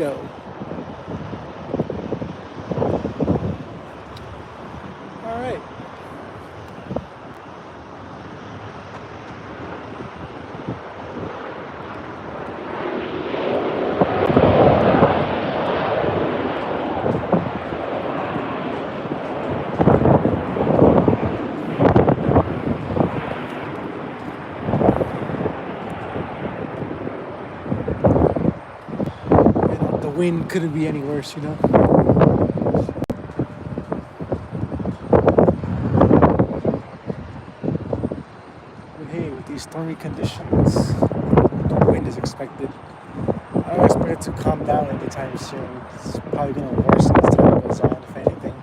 go. All right. And the wind couldn't be any worse, you know. But hey, with these stormy conditions, the wind is expected. I don't expect it to calm down anytime soon. It's probably going to worsen as time goes on, if anything.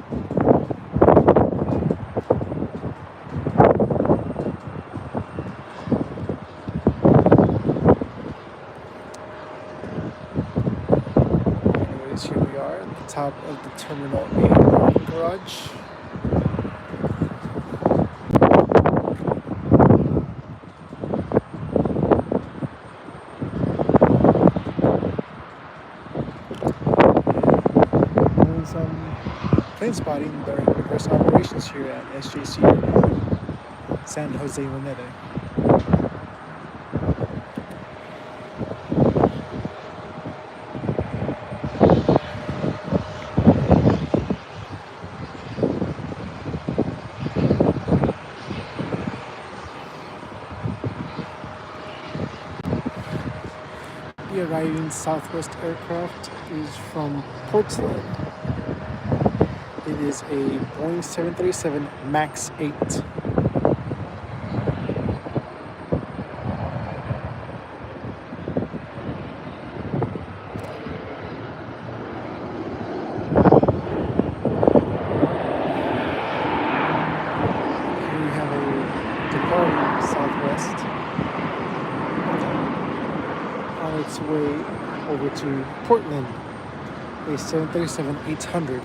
Anyways, here we are at the top of the Terminal 8 garage. Some plane spotting during reverse operations here at SJC San Jose Monterrey. The arriving Southwest aircraft is from Portland. It is a Boeing 737 MAX 8. Here we have a departing Southwest on its way over to Portland, a 737-800.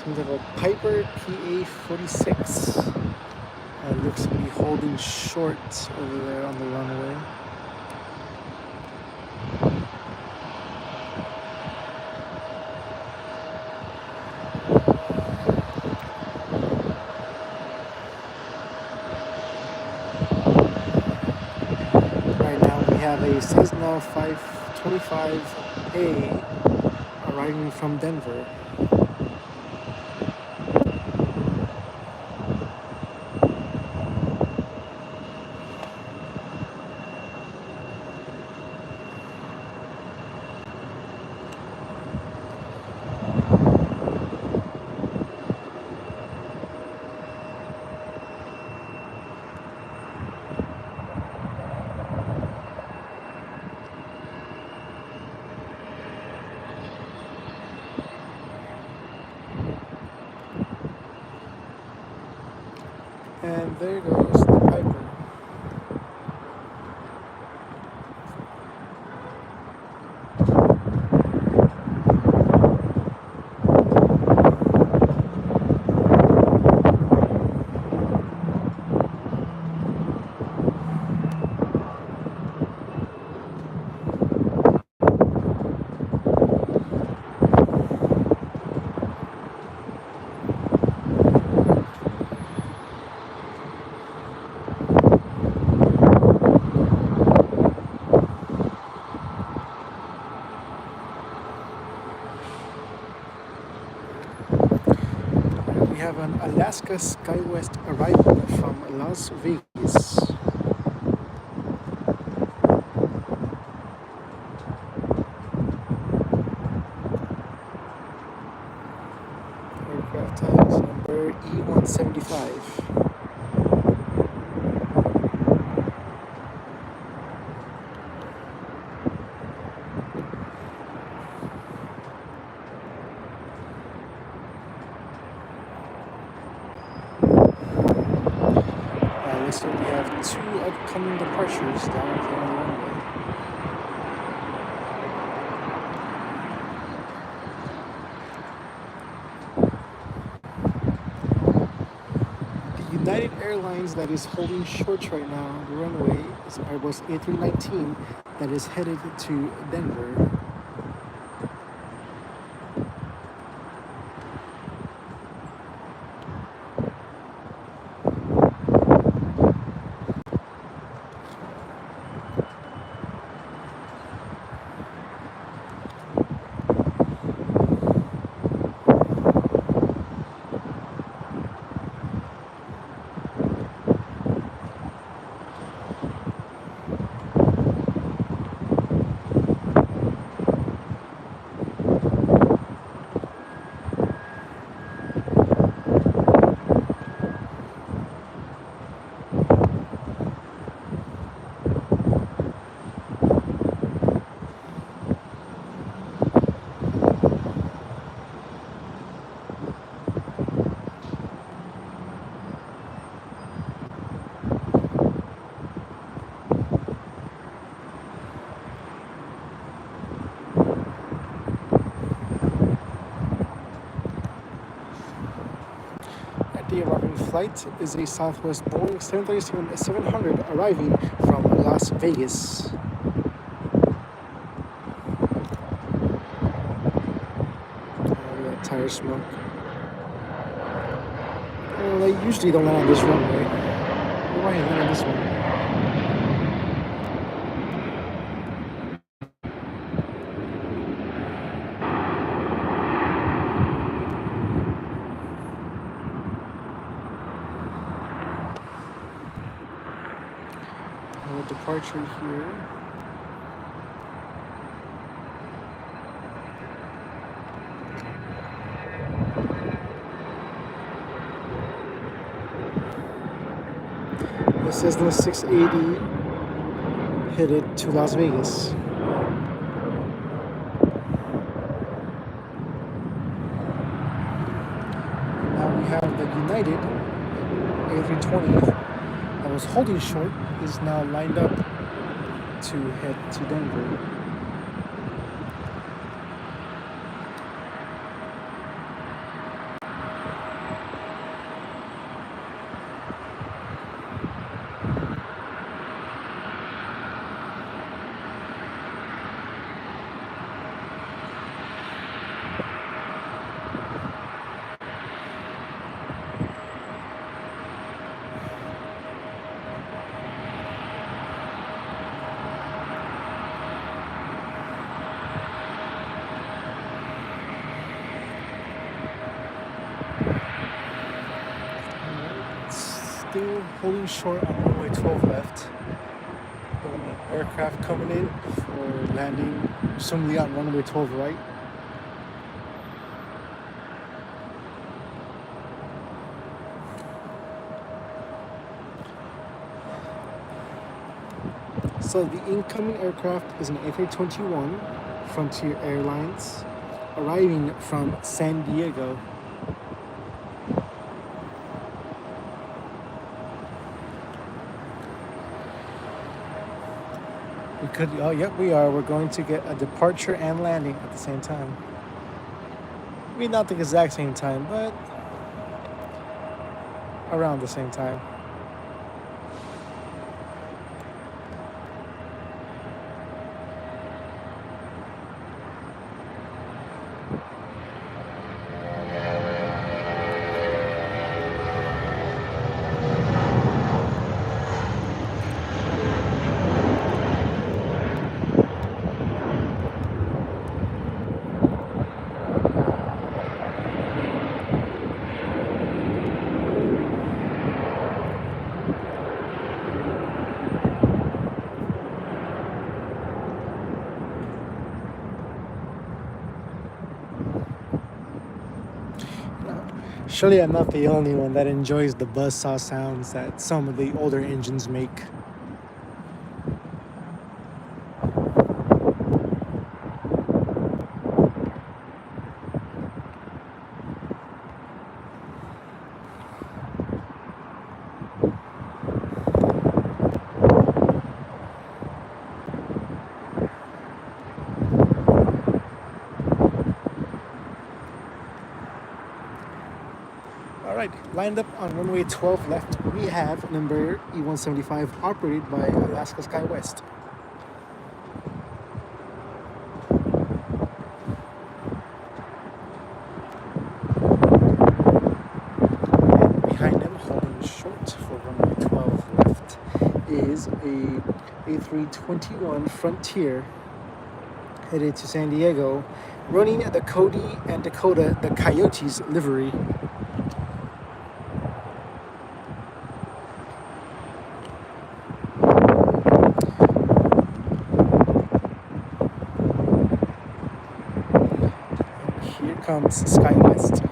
Seems like a Piper PA-46. Looks to be holding short over there on the runway. Right now we have a Cessna 525A arriving from Denver. And there goes the Piper. have an Alaska SkyWest arrival from Las Vegas. Aircraft type is number E-175. So we have two upcoming departures down here on the runway. The United Airlines that is holding short right now on the runway is Airbus A319 that is headed to Denver. The arriving flight is a Southwest Boeing 737-700 arriving from Las Vegas. We got tire smoke. They usually don't land on this runway. Why land on this one? Departure here. It says the 680 headed to Las Vegas. Now we have the United A320 that was holding short is now lined up to head to Denver. Still holding short on runway 12 left. Aircraft coming in for landing, presumably on runway 12 right. So the incoming aircraft is an A321 Frontier Airlines arriving from San Diego. We could, oh, yep, we are. We're going to get a departure and landing at the same time. I mean, not the exact same time, but around the same time. Surely I'm not the only one that enjoys the buzzsaw sounds that some of the older engines make. All right, lined up on runway 12 left, we have number E175 operated by Alaska SkyWest. And behind him, holding short for runway 12 left, is a A321 Frontier headed to San Diego, running the Cody and Dakota, the Coyotes livery. Here comes SkyWest.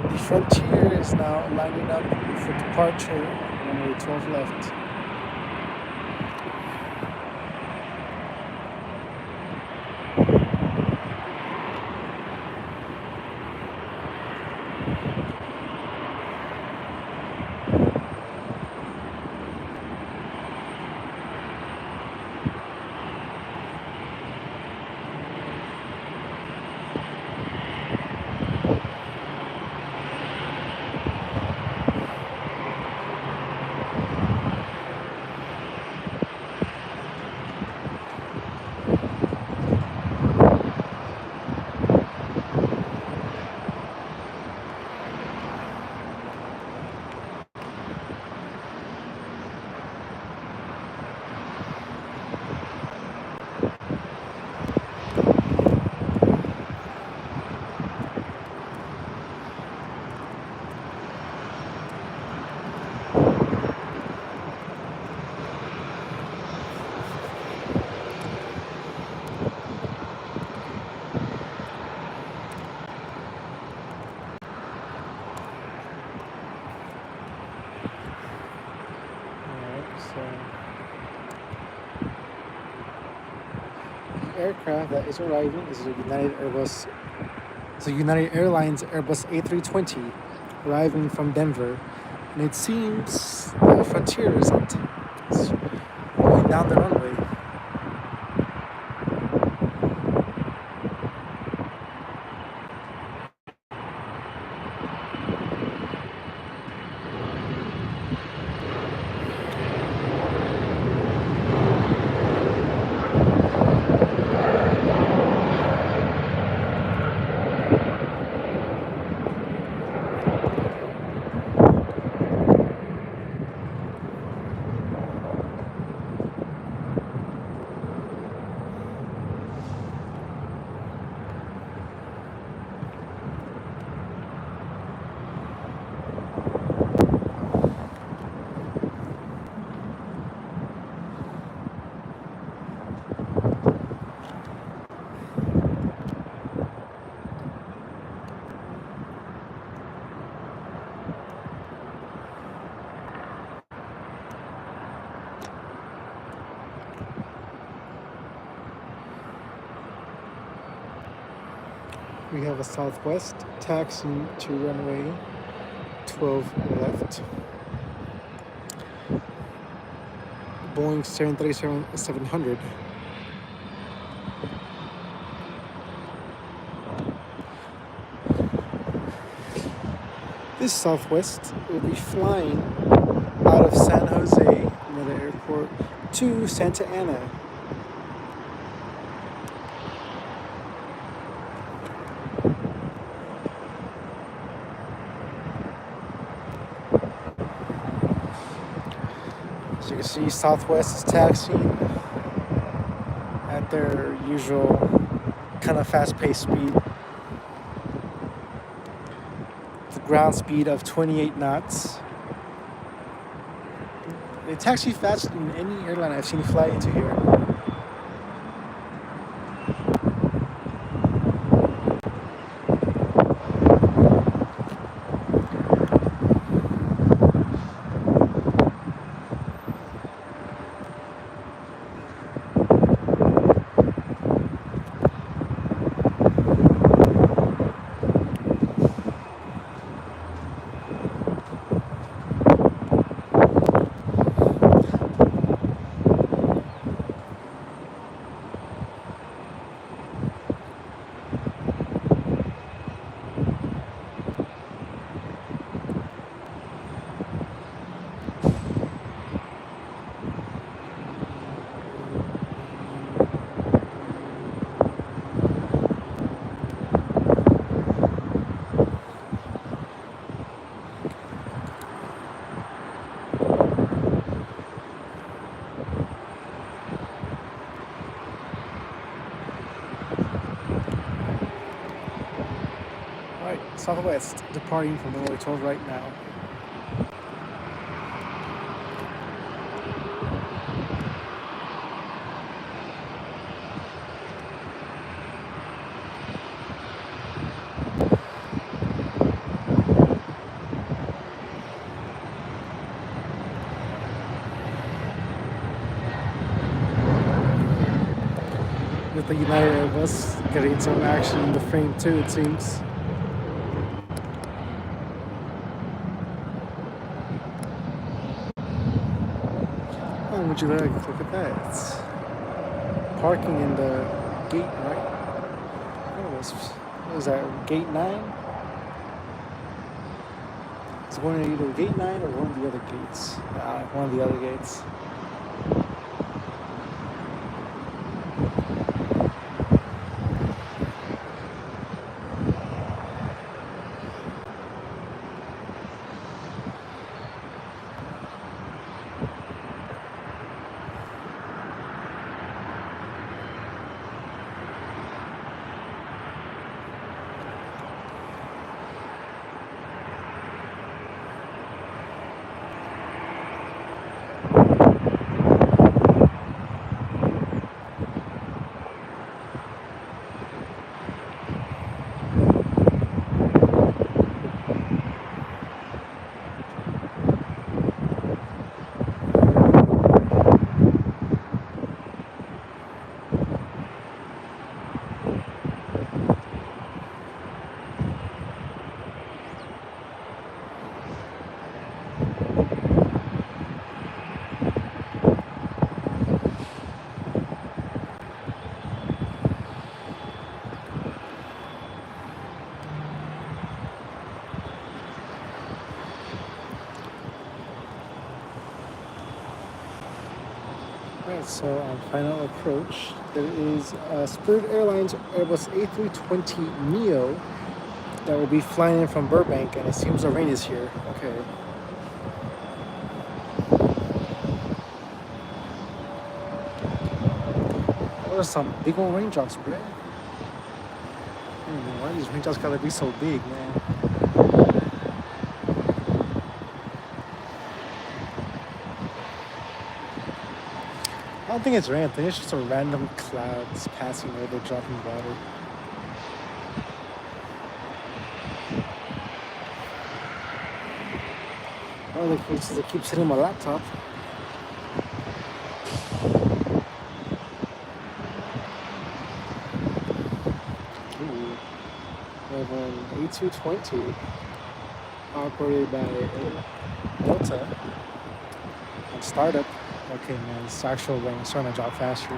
The Frontier is now lining up for departure, runway 12 left. The aircraft that is arriving is a United Airlines Airbus A320 arriving from Denver, and it seems the Frontier isn't. It's rolling down the runway. We have a Southwest taxiing to runway 12 left. Boeing 737-700. This Southwest will be flying out of San Jose, another airport, to Santa Ana. Southwest is taxiing at their usual kind of fast-paced speed. The ground speed of 28 knots. They taxi faster than any airline I've seen fly into here. Southwest departing from runway 12 right now. With the United Airbus getting some action in the frame too, it seems. Oh, would you like look at that? It's parking in the gate, right? What was that? Gate 9? It's going to either gate 9 or one of the other gates. One of the other gates. Alright, so on final approach, there is Spirit Airlines Airbus A320neo that will be flying in from Burbank, and it seems the rain is here. Okay. What are some big old raindrops, bro? Why these raindrops gotta be so big, man? I don't think it's rain. I think it's just a random clouds passing over, dropping water. Oh, it keeps hitting my laptop. Ooh. We have an A220 operated by Delta on startup. Okay, man, it's actual rain. It's starting to drop faster.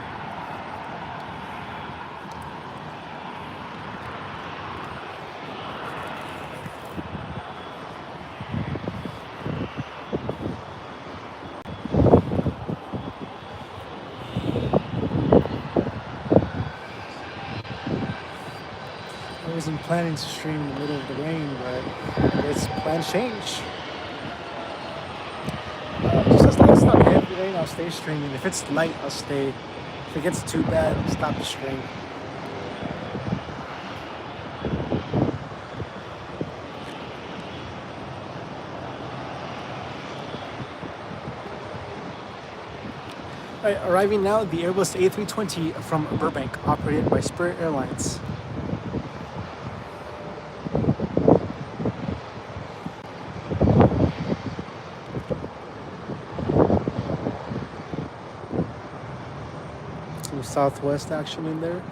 I wasn't planning to stream in the middle of the rain, but it's plans change. Just as long as it's not heavy. rain, I'll stay streaming. If it's light, I'll stay. If it gets too bad, I'll stop the stream. All right, arriving now, the Airbus A320 from Burbank, operated by Spirit Airlines. Some Southwest action in there.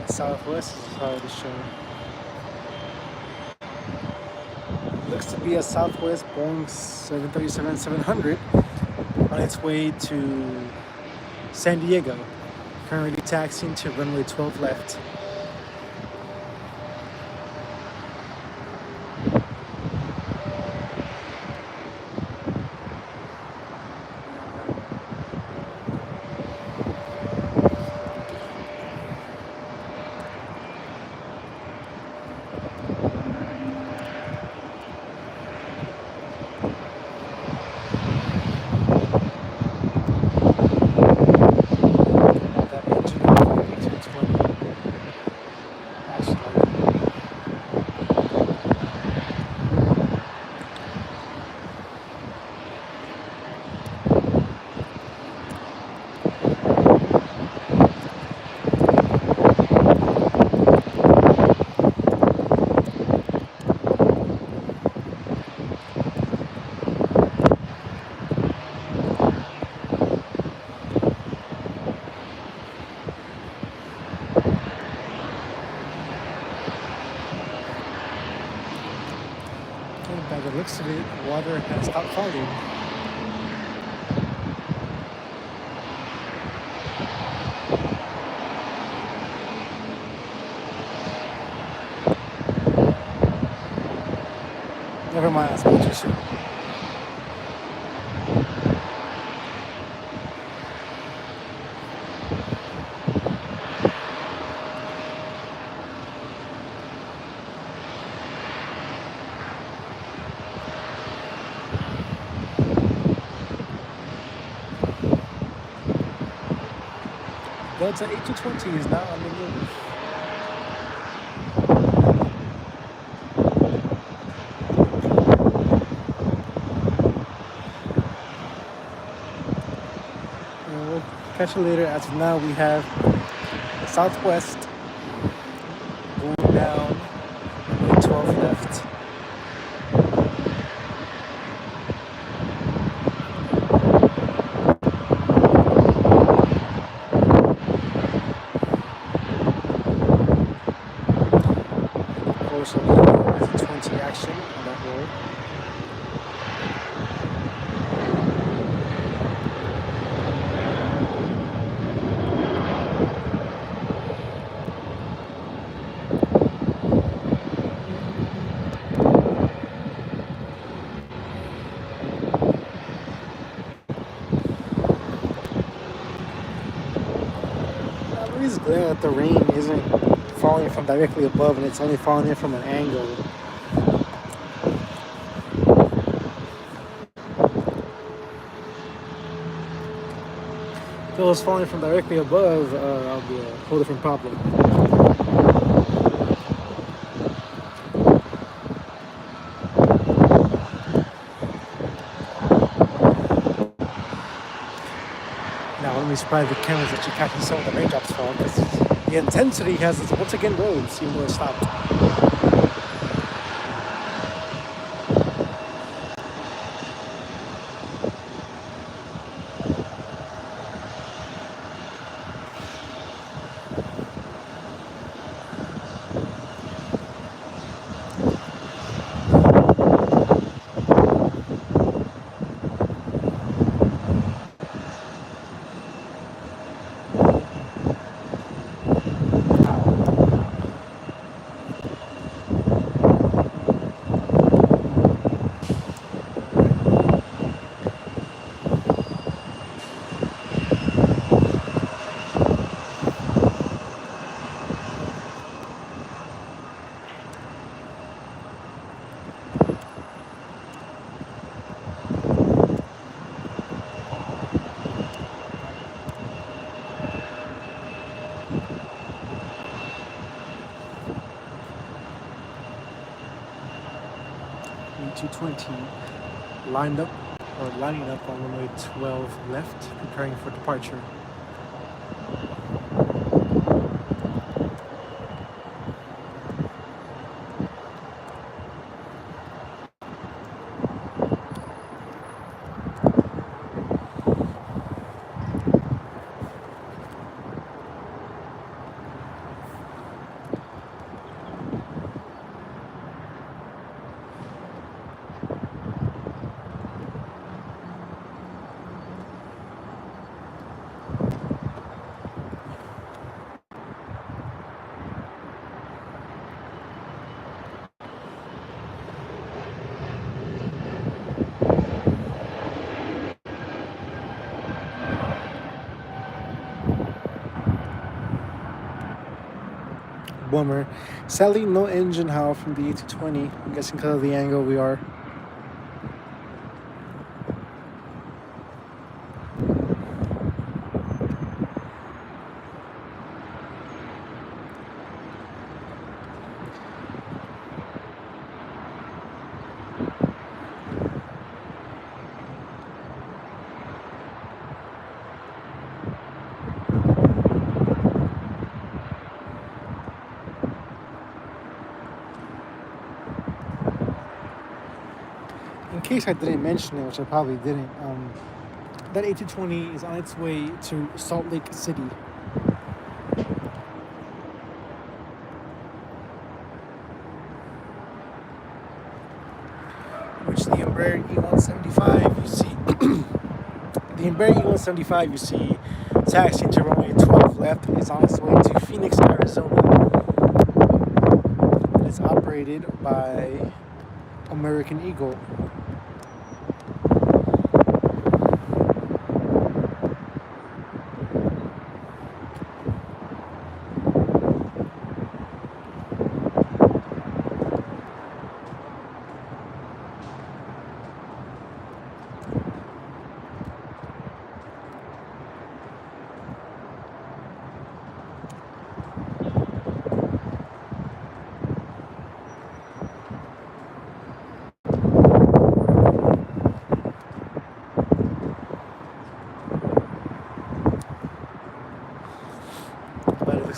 Southwest is how it is shown. Looks to be a Southwest Boeing 737-700 on its way to San Diego. Currently taxiing to runway 12 left. By the looks of it, water has stopped falling. Never mind, I'll speak to you soon. Delta A220 is now on the move. We'll catch you later. As of now, we have Southwest going down, 12 left. So there's a 20 action on that roll. I'm just glad that the rain isn't falling from directly above and it's only falling in from an angle. If it was falling from directly above, that'll be a whole different problem. Now, let me surprise the cameras that you're catching some of the raindrops from, because the intensity has once again rose, even though it stopped. A320 lined up or lining up on runway 12 left, preparing for departure. Bummer. Sadly, no engine howl from the A220. I'm guessing because of the angle we are. In case I didn't mention it, which I probably didn't, that A220 is on its way to Salt Lake City. Which the Embraer E175 you see, the Embraer E175 you see taxiing to runway 12 left is on its way to Phoenix, Arizona. It's operated by American Eagle.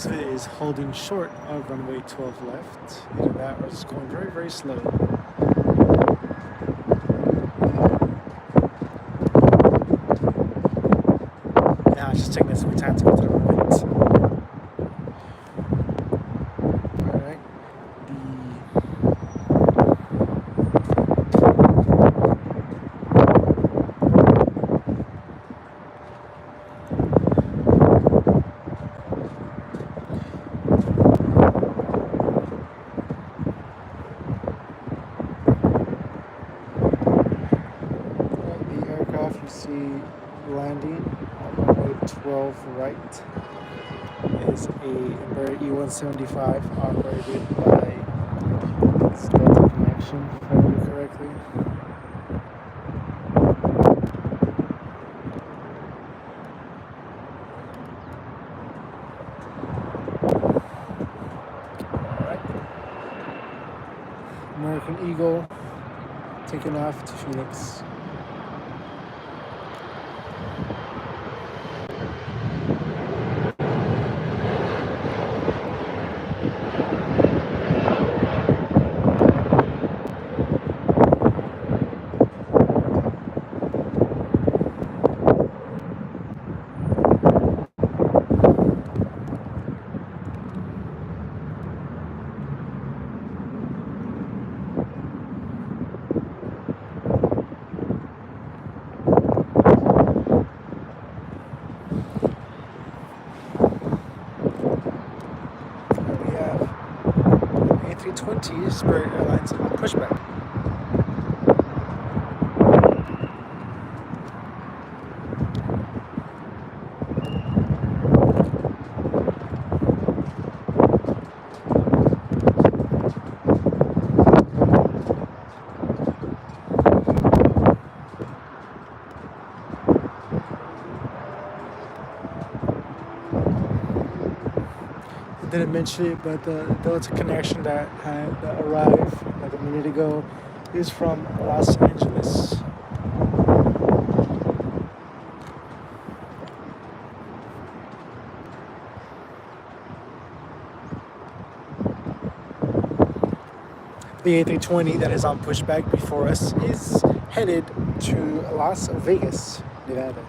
It is holding short of runway 12 left. Either that or it's going very, very slow. Now it's just taking us some time to go to the right. Alright. You see landing on runway 12 right is a Embraer E175 operated by Delta Connection, if I remember correctly. Alright. American Eagle taking off to Phoenix. A320 Spirit Airlines on pushback. Didn't mention it, but the Delta connection that had arrived like a minute ago is from Los Angeles. The A320 that is on pushback before us is headed to Las Vegas, Nevada.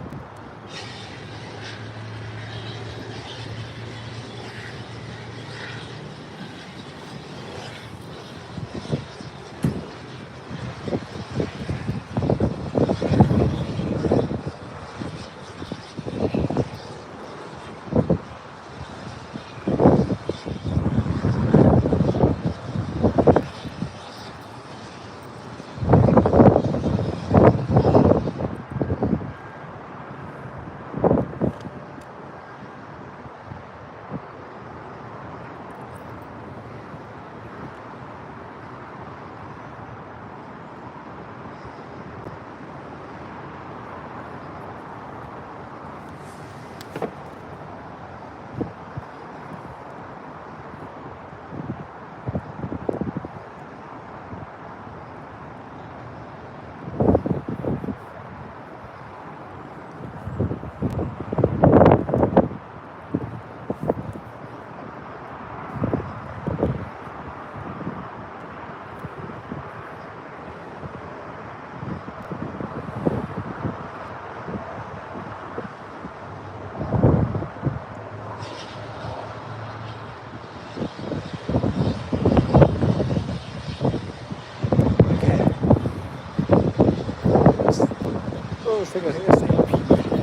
I think it's the AP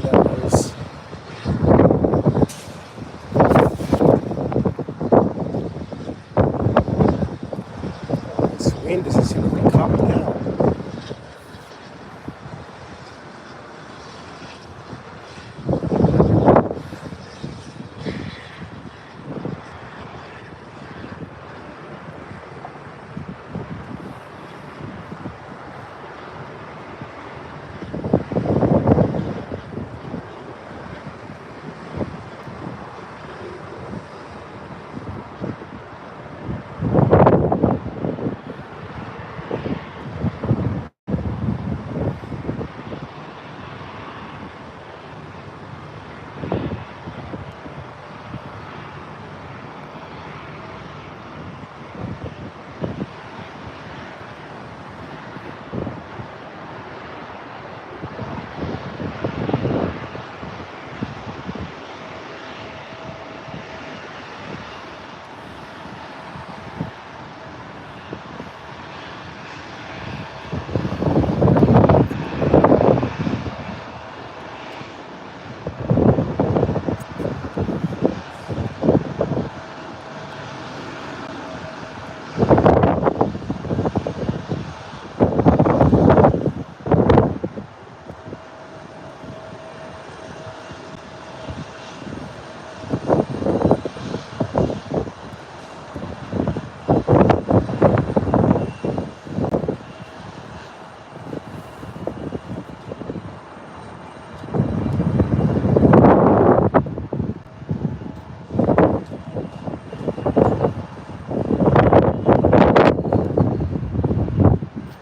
that was. This wind doesn't seem to be calming down.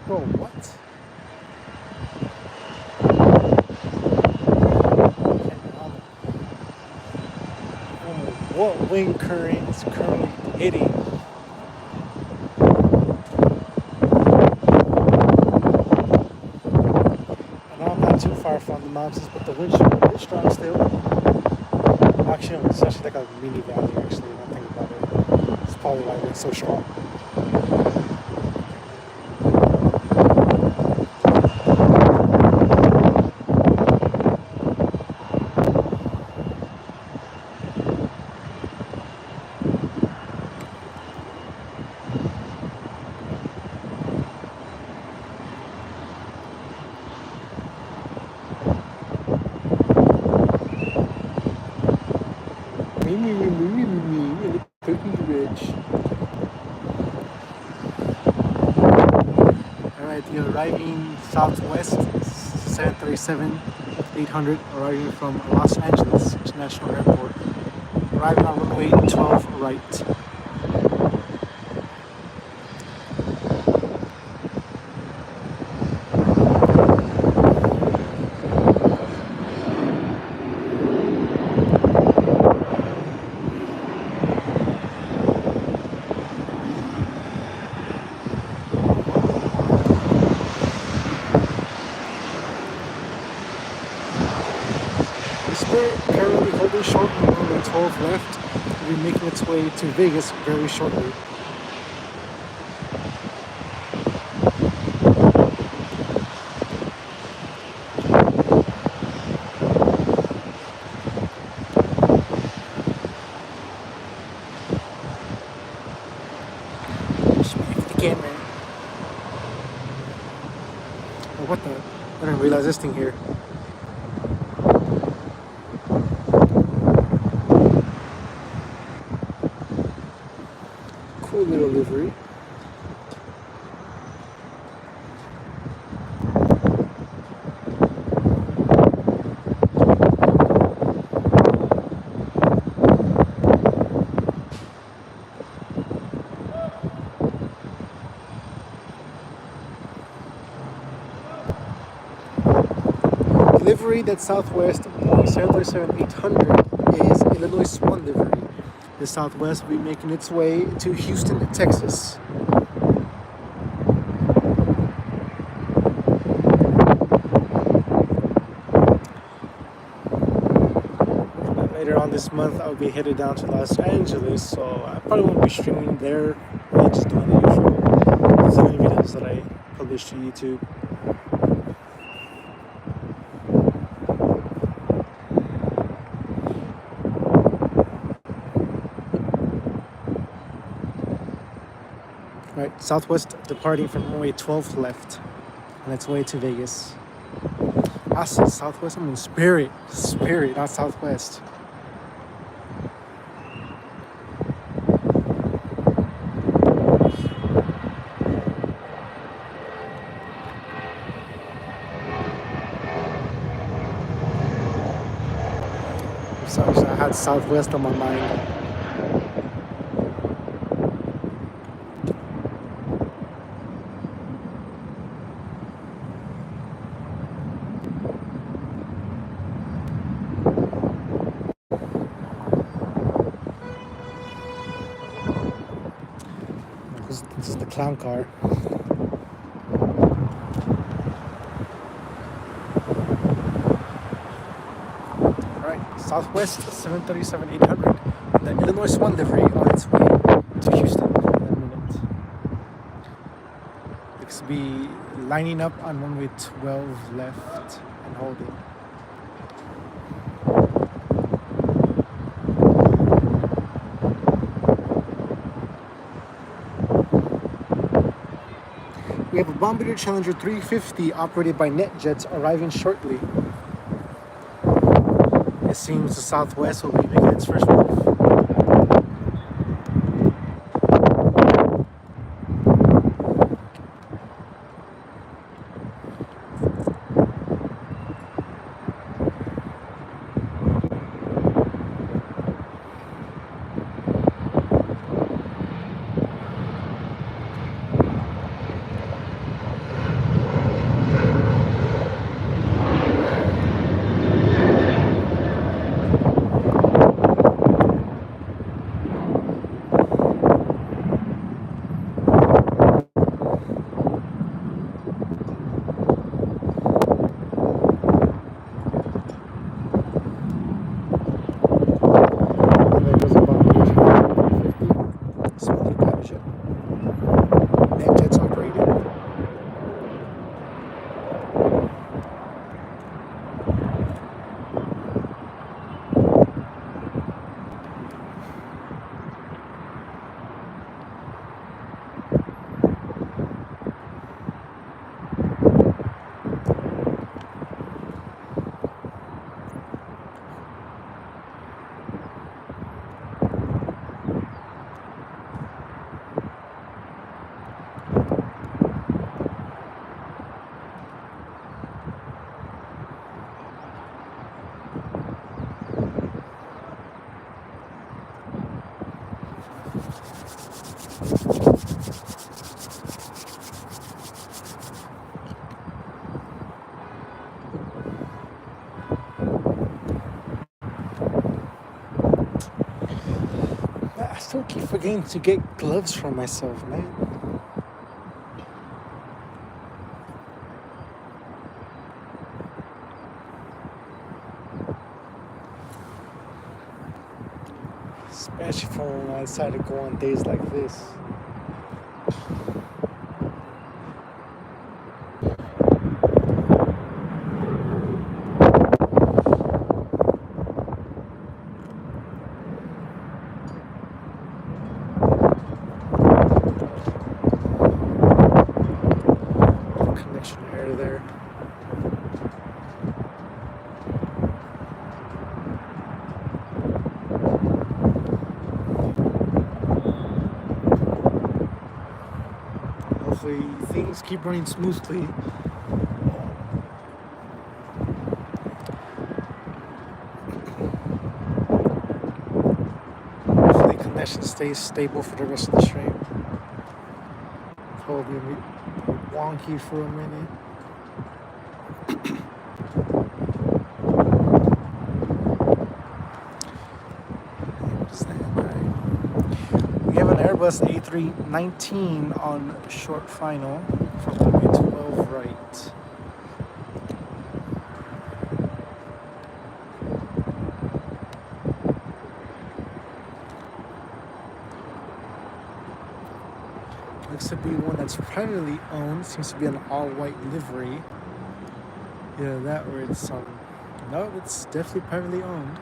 Bro, what? What wind current is currently hitting? I know I'm not too far from the mountains, but the wind should be a bit strong still. Actually, it's actually like a mini valley, actually, when I think about it. It's probably why it's so strong. Me, the cookie ridge. Alright, you're arriving southwest, 737-800, arriving from Los Angeles International Airport. Arriving on runway 12 right. Spirit currently holding short on runway 12 left. Will be making its way to Vegas very shortly. Camera. Oh, what the? I didn't realize this thing here. Cool little livery. Livery that Southwest 737-800 is Illinois Swan livery. The Southwest will be making its way to Houston, Texas. Later on this month, I'll be headed down to Los Angeles, so I probably won't be streaming there. I'll just doing the usual videos that I publish to YouTube. Right, Southwest departing from runway 12 left on its way to Vegas. I said Southwest, I mean Spirit, not Southwest. So I had Southwest on my mind. This is the clown car. Alright, Southwest 737-800, the Illinois Swan livery on its way to Houston in a minute. Looks to be lining up on runway 12 left and holding. We have a Bombardier Challenger 350 operated by NetJets arriving shortly. It seems the Southwest will be making its first move. I still keep forgetting to get gloves for myself, man. Especially for when I decide to go on days like this. Connection error there. Hopefully things keep running smoothly. Hopefully connection stays stable for the rest of the stream. Probably be wonky for a minute. We have an Airbus A319 on short final from runway 12 right. Looks to be one that's privately owned. Seems to be an all-white livery. Either that or it's no, it's definitely privately owned.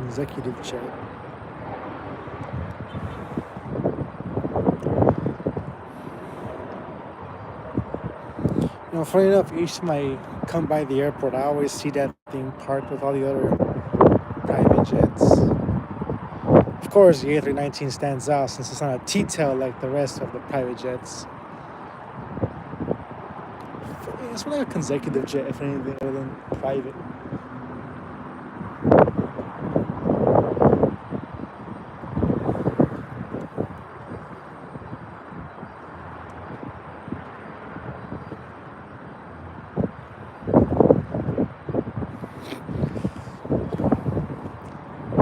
Executive jet. You know, funny enough, each time I come by the airport, I always see that thing parked with all the other private jets. Of course, the A319 stands out since it's not a T-tail like the rest of the private jets. It's more like a consecutive jet, if anything, other than private.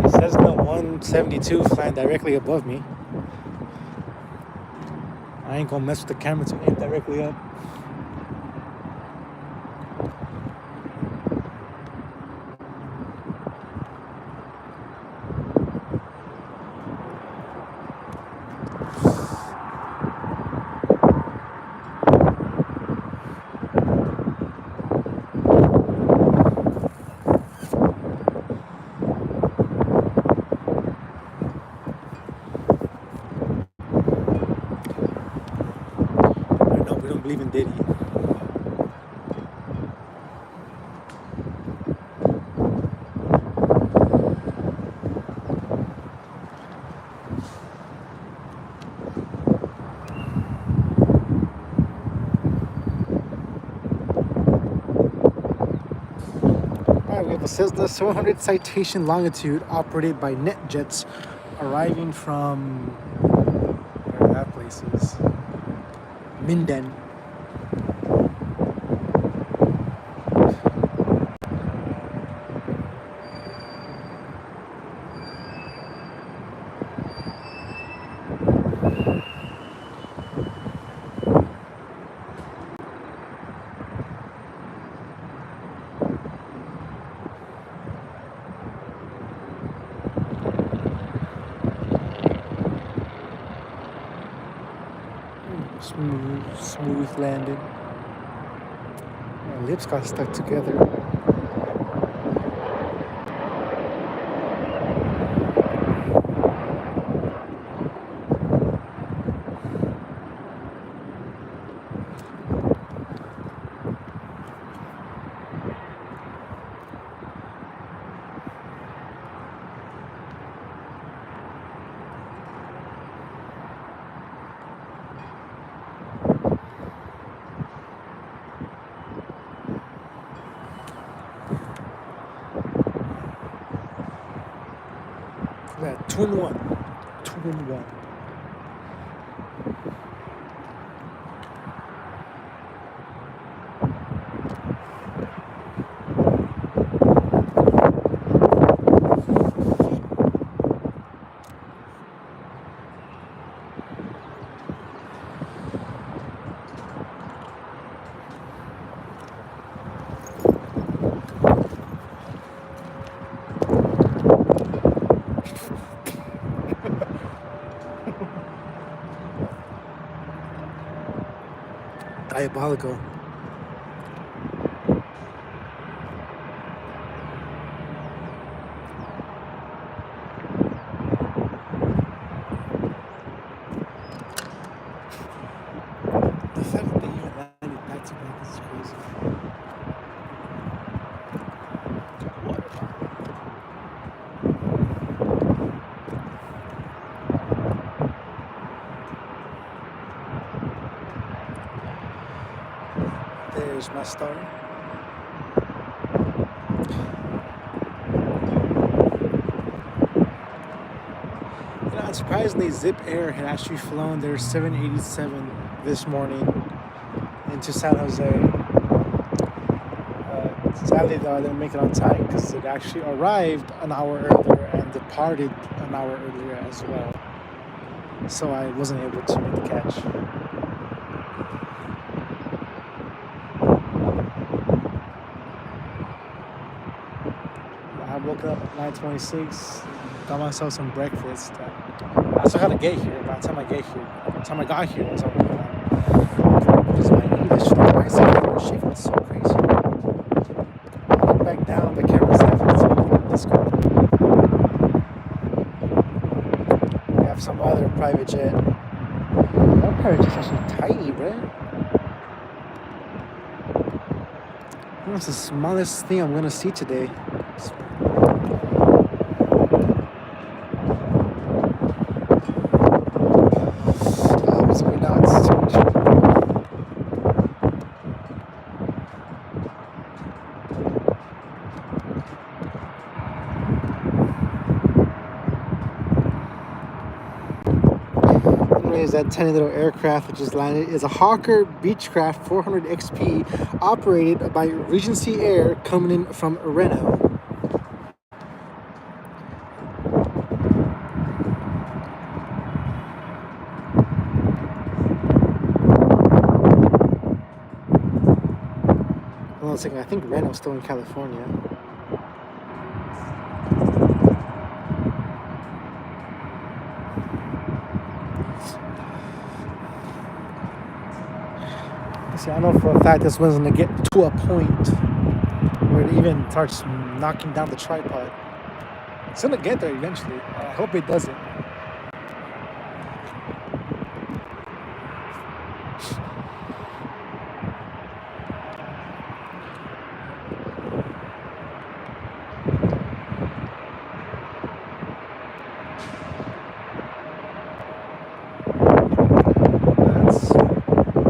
Cessna 172 flying directly above me. I ain't gonna mess with the camera to aim directly up. Believe in Diddy. Alright, we have a Cessna 700 Citation Longitude operated by NetJets arriving from where that place is. Minden. Smooth landing. My lips got stuck together. Yeah, 2-in-1. 2-in-1. diabolical. The fact that they even landed back to back is crazy. There's my star. Surprisingly, Zip Air had actually flown their 787 this morning into San Jose. Sadly, though, I didn't make it on time because it actually arrived an hour earlier and departed an hour earlier as well. So I wasn't able to make the catch. I woke up at 9:26, got myself some breakfast. I still had to get here. By the time I got here, it was already gone. Because my English, why is it shaking so crazy? I look back down, the camera's having this Discord. We have some other private jet. That private jet's actually tiny, bro. That's the smallest thing I'm gonna see today. That tiny little aircraft that just landed is a Hawker Beechcraft 400 XP operated by Regency Air coming in from Reno. Hold on a second, I think Reno's still in California. See, I know for a fact this one's gonna get to a point where it even starts knocking down the tripod. It's gonna get there eventually. I hope it doesn't.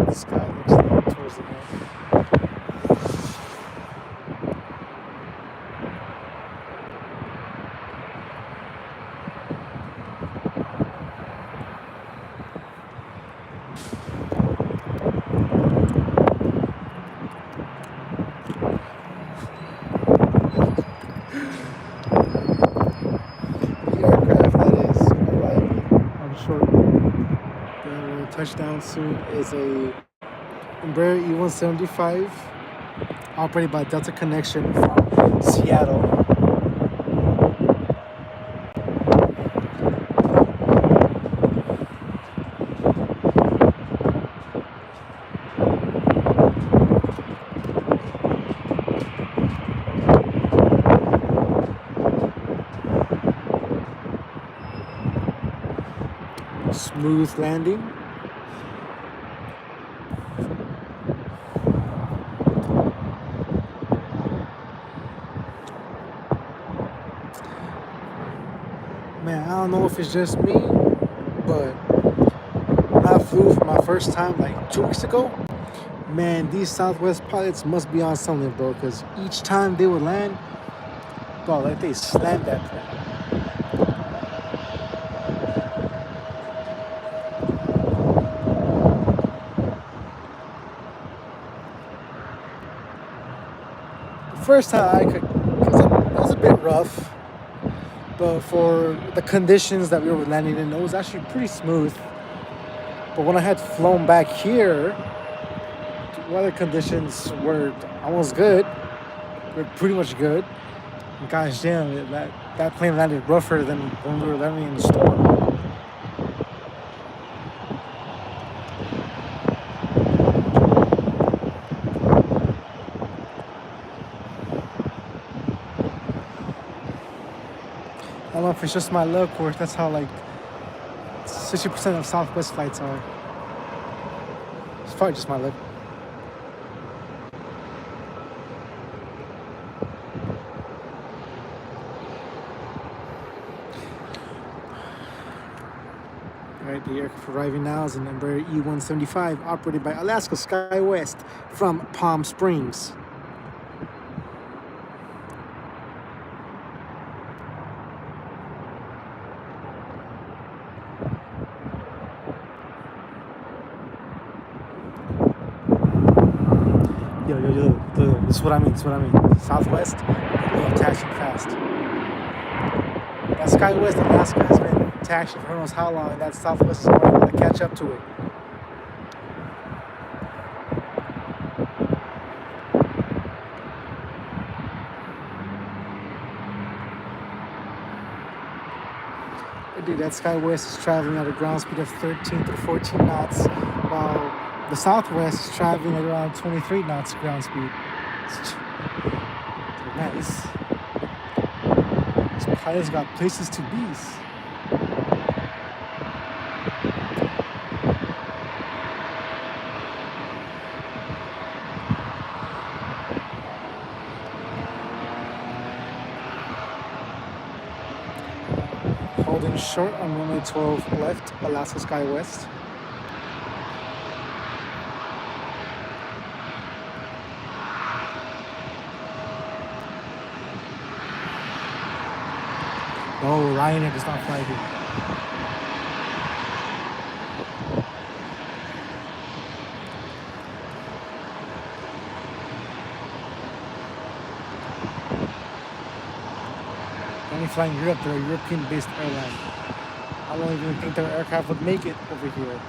The sky looks like towards the north. The aircraft that is arriving on short that will touch down soon is a Embraer E175 operated by Delta Connection from Seattle. Smooth landing. Man, I don't know if it's just me, but when I flew for my first time like 2 weeks ago, man, these Southwest pilots must be on something, bro, because each time they would land, bro, like they slammed that plane. First time I could, because it was a bit rough, but for the conditions that we were landing in, it was actually pretty smooth. But when I had flown back here, the weather conditions were almost good. They're pretty much good. And gosh damn, that plane landed rougher than when we were landing in the storm. I don't know if it's just my luck or if that's how like 60% of Southwest flights are. It's probably just my luck. Alright, the aircraft arriving now is a number E-175, operated by Alaska SkyWest from Palm Springs. Yo, this is what I mean, Southwest, they're taxiing fast. That SkyWest Alaska has been taxiing for who knows how long, and that Southwest is going to catch up to it. Dude, that SkyWest is traveling at a ground speed of 13 to 14 knots, while the Southwest is traveling at around 23 knots ground speed. Nice. These pilots got places to be. Holding short on runway 12 left, Alaska SkyWest. No, Ryanair does not fly here. Only flying Europe, they're a European-based airline. I don't even think their aircraft would make it over here.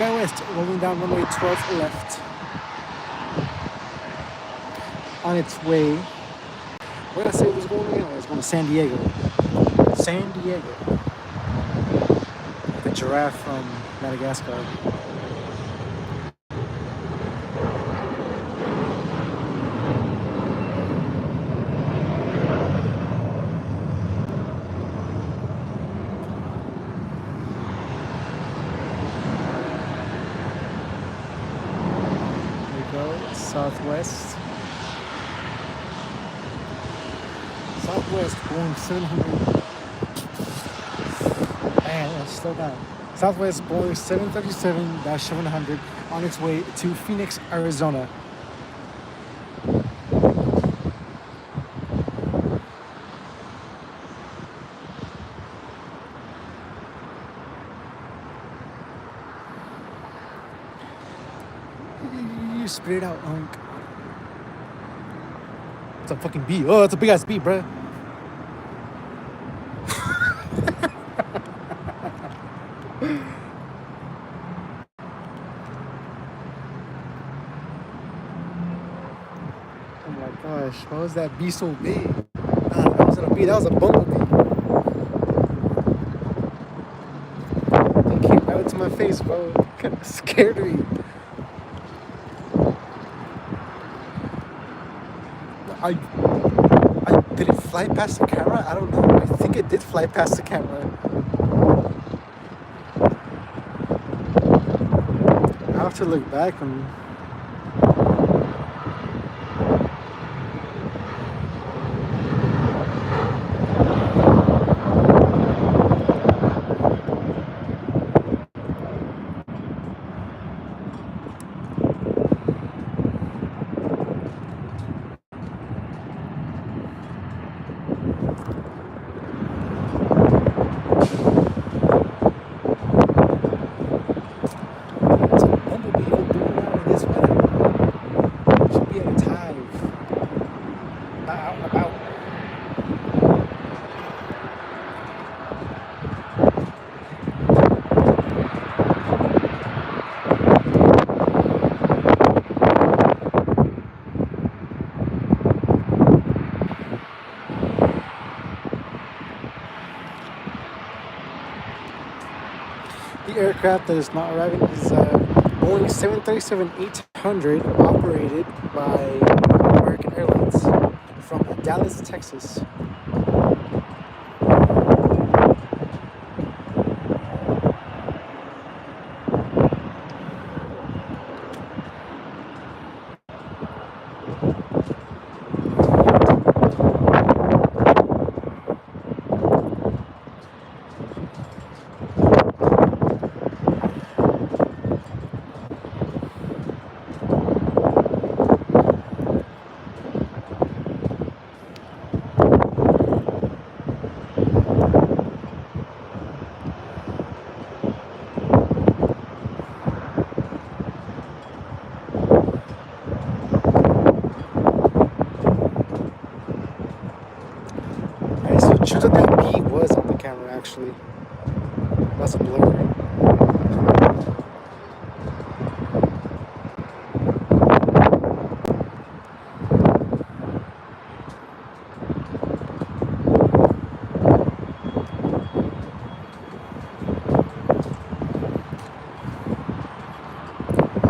SkyWest rolling down runway 12 left. On its way. Where did I say it was going again? It was going to San Diego. San Diego. Like the giraffe from Madagascar. Southwest. Southwest Boeing 700. Man, let's slow down. Southwest Boeing 737-700 on its way to Phoenix, Arizona. You spit it out, Unk. It's a fucking bee. Oh, it's a big ass bee, bruh. Oh my gosh, why was that bee so big? Nah, that wasn't a bee, that was a bumblebee. It came right to my face, bro. It kind of scared me. I did it fly past the camera? I don't know. I think it did fly past the camera. I have to look back and the aircraft that is not arriving is Boeing 737-800 operated by American Airlines from Dallas, Texas. So choose what that B was on the camera actually. That's a blur.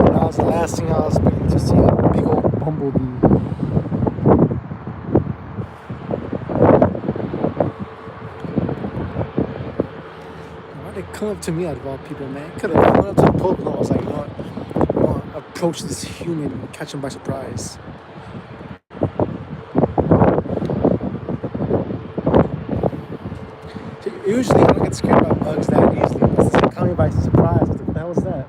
That was the last thing I was expecting to see, a big old bumblebee. Why'd they come up to me out of all people, man? Could have went up to the Pope and I was like, you know what? I want to approach this human and catch him by surprise. Usually I don't get scared about bugs that easily. But since it caught me by surprise, what the hell was that?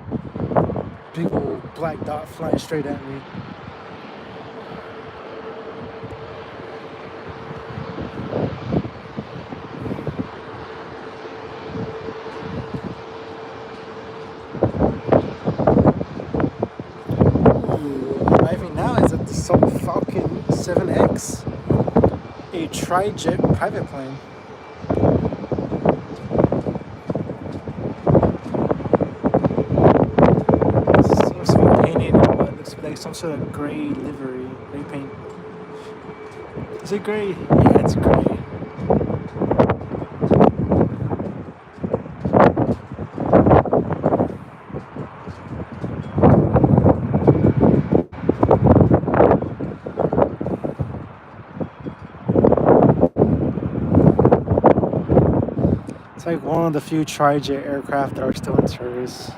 Big old black dot flying straight at me. Arriving now is at the Falcon 7X, a tri-jet private plane. Seems to be painted in what looks like some sort of gray livery, gray paint. Is it gray? Yeah, it's gray. It's like one of the few tri-jet aircraft that are still in service.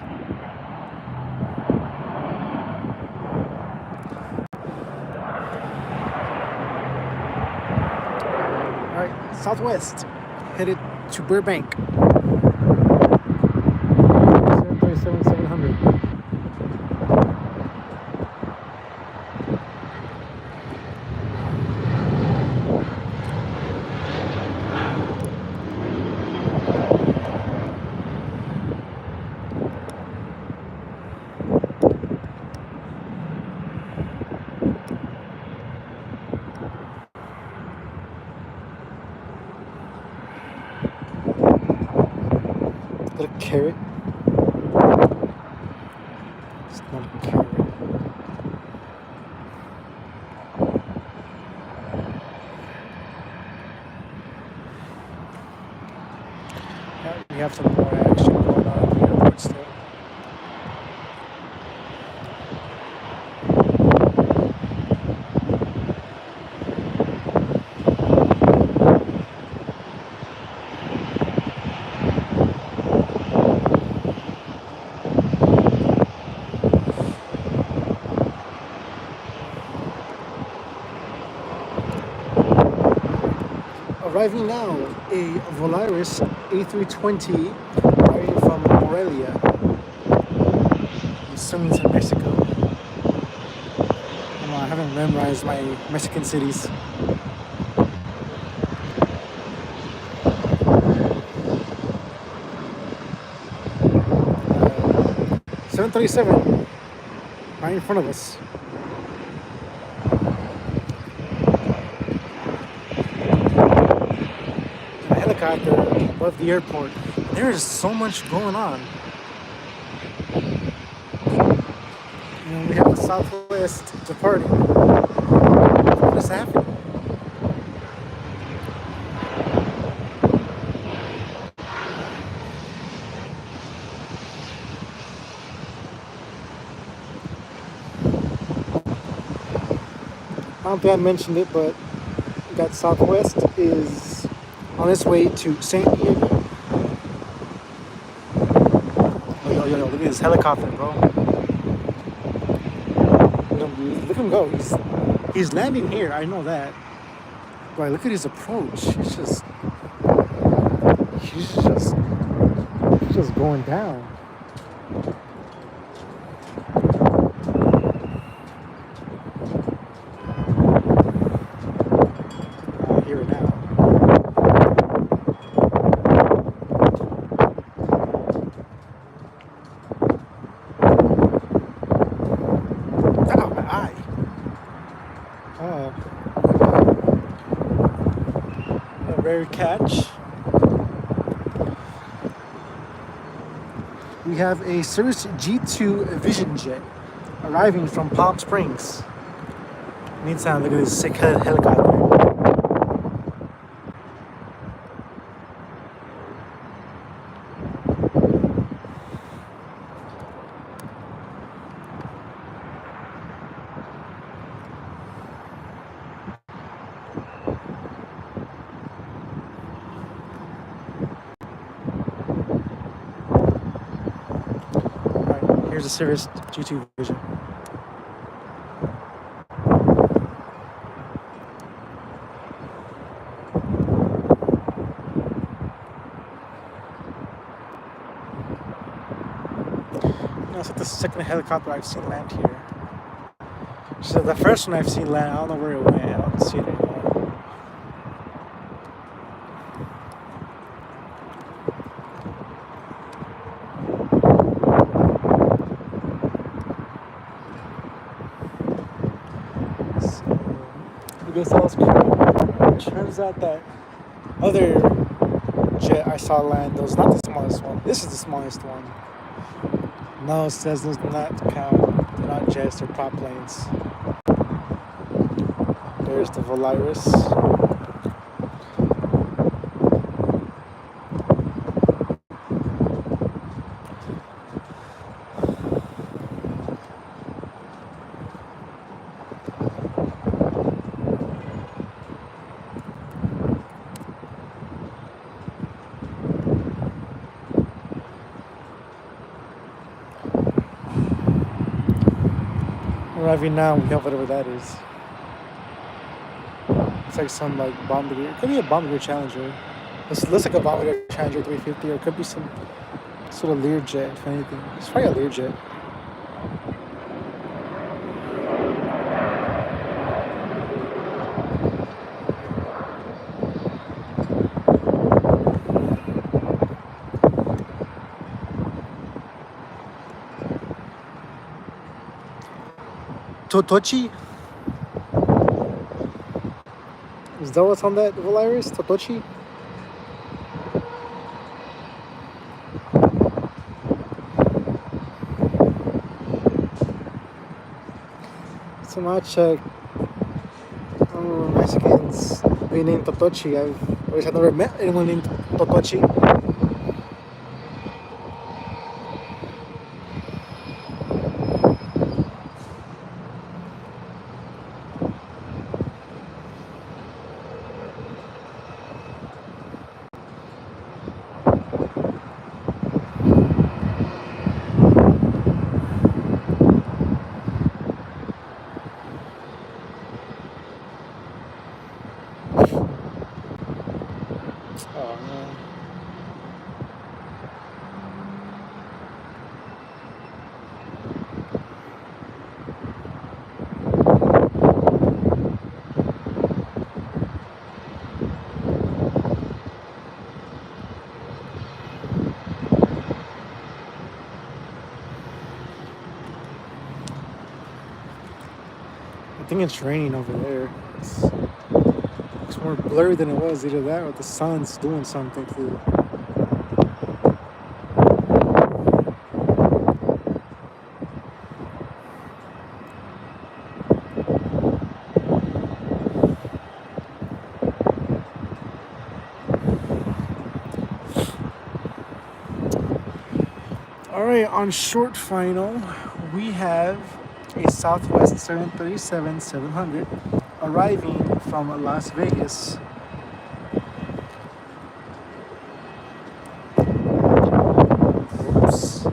Alright, Southwest, headed to Burbank. 737-700. Little carrot. It's not a carrot. Yeah, we have some more action going on at the airport still. Arriving now, a Volaris A320 arriving from Morelia, in Sunset, Mexico. I haven't memorized my Mexican cities. 737, right in front of us. A helicopter above the airport. There is so much going on. And we have the Southwest departing. What is happening? I don't think I mentioned it, but we got Southwest is on its way to San Diego. Yo, look at this helicopter, bro. Look at him go. He's landing here. I know that. But look at his approach. He's just going down. I hear it now. Ow, my eye. Oh. A rare catch. We have a Cirrus G2 Vision Jet arriving from Palm Springs. Meantime, look at this sick helicopter. Alright, here's the Cirrus G2 Vision. It's like the second helicopter I've seen land here. So the first one I've seen land, I don't know where it went. I don't see it anymore. So, I guess that was cool. It turns out that other jet I saw land was not the smallest one. This is the smallest one. No, it says does not count. They're not jets, they're prop planes. There's the Volaris. Arriving now, we have whatever that is. It's like some like Bombardier. It could be a Bombardier Challenger. It looks like a Bombardier Challenger 350, or it could be some sort of Learjet, if anything. It's probably a Learjet. Totochi? Is that what's on that Volaris? Totochi? So much Mexicans being named Totochi. I've never met anyone named Totochi. Oh man. I think it's raining over there. It's more blurry than it was. Either that or the sun's doing something to it. Alright, on short final, we have a Southwest 737-700 arriving from Las Vegas. Oops.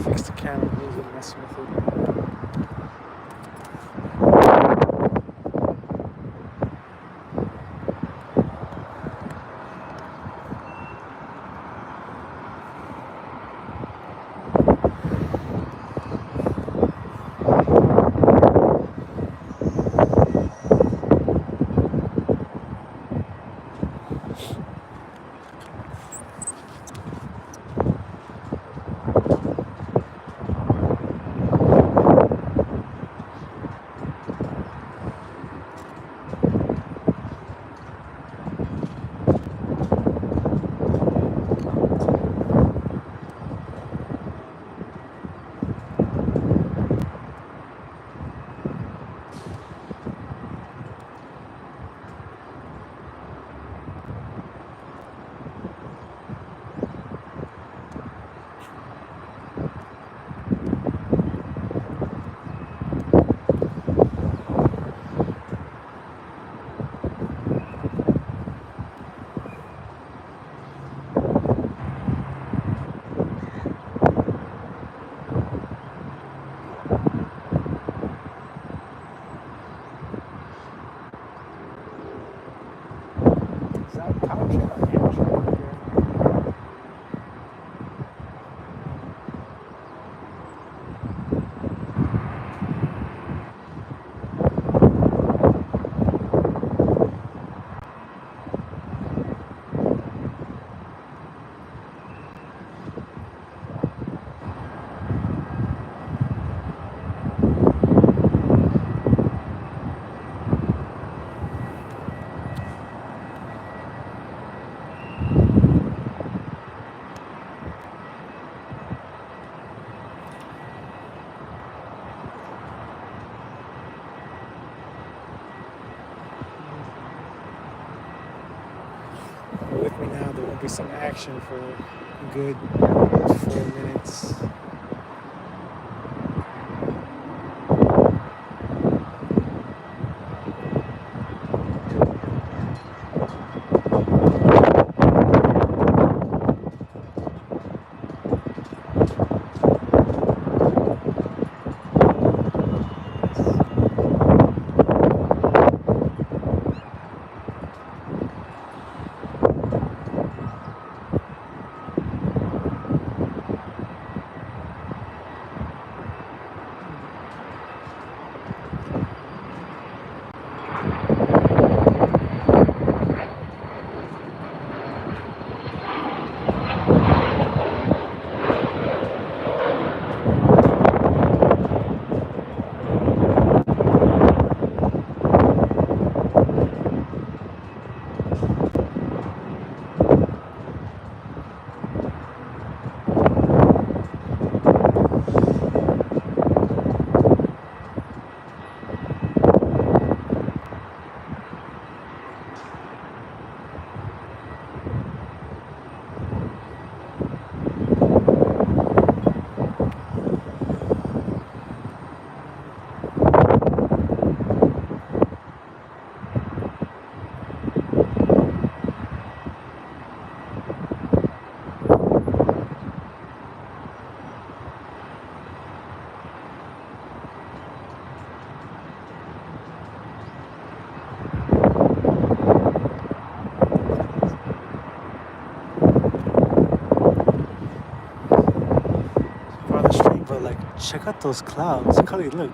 Fix the camera, move it, messing with it. Is that a couch or a hamster over here? With me now, there will be some action for a good 4 minutes. check out those clouds. Cully, look.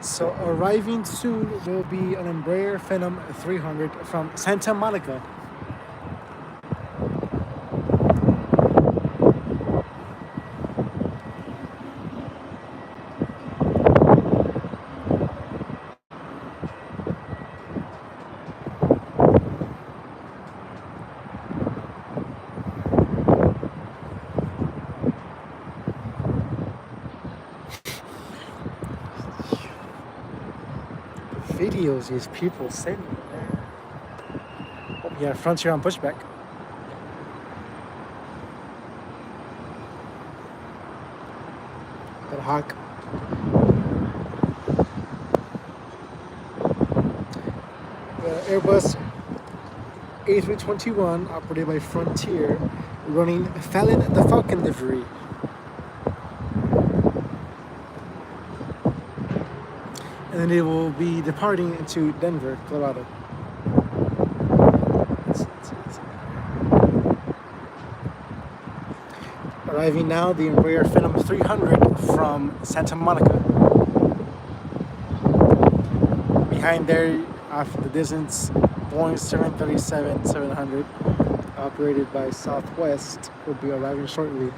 So arriving soon will be an Embraer Phenom 300 from Santa Monica. Videos these people send me, man. Oh, yeah, Frontier on pushback. That Hawk. Airbus A321 operated by Frontier, running Fallon the Falcon livery. And then it will be departing to Denver, Colorado. Arriving now, the Embraer Phenom 300 from Santa Monica. Behind there, off the distance, Boeing 737-700, operated by Southwest, will be arriving shortly.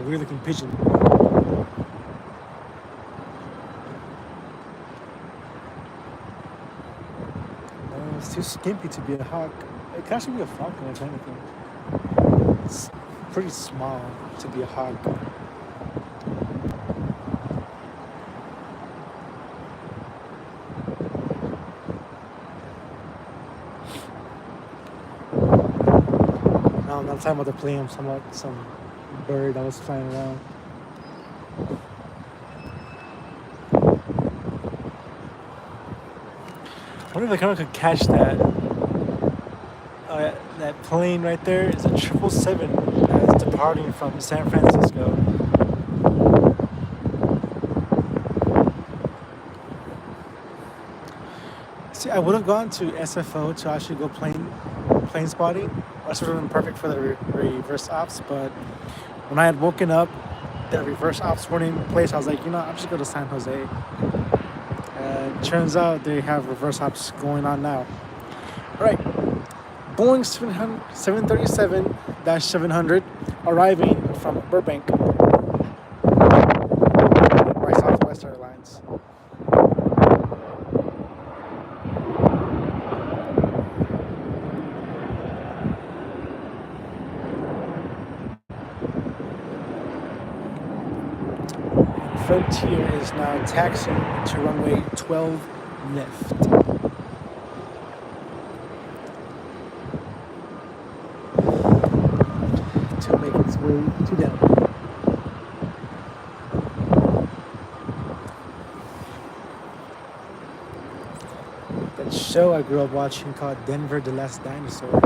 Weird looking pigeon. It's too skimpy to be a hawk. It can actually be a falcon, if anything. It's pretty small to be a hawk. No, I'm not talking about the plane. I'm talking about some bird that was flying around. I wonder if the camera could catch that. That plane right there is a 777 that's departing from San Francisco. See, I would have gone to SFO to actually go plane spotting. That would have been perfect for the reverse ops, but when I had woken up, the reverse ops weren't in place. I was like, I'll just go to San Jose. And turns out they have reverse ops going on now. All right, Boeing 737-700 arriving from Burbank by Southwest Airlines. Frontier is now taxiing to runway 12 left. show I grew up watching called Denver the Last Dinosaur.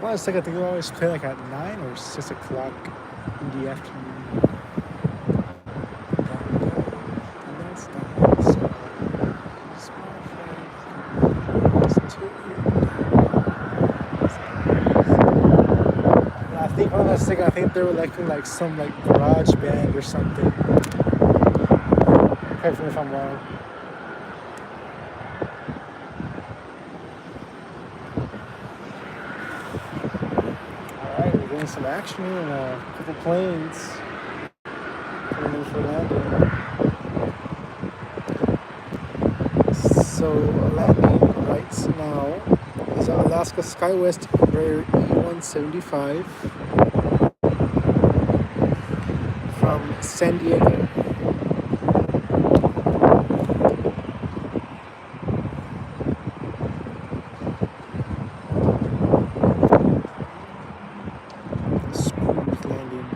Well, it's like I think we always play like at 9 or 6 o'clock in the afternoon. That's dinosaur. Small face. I think when I was thinking, I think they were like in like some like garage band or something. Correct me if I'm wrong. Alright, we're getting some action here and a couple planes coming in for landing. So landing right now is Alaska SkyWest Rare E175 from San Diego. Smooth landing.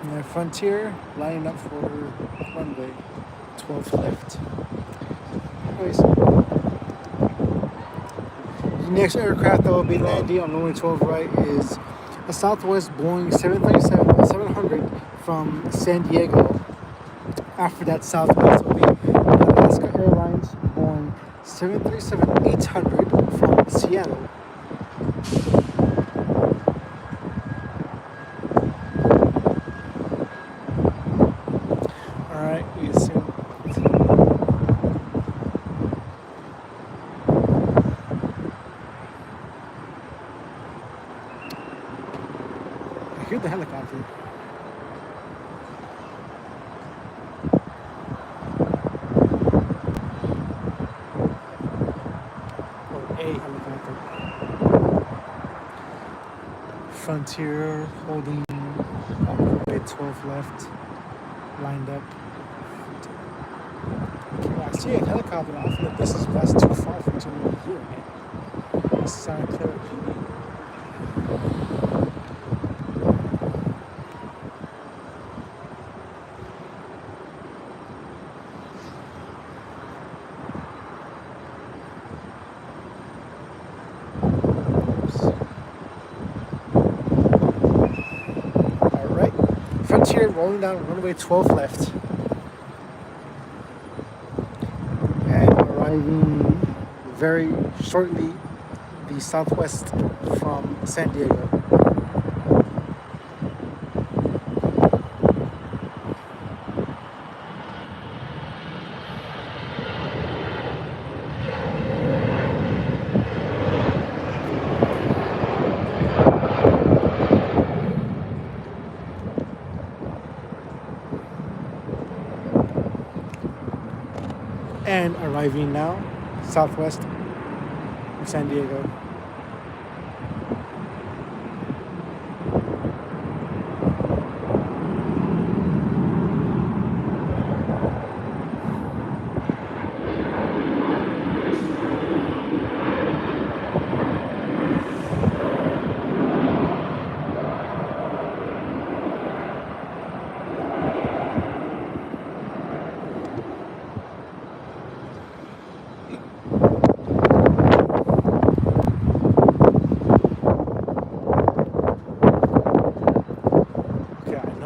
And Frontier lining up for runway 12 left. Anyways, the next aircraft that will be landing on runway 12 right is a Southwest Boeing 737-700 from San Diego. After that, Southwest will be Alaska Airlines Boeing 737-800 from Seattle. Alright, we assume. I hear the helicopter. Or a helicopter. Frontier holding runway 12 left, lined up. Okay, I see a helicopter. I feel like that's too far for me to really hear it. Let's sound clear PD. Alright. Frontier rolling down runway 12 left. And arriving very shortly the Southwest from San Diego. And arriving now, Southwest from San Diego.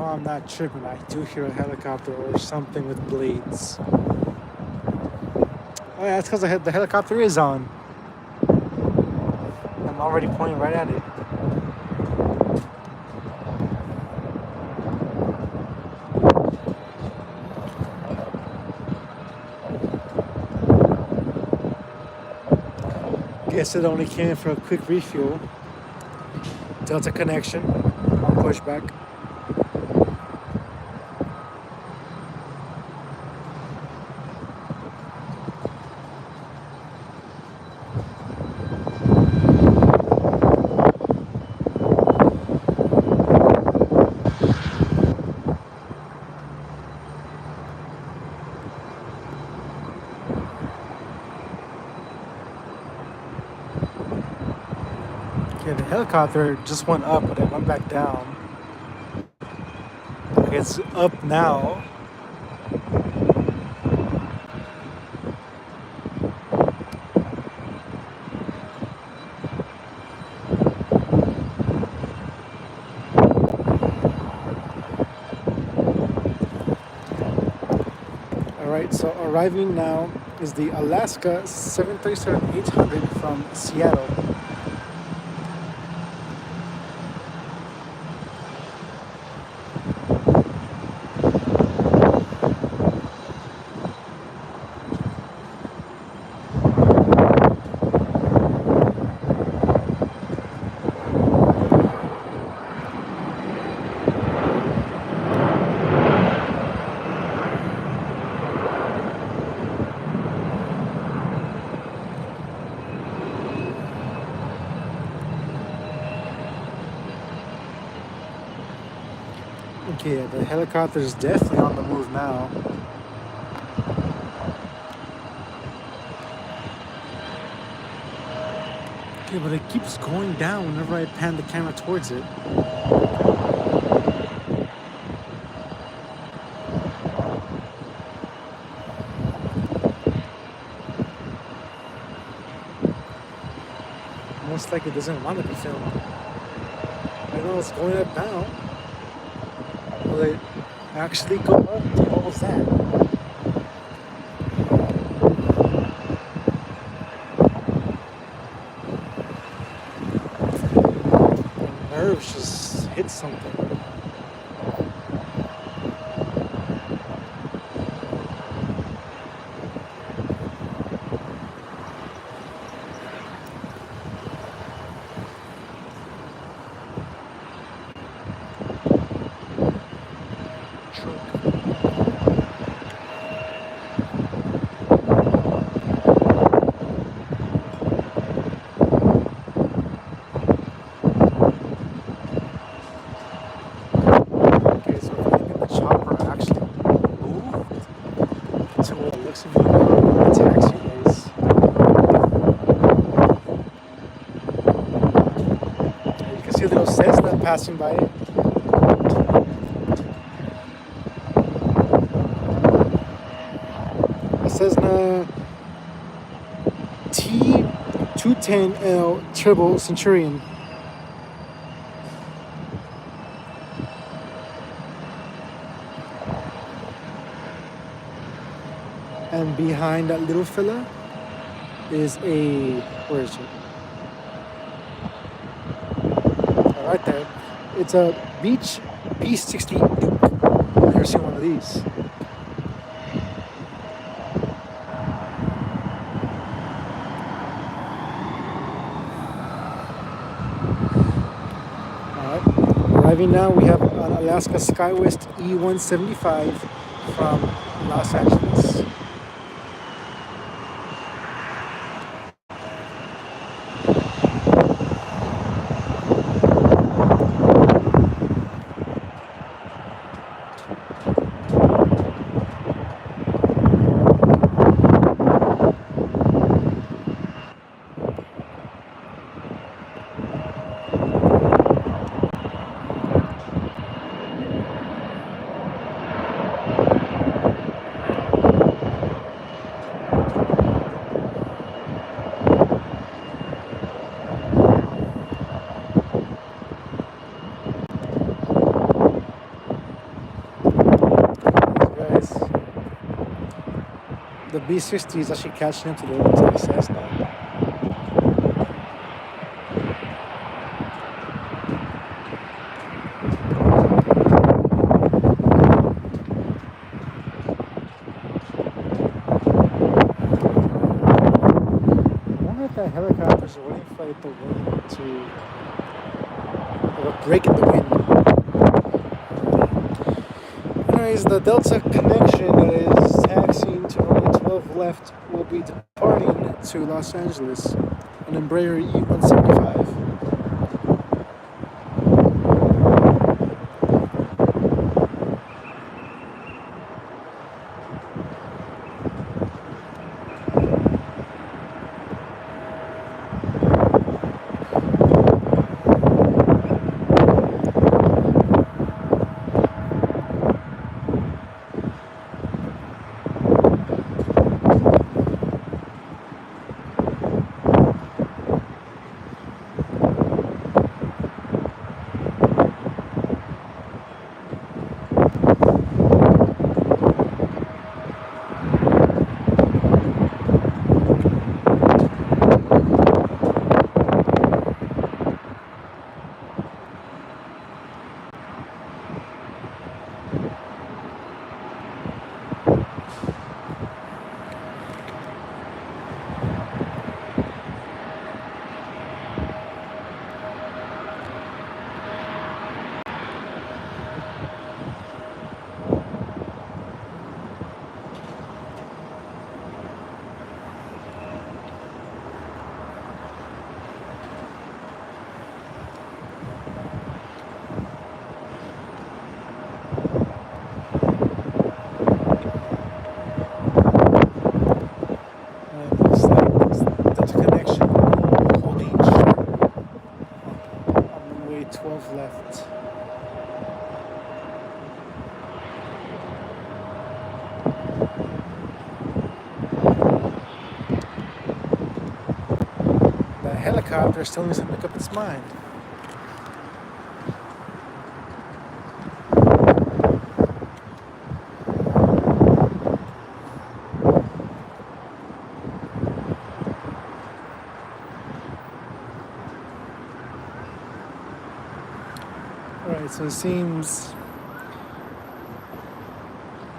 I'm not tripping. I do hear a helicopter or something with blades. Oh yeah, that's because the helicopter is on. I'm already pointing right at it. Guess it only came for a quick refuel. Delta connection on pushback. Okay, the helicopter just went up, but it went back down. Okay, it's up now. Alright, so arriving now is the Alaska 737-800 from Seattle. Okay, the helicopter is definitely on the move now. Okay, but it keeps going down whenever I pan the camera towards it. Almost like it doesn't want to be filmed. I know it's going up now. Will it actually go up? What was that? My nerves just hit something. See a little Cessna passing by it. A Cessna T210L Turbo Centurion. And behind that little fella is a, where is it? Right there. It's a Beech B60 Duke. I've never seen one of these. Alright. Arriving now, we have an Alaska SkyWest E175 from Los Angeles. The B60 is actually catching up to the Cessna. I wonder if that helicopters are waiting for the wind to, like a break in the wind. Anyways, the Delta connection that is taxiing to runway 12 left will be departing to Los Angeles, an Embraer E175. runway 12 left. The helicopter still needs to make up its mind. Alright, so it seems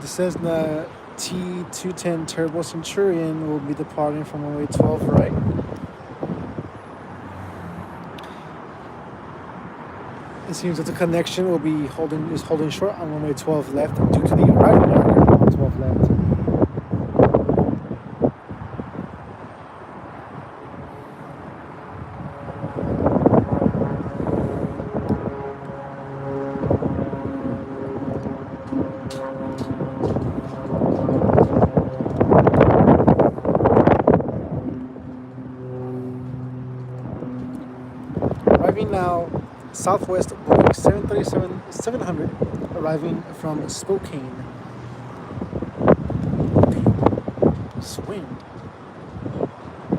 the Cessna T210 Turbo Centurion will be departing from runway 12 right. It seems that the connection will be holding short on runway 12 left due to the arrival marker on 12 left. Arriving now, Southwest Boeing 737-700, arriving from Spokane. Swing. As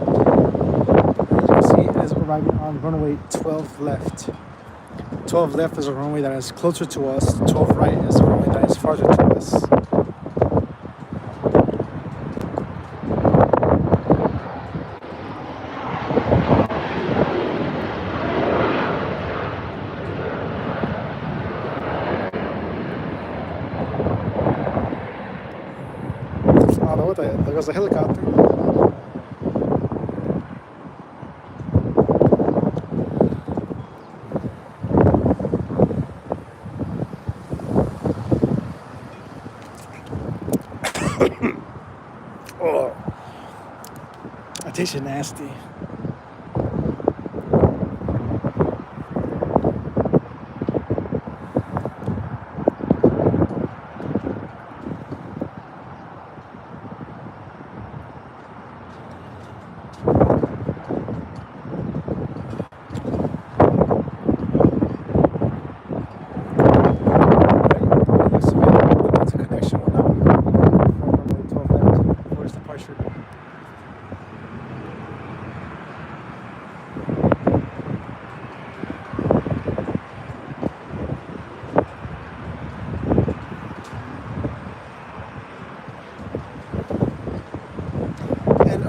you can see, it is arriving on runway 12 left. 12 left is a runway that is closer to us. 12 right is a runway that is farther to us. There goes a helicopter. Oh, that tasted nasty.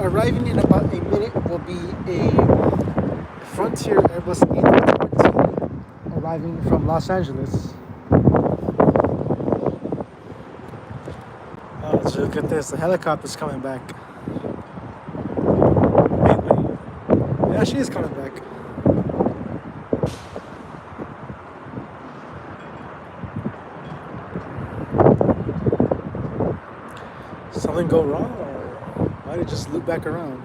Arriving in about a minute will be a Frontier Airbus A320 arriving from Los Angeles. Oh, look at this, the helicopter's coming back. Wait. Yeah, she is coming back. Something go wrong? Why did it just loop back around?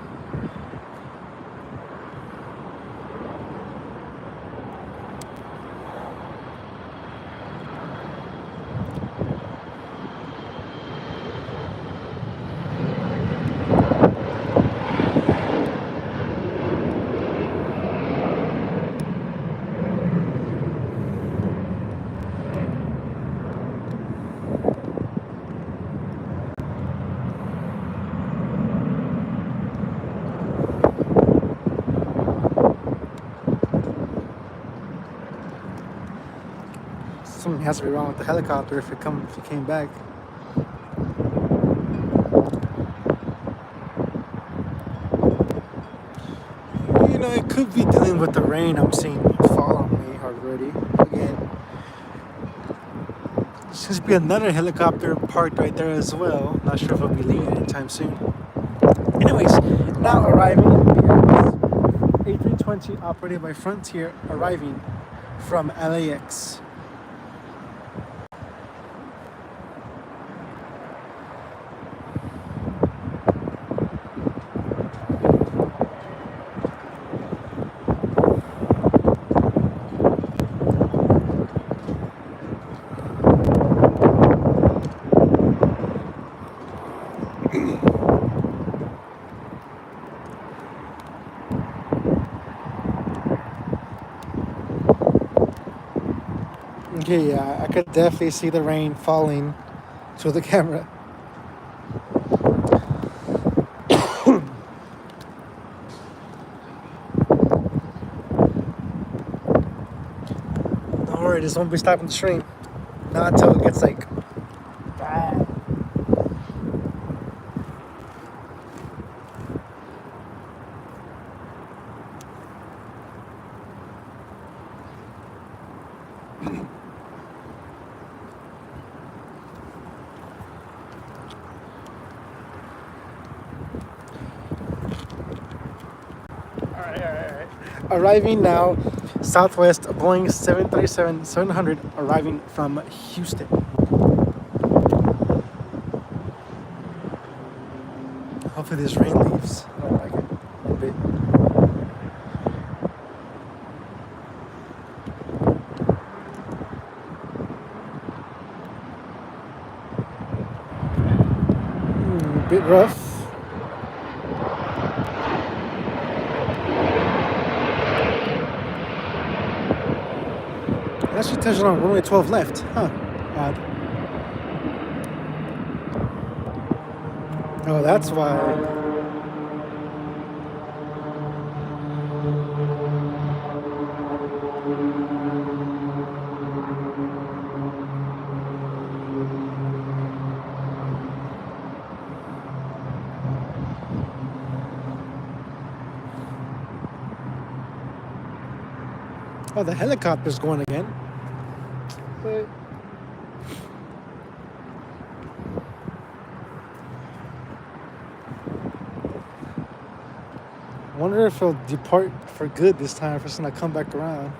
Something has to be wrong with the helicopter if it came back. You know, it could be dealing with the rain I'm seeing fall on me already. Again, there seems to be another helicopter parked right there as well. Not sure if it'll be leaving anytime soon. Anyways, now arriving the Airbus A320 operated by Frontier, arriving from LAX. Okay, yeah, I could definitely see the rain falling to the camera. Don't worry, this won't be stopping the stream. Not until it gets like bad. Alright. Arriving now, Southwest Boeing 737-700 arriving from Houston. Hopefully this rain leaves. I don't like it a bit. A bit rough. It actually touched on runway 12 left. Huh. Odd. Oh, that's why. Oh, the helicopter's going again. But I wonder if he'll depart for good this time, if it's gonna come back around.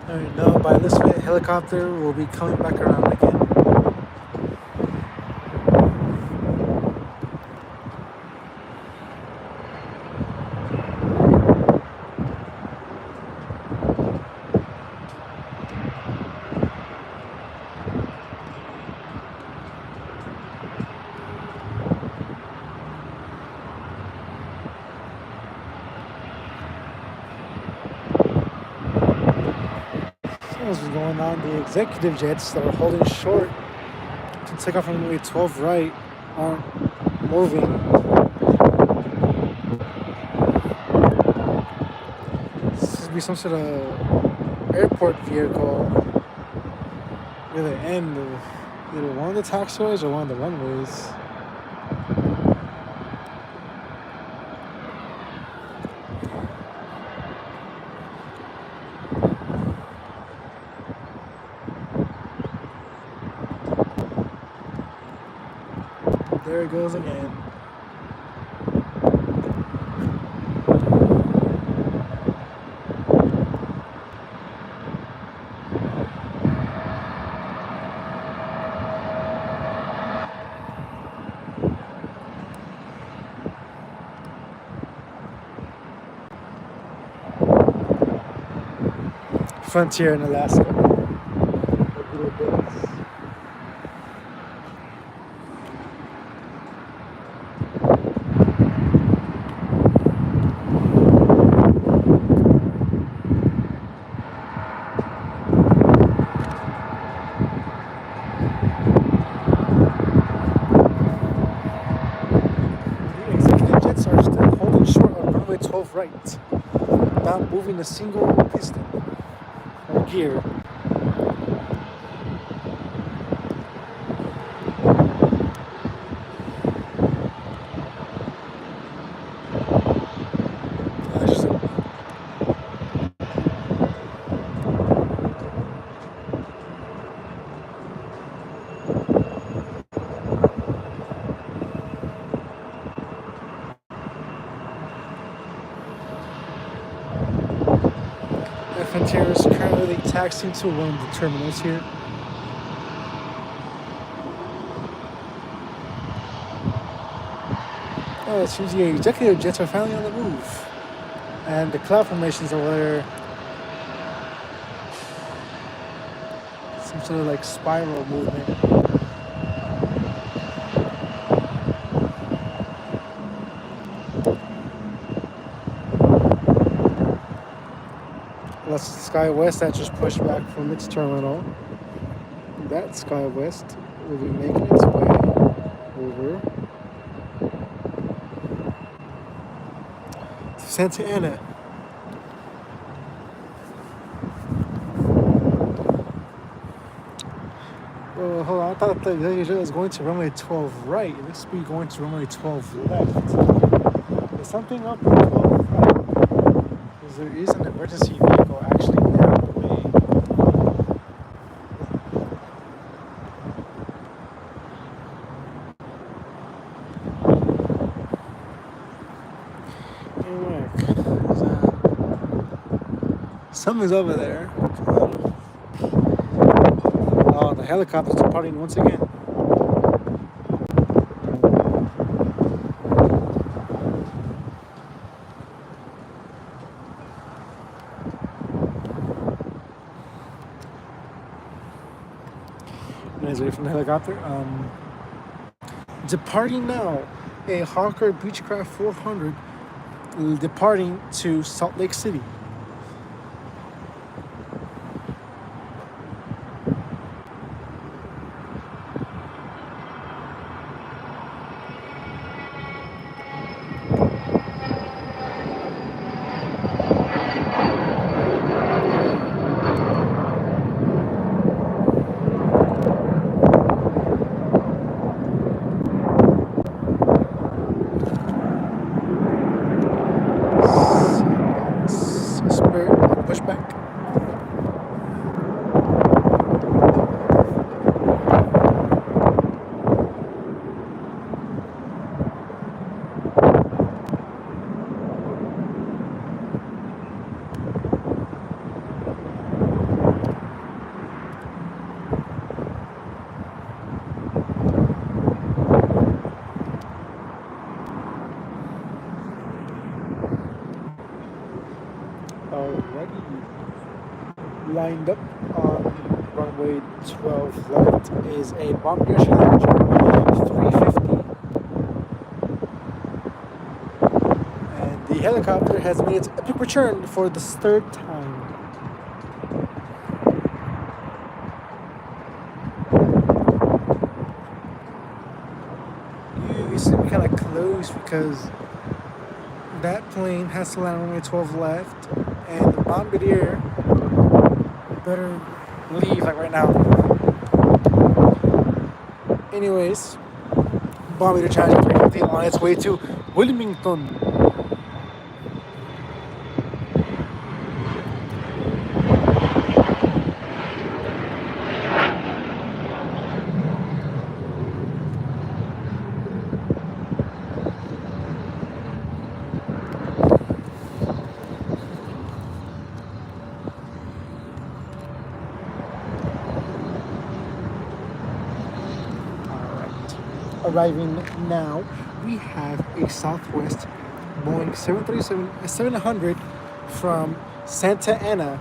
Alright, no, by this way, helicopter will be coming back around again. What's going on? The executive jets that are holding short to take off from runway 12 right aren't moving. This should be some sort of airport vehicle near the end of either one of the taxiways or one of the runways. There it goes again. Frontier in Alaska. Right, not moving a single piston or gear. taxiing to one of the terminals here. Oh, it seems the executive jets are finally on the move. And the cloud formations over there, some sort of like spiral movement. That's SkyWest that just pushed back from its terminal. That SkyWest will be making its way over to Santa Ana. Oh, hold on. I thought the executive was going to runway 12 right. It looks to be going to runway 12 left. There's something up with 12 right. Because there is an emergency vehicle actually down the way. Something's over there. Oh, the helicopter's departing once again. Nice away from the helicopter. Departing now, a Hawker Beechcraft 400 departing to Salt Lake City. Pushback. Already lined up on runway 12 left is a Bombardier Challenger 350. And the helicopter has made its epic return for the third time. You seem kind of close because that plane has to land on runway 12 left, and the Bombardier better leave like right now. Anyways, Bombardier Challenger 350 on its way to Wilmington. Arriving now, we have a Southwest Boeing 737-700 from Santa Ana.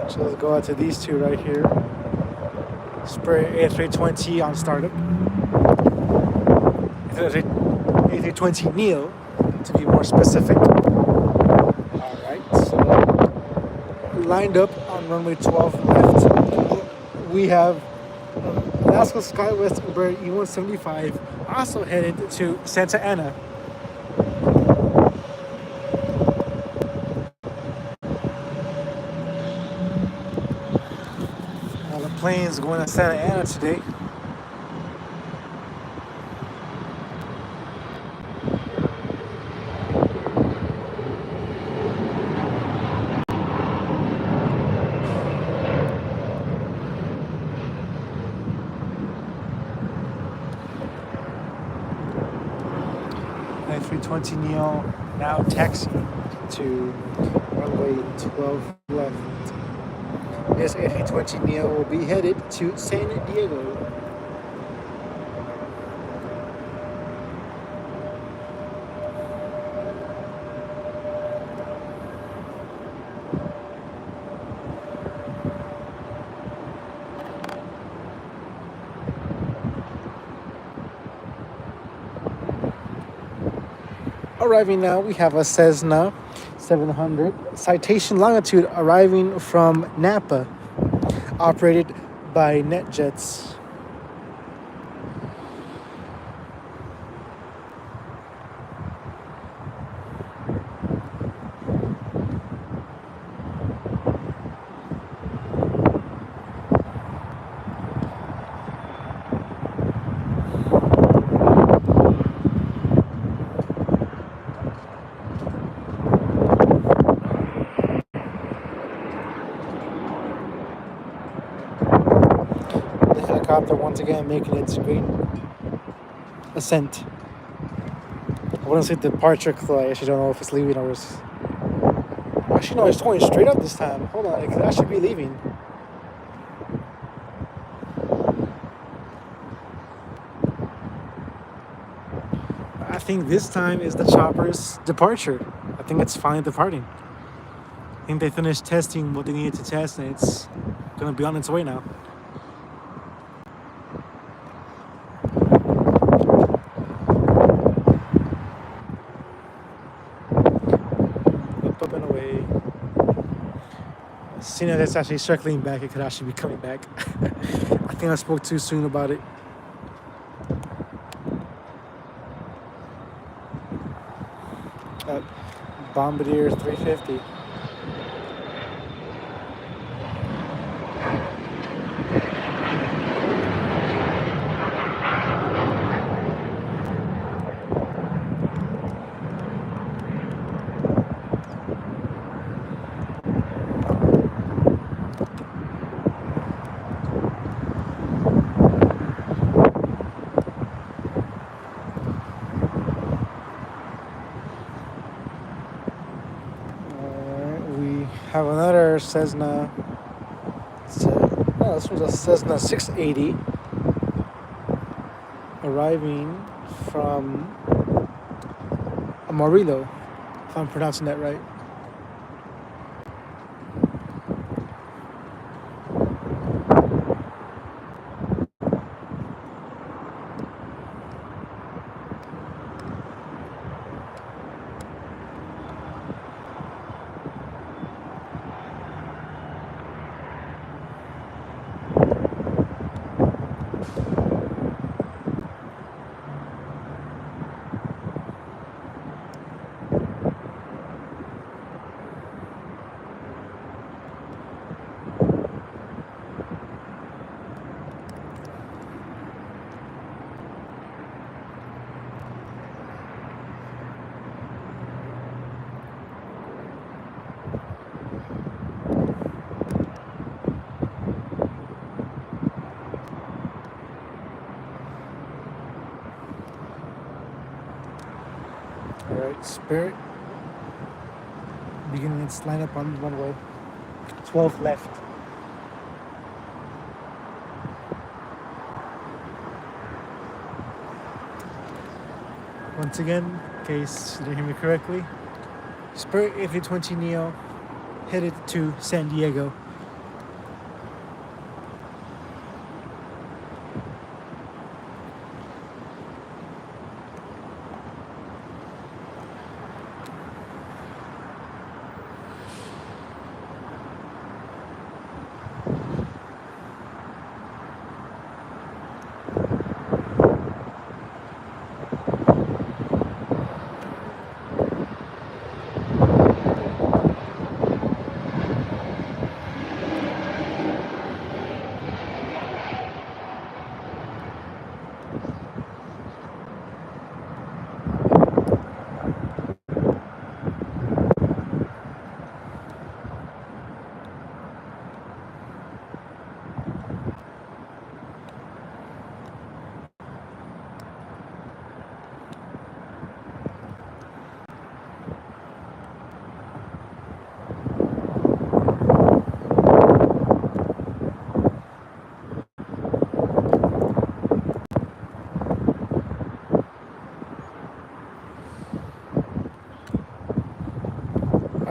So let's go out to these two right here. Spray A320 on startup. A320neo, to be more specific. Alright, so lined up on runway 12 left, we have Alaska SkyWest Embraer E175, also headed to Santa Ana. Planes going to Santa Ana today. A320neo now taxiing to runway 12 left. This A320neo will be headed to San Diego. Arriving now, we have a Cessna 700 Citation Longitude arriving from Napa, operated by NetJets. Helicopter once again making its great ascent. I wouldn't say departure because I actually don't know if it's leaving or it's... Actually, no, it's going straight up this time. Hold on, it could actually be leaving. I think this time is the chopper's departure. I think it's finally departing. I think they finished testing what they needed to test and it's going to be on its way now. Up and away. Seeing that it's actually circling back, it could actually be coming back. I think I spoke too soon about it. Bombardier 350. Have another Cessna. This was a Cessna 680 arriving from Amarillo, if I'm pronouncing that right. Alright, Spirit beginning its lineup on runway 12 left. Once again, in case you didn't hear me correctly, Spirit A320neo headed to San Diego.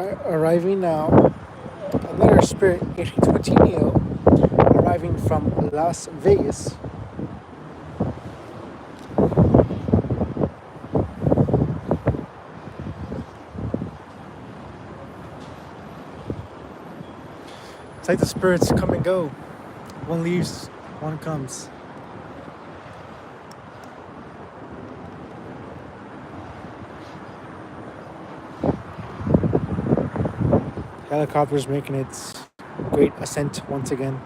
Arriving now, another Spirit A320 Neo arriving from Las Vegas. It's like the spirits come and go. One leaves, one comes. Helicopter's making its great ascent once again.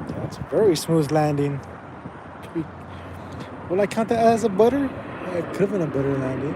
Yeah, it's a very smooth landing. Will I count that as a butter? It could have been a butter landing.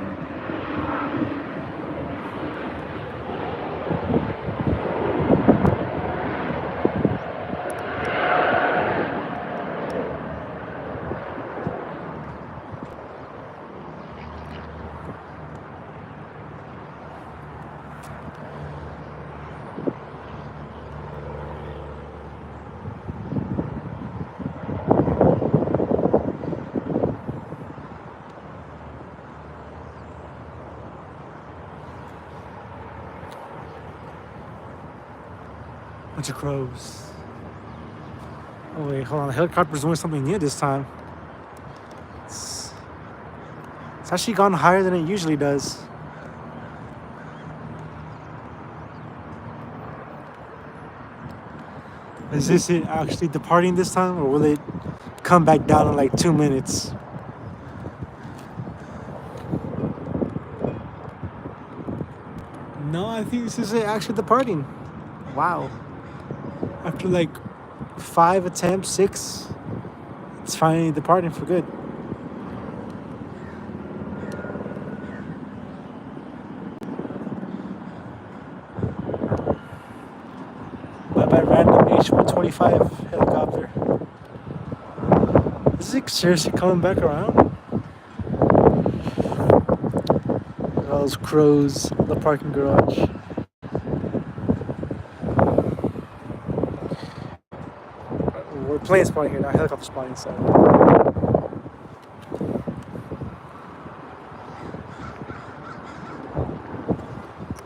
Bunch of crows. Oh wait, hold on. The helicopter's doing something new this time. It's actually gone higher than it usually does. Is this it actually departing this time, or will it come back down in like 2 minutes? No, I think this is it actually departing. Wow. After like 5 attempts, 6, it's finally departing for good. Bye bye random H-125 helicopter. Is it seriously coming back around? Look at all those crows in the parking garage. We're plane spotting here, not helicopter spotting, so.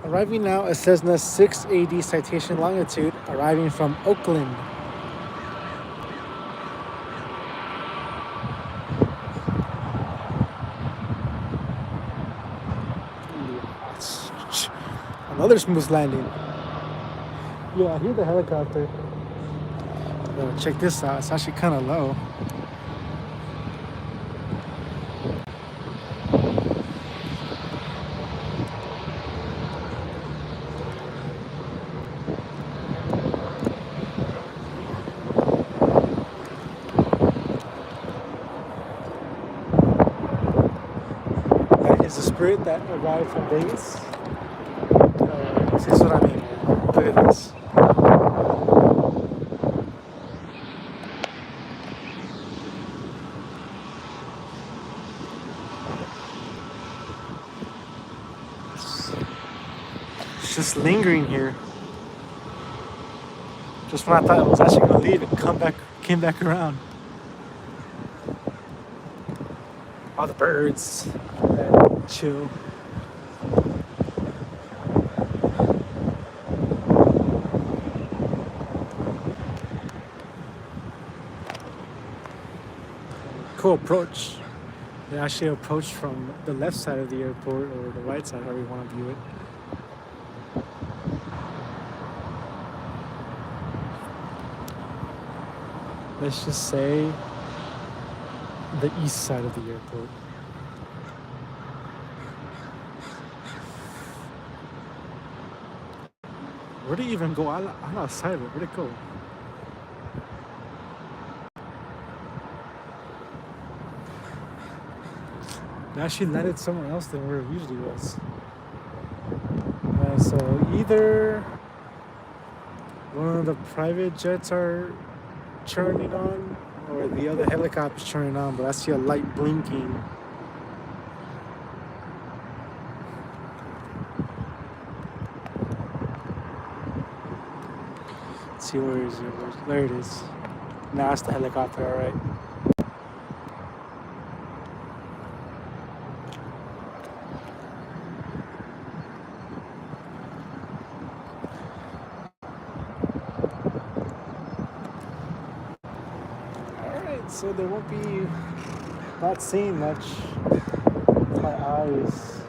Arriving now, a Cessna 680 Citation Longitude, arriving from Oakland. Another smooth landing. Yeah, I hear the helicopter. Check this out, it's actually kind of low. That is the Spirit that arrived from Vegas. This is what I mean. Look at this. It's just lingering here. Just when I thought it was actually going to leave, it came back around. All the birds, chill. Cool approach. They actually approached from the left side of the airport, or the right side, however you want to view it. Let's just say the east side of the airport. Where'd it even go? I'm outside of it. Where'd it go? It actually landed somewhere else than where it usually was. So either one of the private jets are turning on, or the other helicopter's turning on, but I see a light blinking. Let's see, where is it? There it is. Now it's the helicopter, alright. so there won't be not seeing much with my eyes.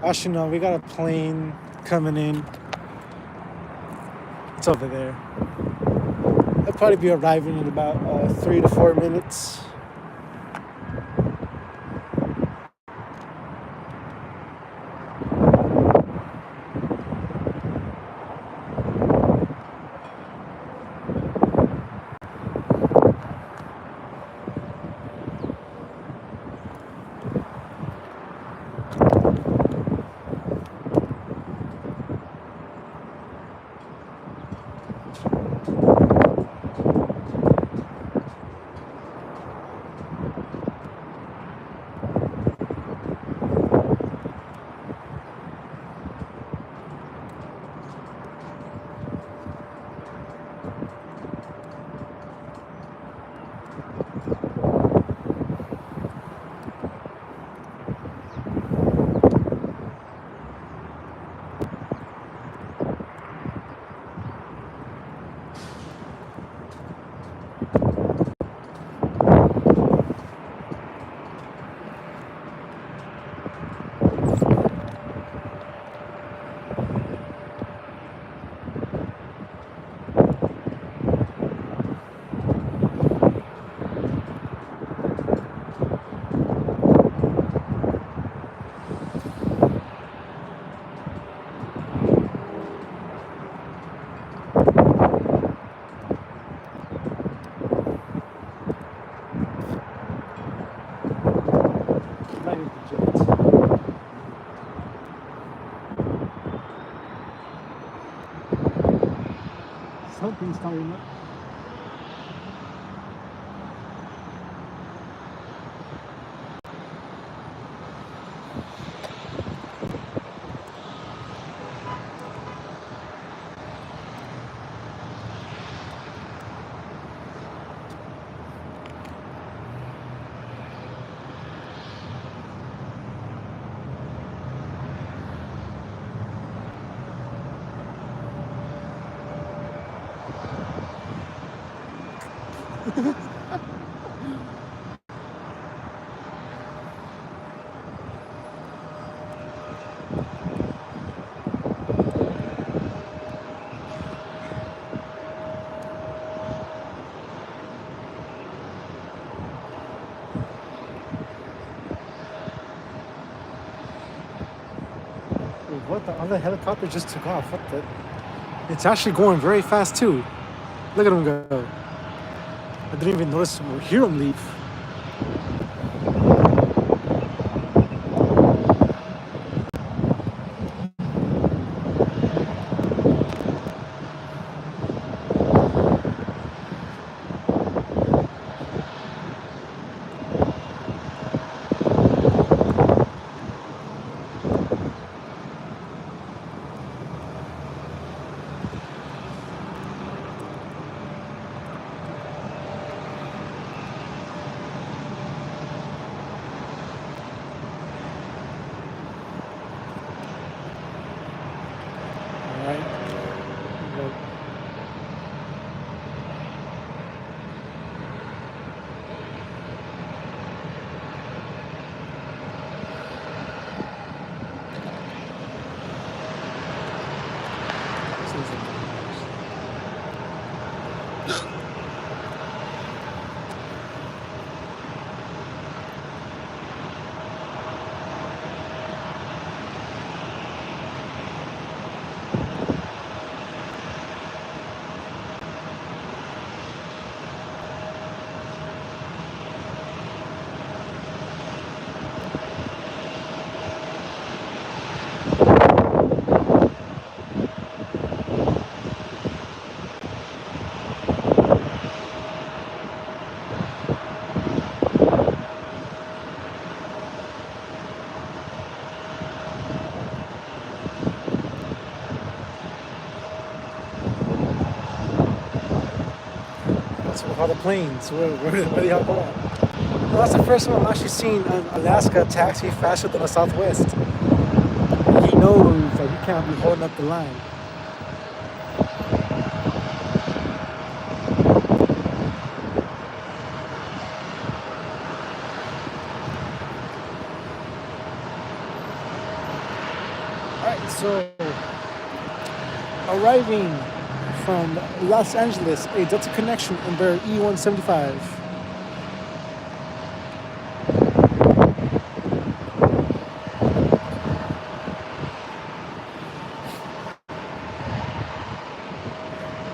Actually, no, we got a plane coming in. It's over there. It'll probably be arriving in about 3 to 4 minutes. Something's starting up. What, the other helicopter just took off? What the? It's actually going very fast too. Look at him go. I didn't even notice or hear him leave. All the planes, where they all going? Well, that's the first time I'm actually seeing an Alaska taxi faster than a Southwest. He knows that he can't be holding up the line. So, arriving from Los Angeles, a Delta connection Embraer E175.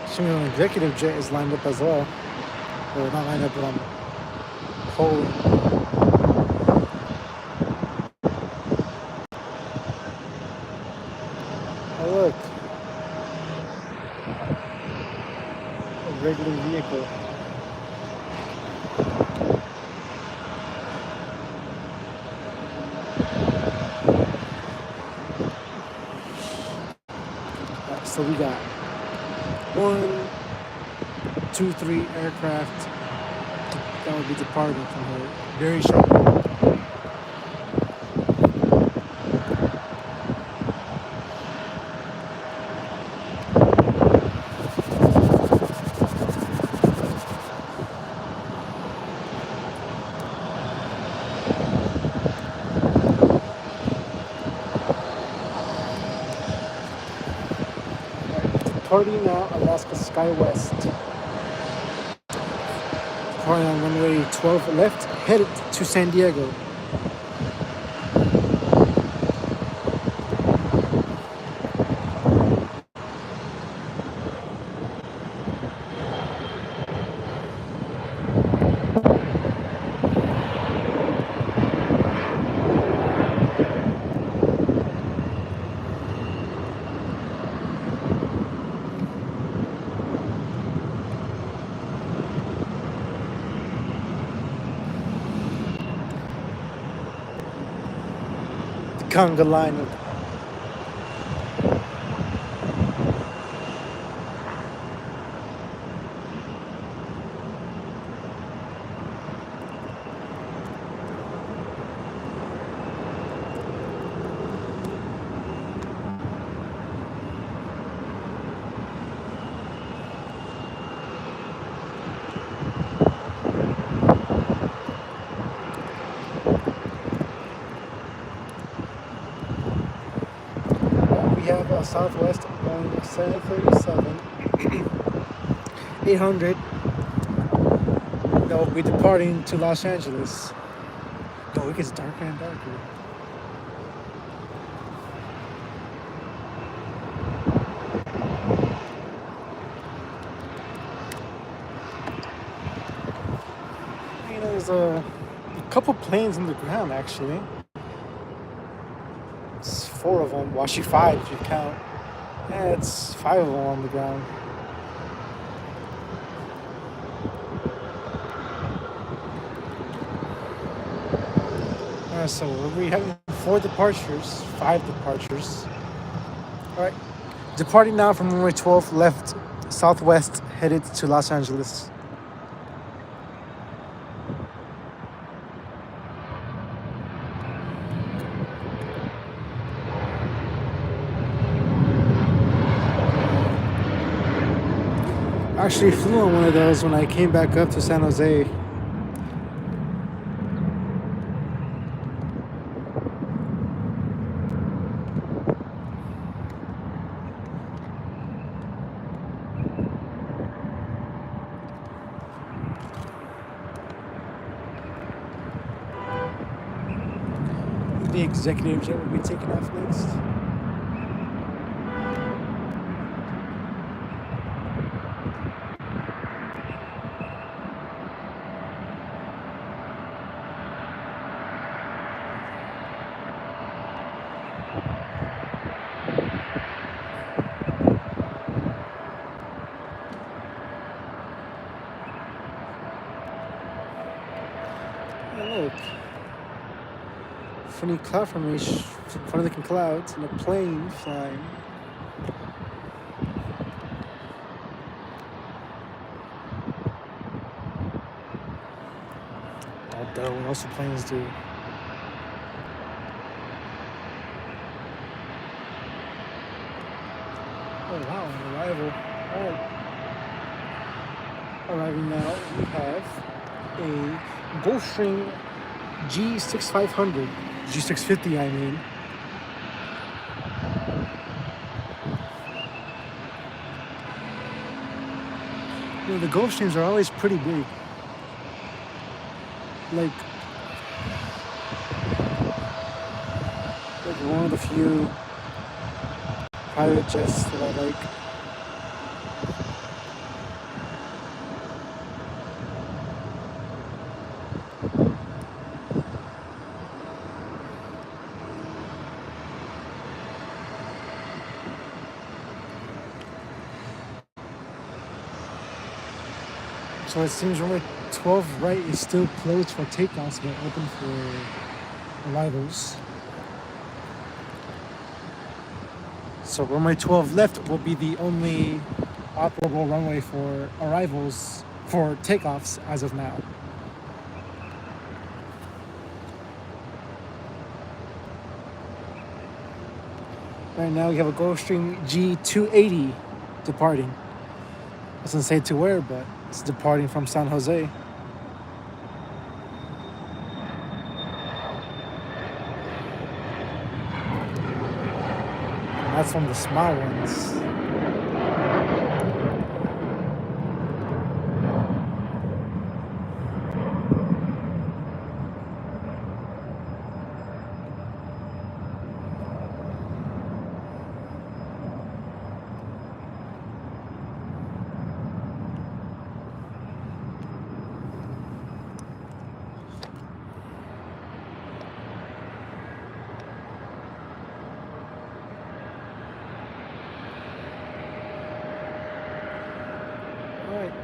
Assuming an executive jet is lined up as well. Or not lined up, but I'm holding. Oh, look. A regular vehicle. Right, so we got 1, 2, 3 aircraft that will be departing from here very shortly. Departing now, Alaska SkyWest. Departing on runway 12 left, headed to San Diego. Conga line of have a Southwest Boeing 737 800 that will be departing to Los Angeles. Oh, it gets darker and darker. You know, there's a couple planes on the ground actually. It's 4 of them. Well, actually 5 if you count. Yeah, it's 5 of them on the ground. Alright, so we have 4 departures, 5 departures. Alright, departing now from runway 12 left, southwest, headed to Los Angeles. I actually flew on one of those when I came back up to San Jose. The executive jet will be taking off next. Look, funny cloud formation, funny looking clouds, and a plane flying. Oh, duh, what else do planes do? Oh wow, an arrival. Alright. Arriving now, we have a Gulfstream G6500, G650 I mean. The Gulf Streams are always pretty big. Like one of the few private jets that I like. So it seems runway 12 right is still closed for takeoffs but open for arrivals. So runway 12 left will be the only operable runway for arrivals for takeoffs as of now. Right now we have a Gulfstream G280 departing. Doesn't say to where, but it's departing from San Jose. That's from the small ones.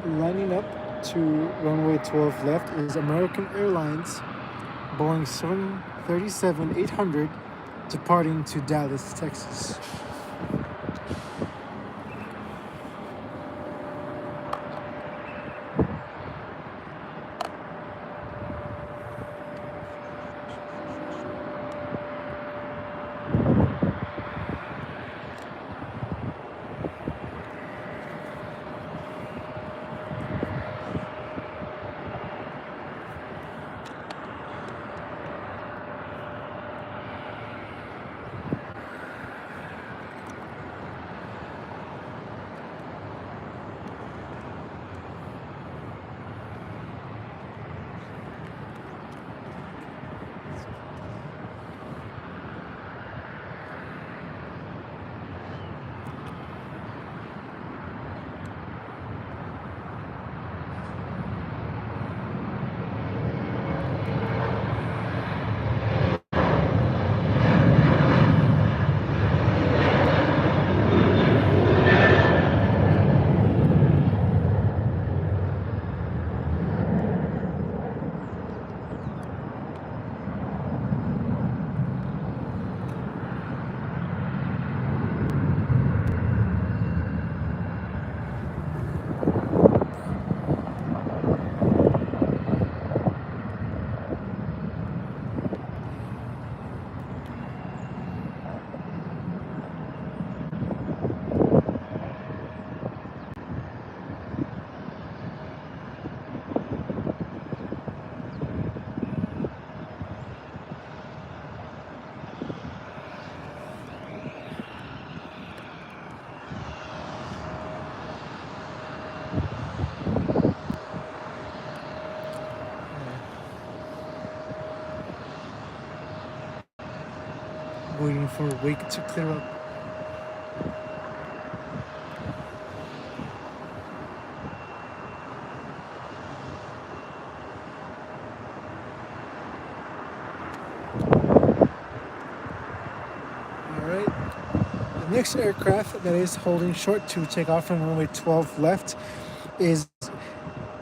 Lining up to runway 12 left is American Airlines Boeing 737-800 departing to Dallas, Texas. Waiting for wake to clear up. Alright. The next aircraft that is holding short to take off from runway 12 left is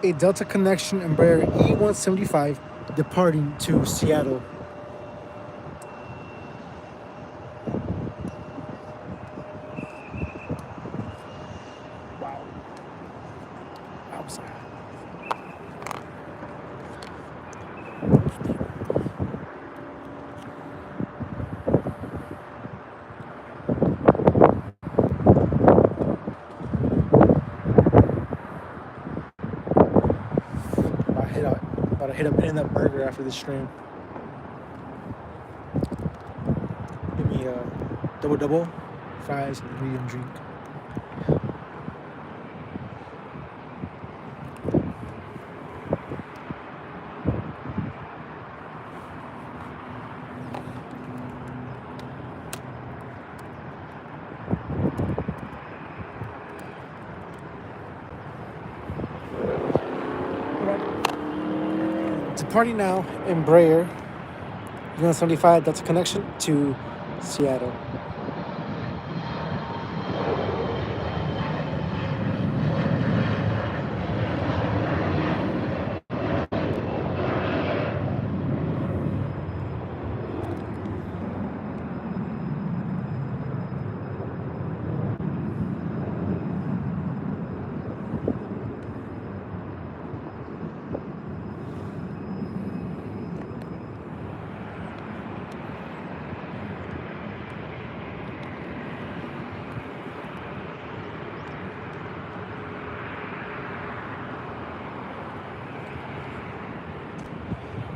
a Delta Connection Embraer E175 departing to Seattle. About to hit up in that burger after this stream. Give me a double, fries, and a medium drink. Departing now, Embraer, Union 75, that's a connection to Seattle.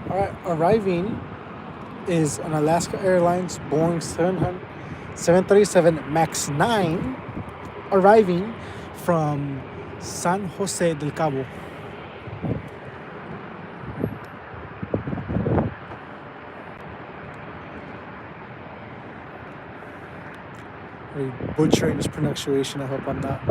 All right, arriving is an Alaska Airlines Boeing 737 MAX 9 arriving from San Jose del Cabo. I'm butchering this pronunciation, I hope I'm not.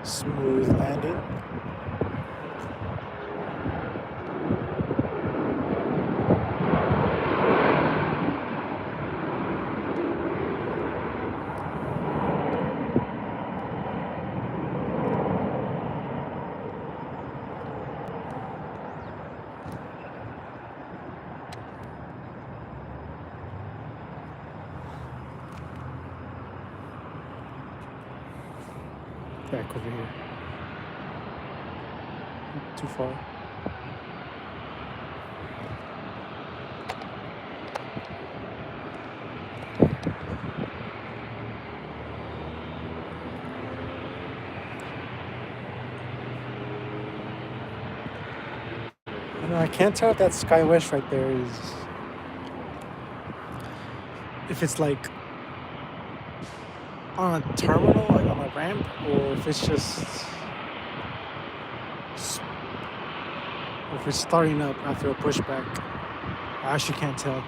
Smooth landing. Back over here. Too far. I can't tell if that SkyWest right there is, if it's like on a terminal, like on a ramp, or if it's just, or if it's starting up after a pushback. I actually can't tell.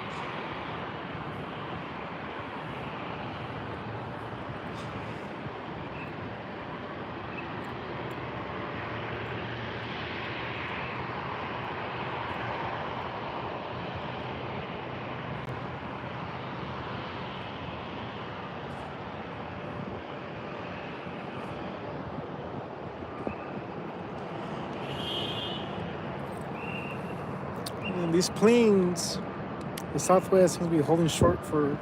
And these planes, the Southwest seems to be holding short for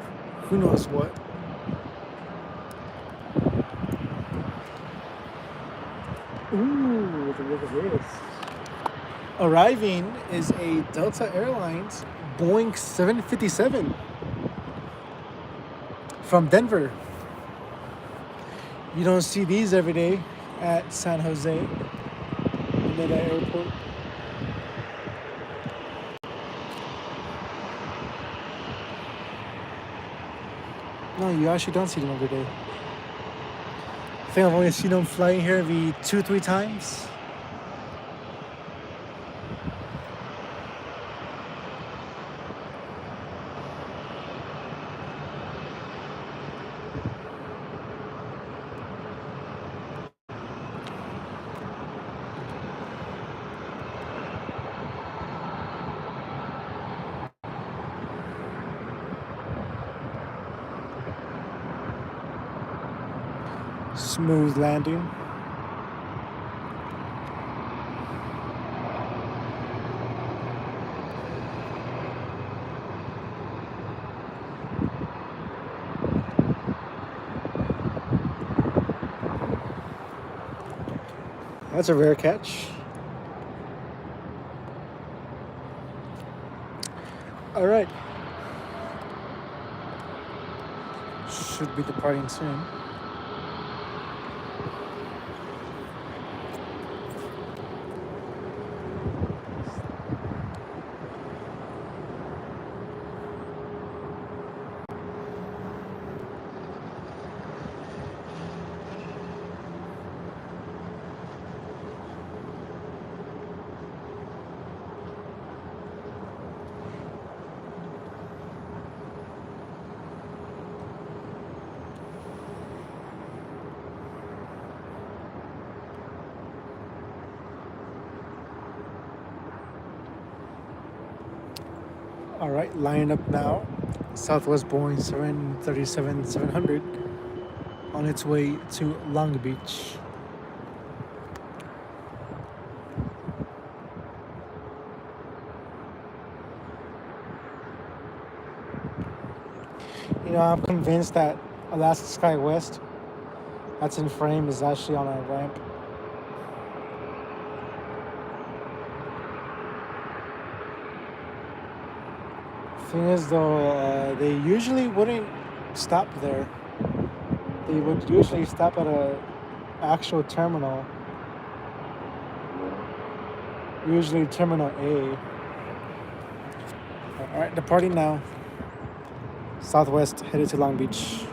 who knows what. Ooh, look at this. Arriving is a Delta Airlines Boeing 757 from Denver. You don't see these every day at San Jose, near that airport. No, you actually don't see them every day. I think I've only seen them flying here maybe 2-3 times. Smooth landing. That's a rare catch. All right. Should be departing soon. All right, line up now. Southwest Boeing 737-700 on its way to Long Beach. I'm convinced that Alaska Sky West, that's in frame, is actually on a ramp. Thing is, though, they usually wouldn't stop there. They would usually stop at a actual terminal, usually Terminal A. All right, departing now. Southwest headed to Long Beach.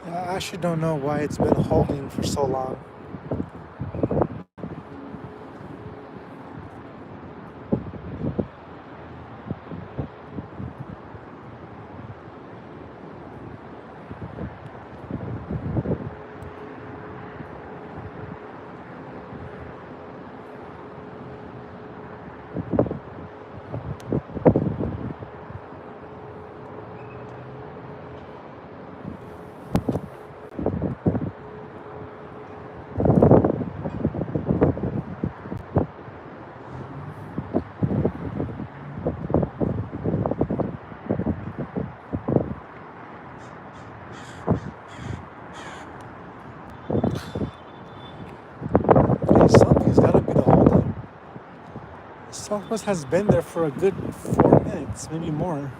I actually don't know why it's been holding for so long. Southwest has been there for a good 4 minutes, maybe more.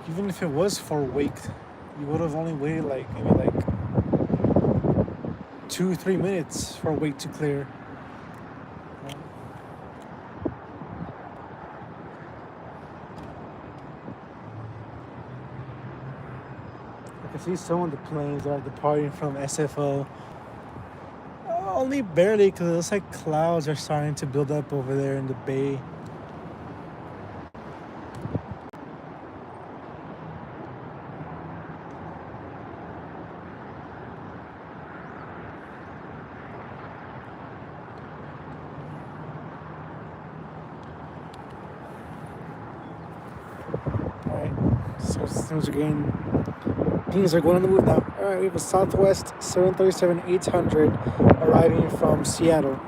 Even if it was for wake, you would have only waited like maybe like 2-3 minutes for wake to clear. I can see some of the planes are departing from SFO. Only barely, because it looks like clouds are starting to build up over there in the bay. Alright, so things are getting. Things are going on the move now. Alright, we have a Southwest 737-800 arriving from Seattle.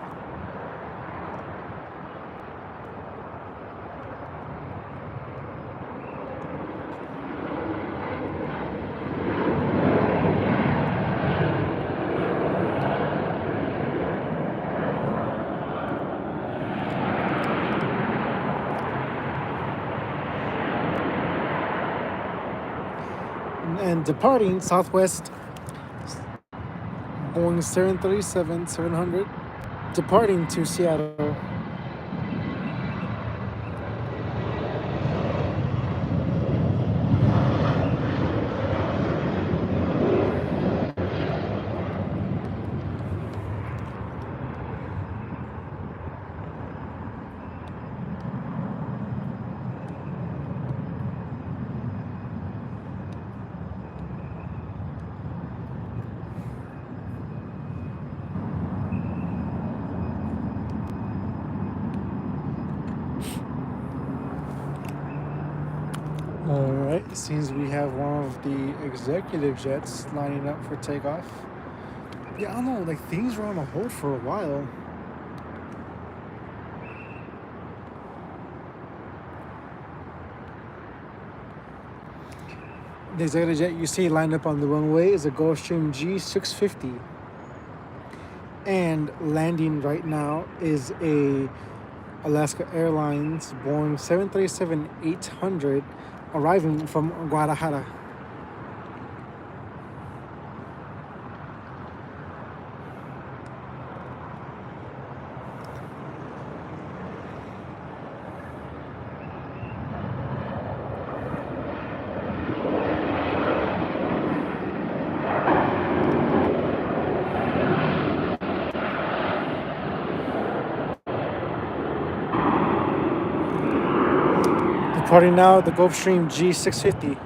And departing Southwest Boeing 737-700 departing to Seattle. Alright, it seems we have one of the executive jets lining up for takeoff. Yeah, I don't know, like things were on a hold for a while. The executive jet you see lined up on the runway is a Gulfstream G650. And landing right now is a Alaska Airlines Boeing 737-800 arriving from Guadalajara. Departing now, the Gulfstream G650.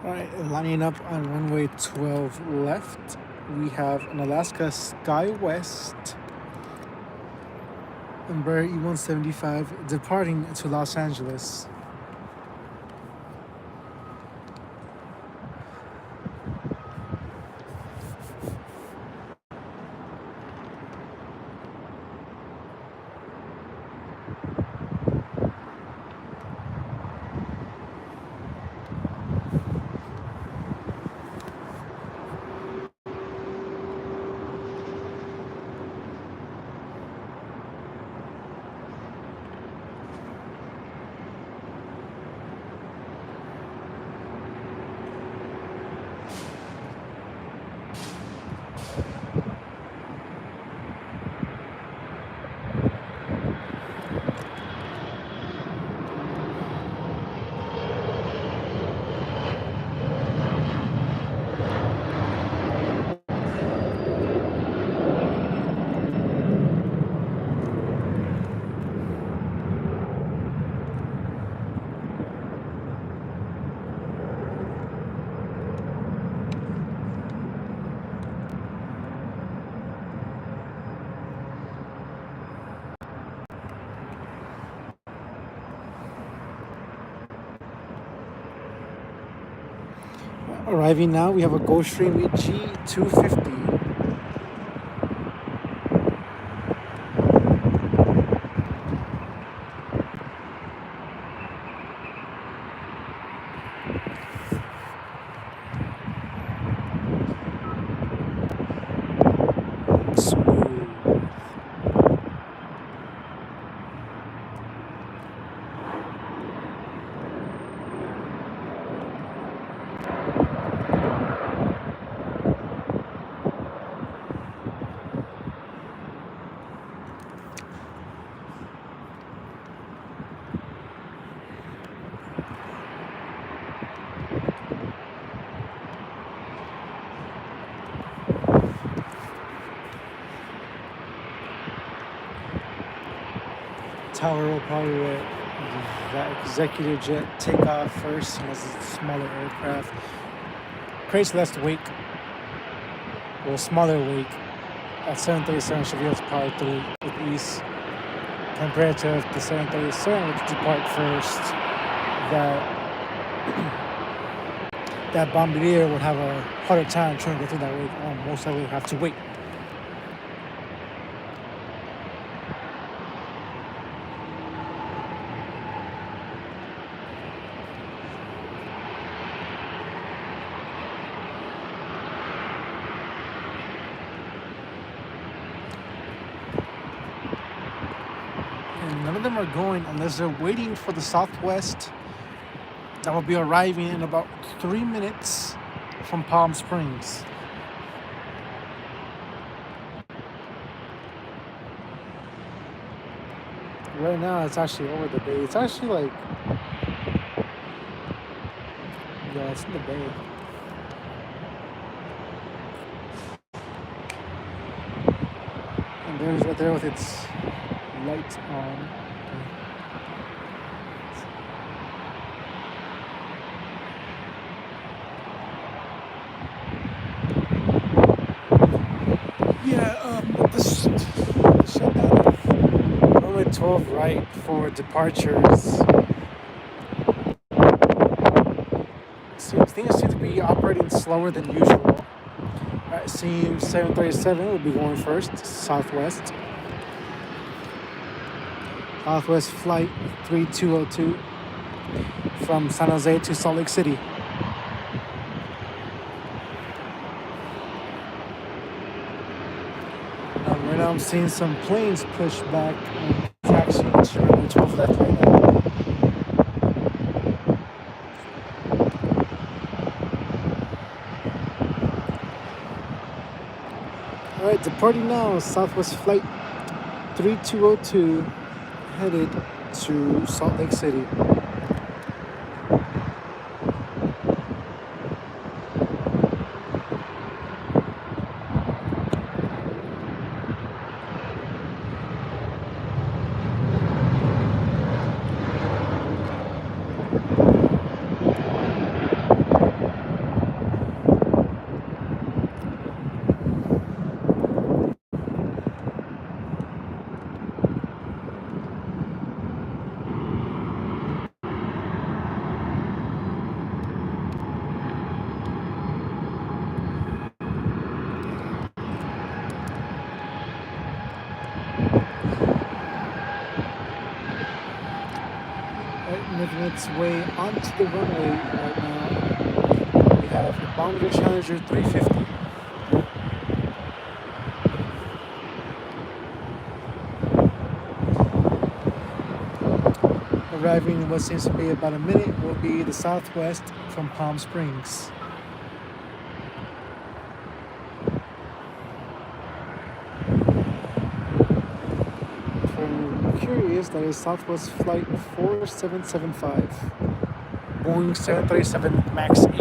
All right, lining up on runway 12 left, we have an Alaska SkyWest Embraer E175 departing to Los Angeles. Arriving now, we have a Gulfstream G250. Smooth. Tower will probably let that executive jet take off first, and as a smaller aircraft. Creates less wake, well, smaller wake. That 737 should be able to power through with ease compared to if the 737 would depart first. That Bombardier would have a harder time trying to go through that wake, or most likely have to wait. And none of them are going unless they're waiting for the Southwest that will be arriving in about 3 minutes from Palm Springs. Right now, it's actually over the bay. It's actually like, yeah, it's in the bay. And there's right there with its lights on. Yeah, this shutdown of runway 12 right for departures. Things seem to be operating slower than usual. It seems 737 will be going first, Southwest. Southwest Flight 3202 from San Jose to Salt Lake City. Right now I'm seeing some planes push back on taxi to runway 12 left right now. Alright, departing now, Southwest Flight 3202 headed to Salt Lake City. Making its way onto the runway right now. We have the Bombardier Challenger 350. Arriving in what seems to be about a minute will be the Southwest from Palm Springs. Curious, that is Southwest Flight 4775, Boeing 737 MAX 8.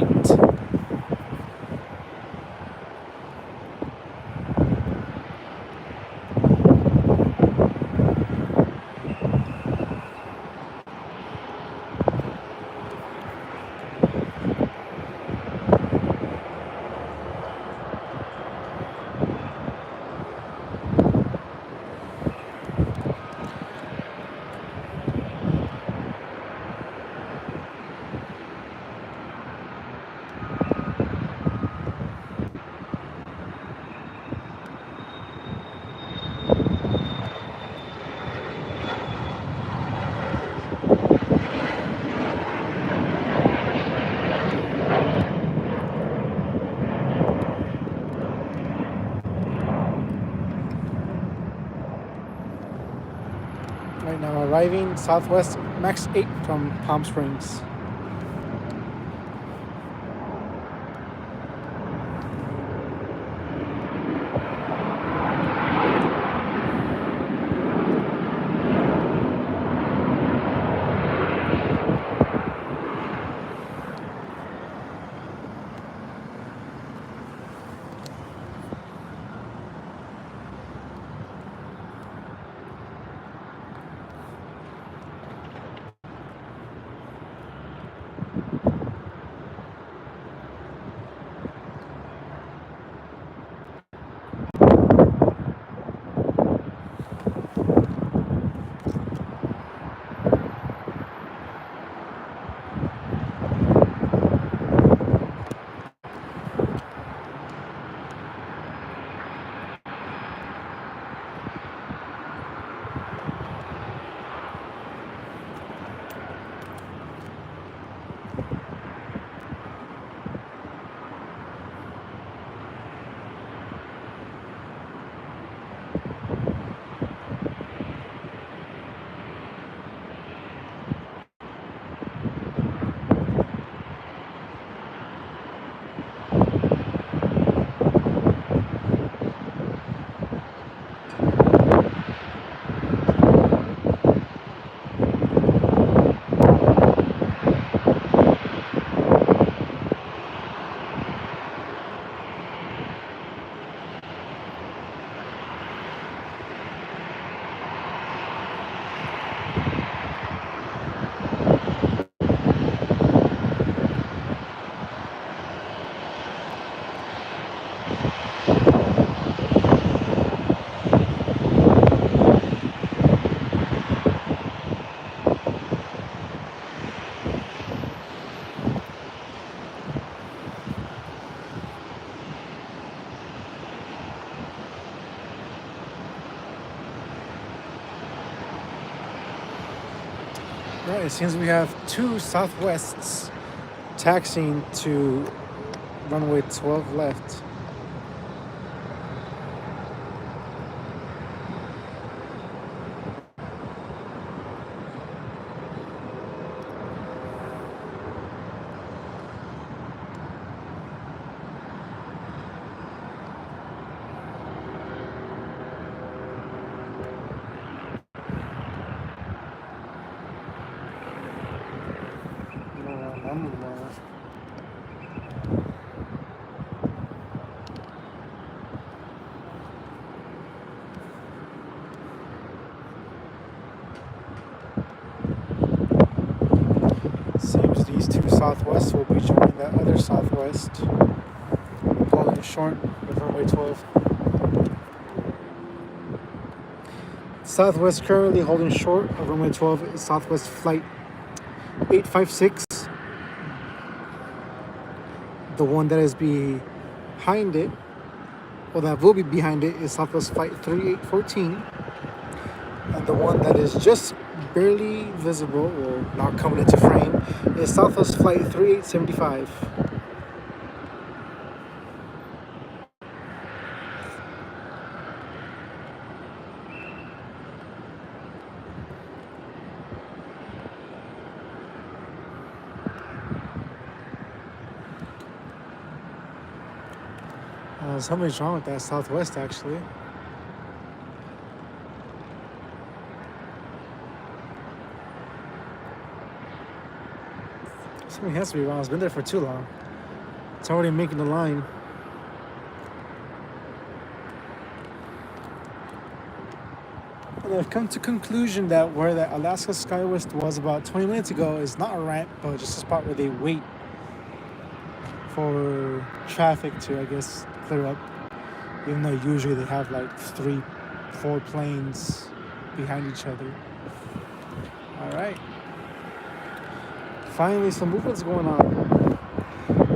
Right now arriving Southwest Max 8 from Palm Springs. Right, it seems we have two Southwests taxiing to runway 12 left. Seems these two Southwests will be joining that other Southwest, pulling short of runway 12. Southwest currently holding short of runway 12 is Southwest Flight 856. The one that is behind it, or that will be behind it, is Southwest Flight 3814. And the one that is just barely visible, or not coming into frame, is Southwest Flight 3875. Something's wrong with that Southwest, actually. Something has to be wrong. It's been there for too long. It's already making the line. And I've come to conclusion that where that Alaska Skywest was about 20 minutes ago is not a ramp, but just a spot where they wait for traffic to, I guess, clear up. Even though usually they have like 3-4 planes behind each other. All right. Finally, some movement's going on.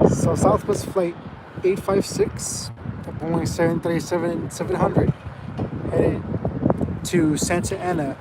So Southwest Flight 856, Boeing 737-700, headed to Santa Ana.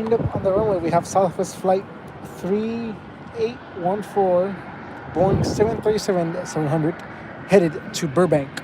lined up on the runway, we have Southwest Flight 3814, Boeing 737-700, headed to Burbank.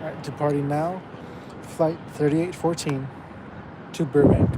All right, departing now, Flight 3814 to Burbank.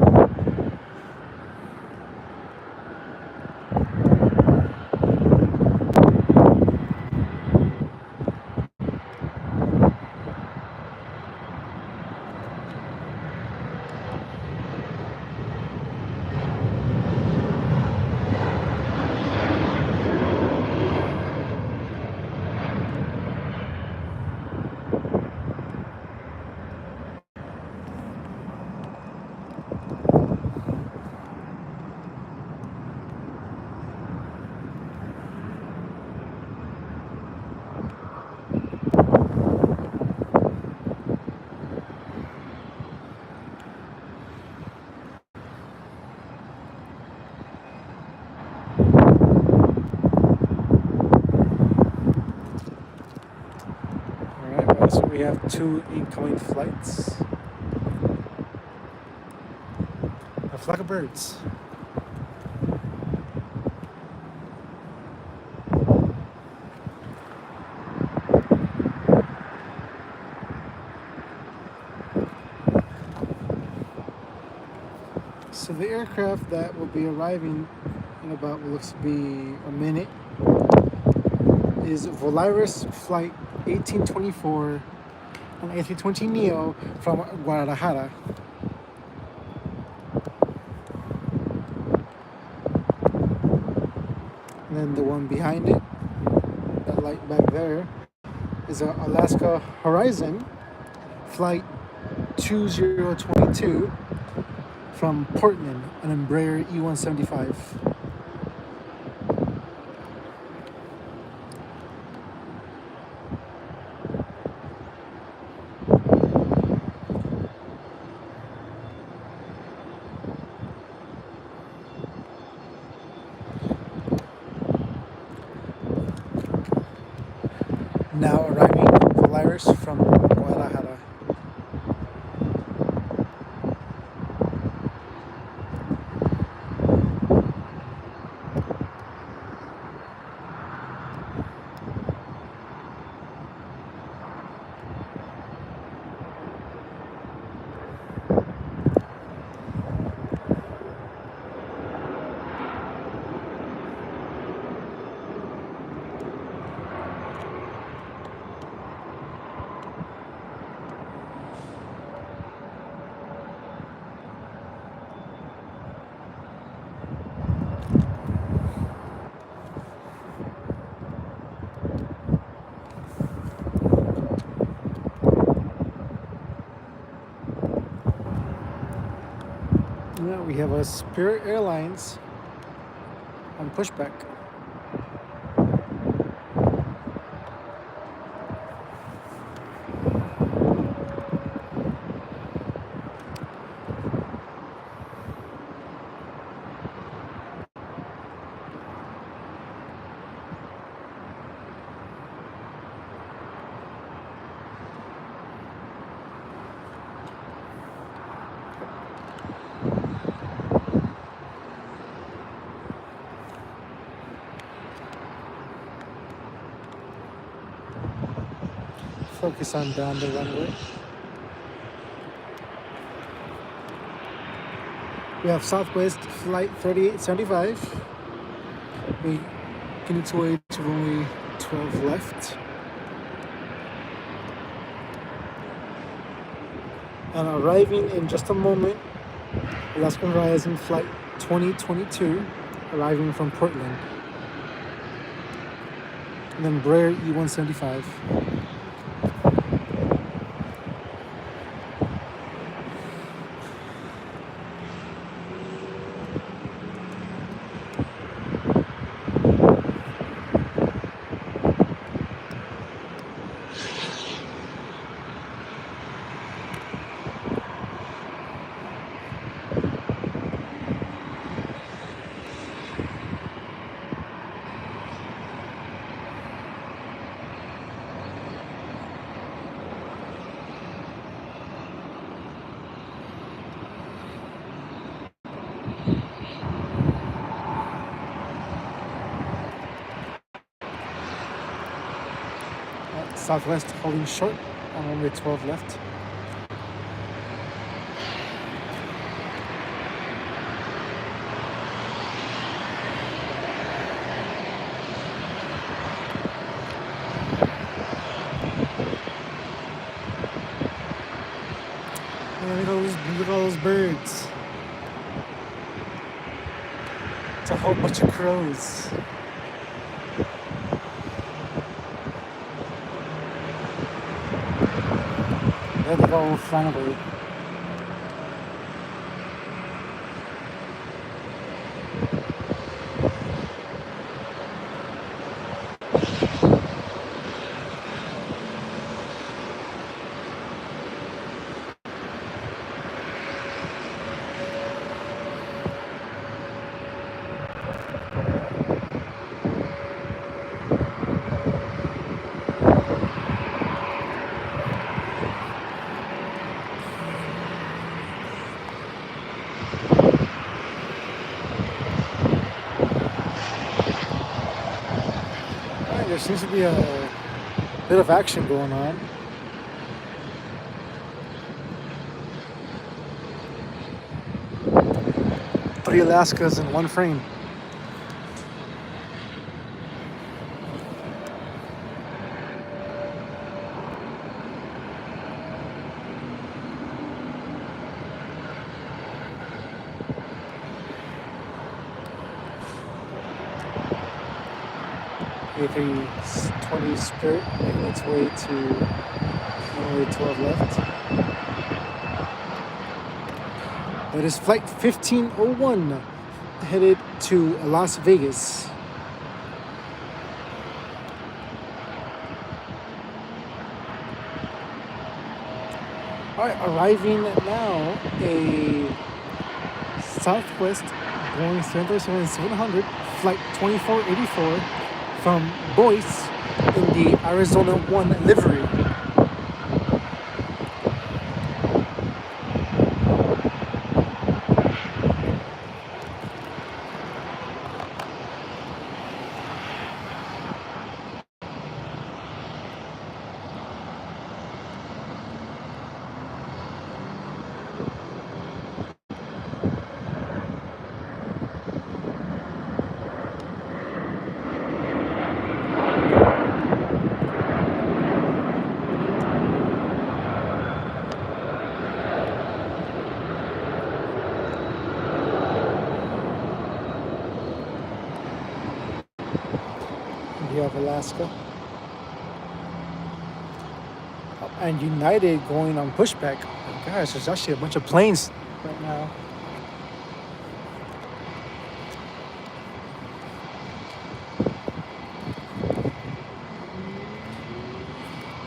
So we have 2 incoming flights. A flock of birds. So the aircraft that will be arriving in about what looks to be a minute is Volaris Flight 1824 on A320neo from Guadalajara. And then the one behind it, that light back there, is a Alaska Horizon Flight 2022 from Portland, an Embraer E175. Now arriving Volaris from Guadalajara. Now we have a Spirit Airlines on pushback. Focus on down the runway. We have Southwest Flight 3875. Making its way to runway 12 left. And arriving in just a moment, Alaska Horizon Flight 2022, arriving from Portland. And then Embraer E175. Southwest holding short on runway 12 left. Look at all those birds. It's a whole bunch of crows. There they go, flying away. There seems to be a bit of action going on. Three Alaskas in one frame. A320 Spirit making its way to runway 12 left. That is flight 1501 headed to Las Vegas. Alright, arriving now, a Southwest Boeing 737-700 flight 2484 from Boise in the Arizona 1 livery. You have Alaska. And United going on pushback. Oh gosh, there's actually a bunch of planes right now.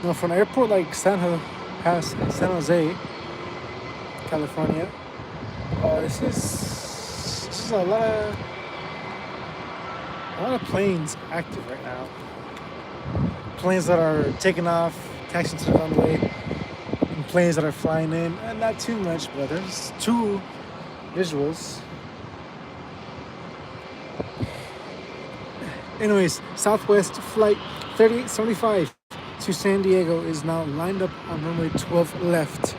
Now, for an airport like San Jose, California, this is a lot of planes active right now. Planes that are taking off, taxiing to the runway, and planes that are flying in, and not too much, but there's two visuals. Anyways, Southwest flight 3875 to San Diego is now lined up on runway 12 left.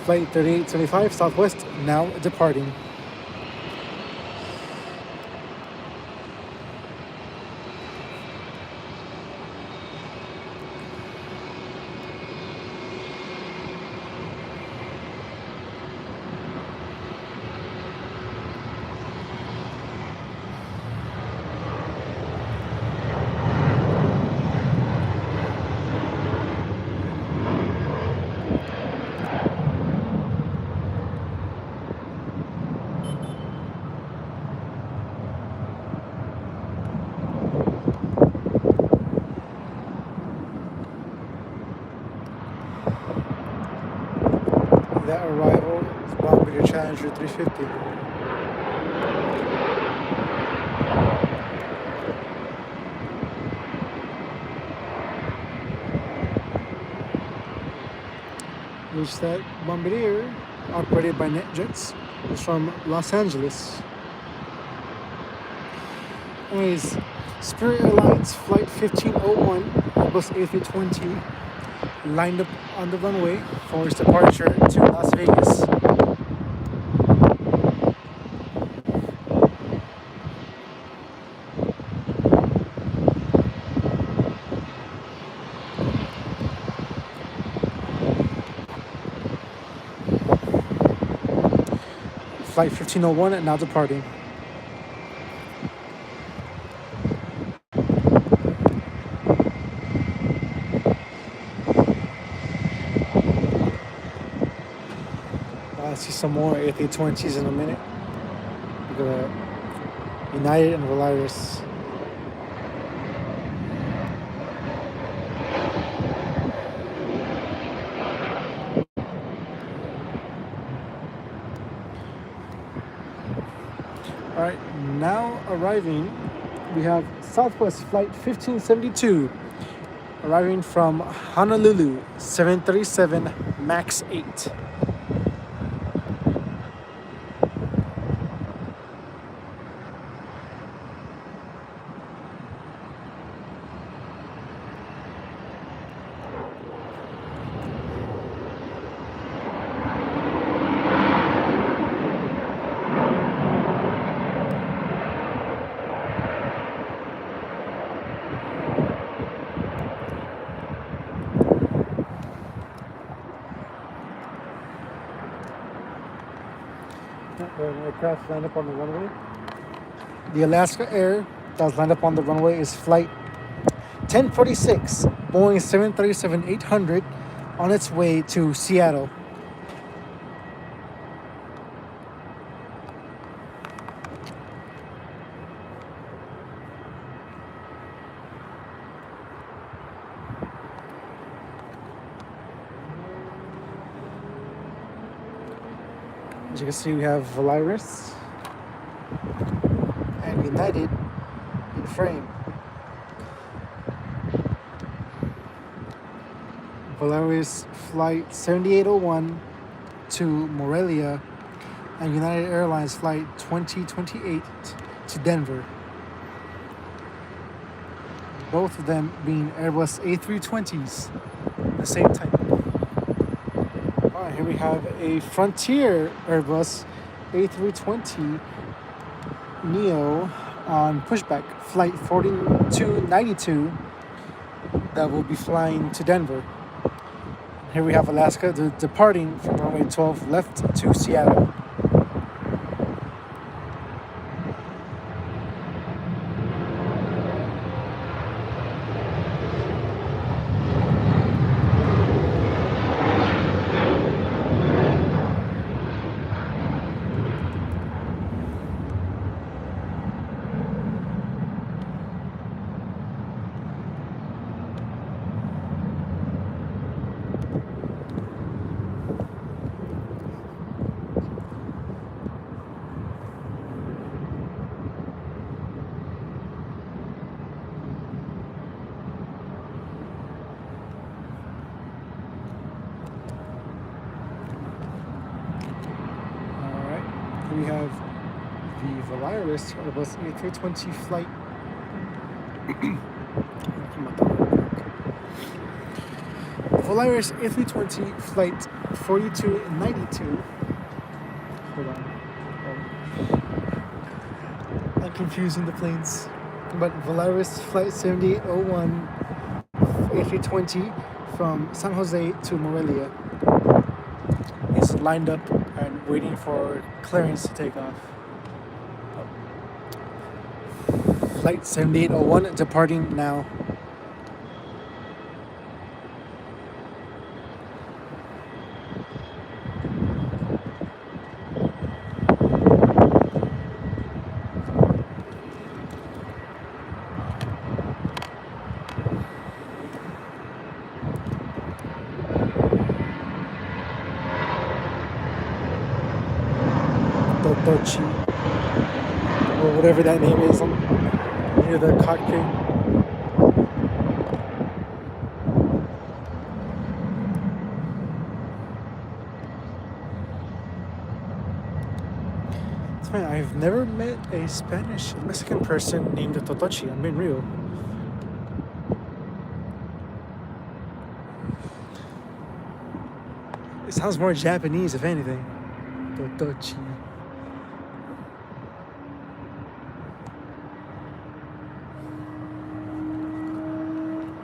Flight 3875 Southwest now departing. That arrival is Bombardier Challenger 350. Which that Bombardier, operated by NetJets, is from Los Angeles. Anyways, Spirit Airlines Flight 1501, Airbus A320, lined up on the runway for its departure to Las Vegas. Flight 1501 now departing. I'll see some more A320s in a minute. Look at that. United and Volaris. Alright, now arriving, we have Southwest Flight 1572, arriving from Honolulu, 737 MAX 8. Aircraft lined up on the runway. The Alaska Air that was lined up on the runway is Flight 1046, Boeing 737-800, on its way to Seattle. As you can see, we have Volaris and United in frame. Volaris Flight 7801 to Morelia, and United Airlines Flight 2028 to Denver. Both of them being Airbus A320s, the same type. Alright, here we have a Frontier Airbus A320 Neo on pushback, Flight 4292, that will be flying to Denver. Here we have Alaska departing from runway 12 left to Seattle. We have the Volaris Airbus A320 flight. Volaris A320 flight 4292. Hold on. I'm confusing the planes. But Volaris flight 7801 A320 from San Jose to Morelia is lined up and waiting for clearance to take off. Flight 7801 departing now. Tochi, or whatever that name is, near the cockpit. It's funny, I I've never met a Spanish Mexican person named Totochi. I'm being real. It sounds more Japanese, if anything. Totochi.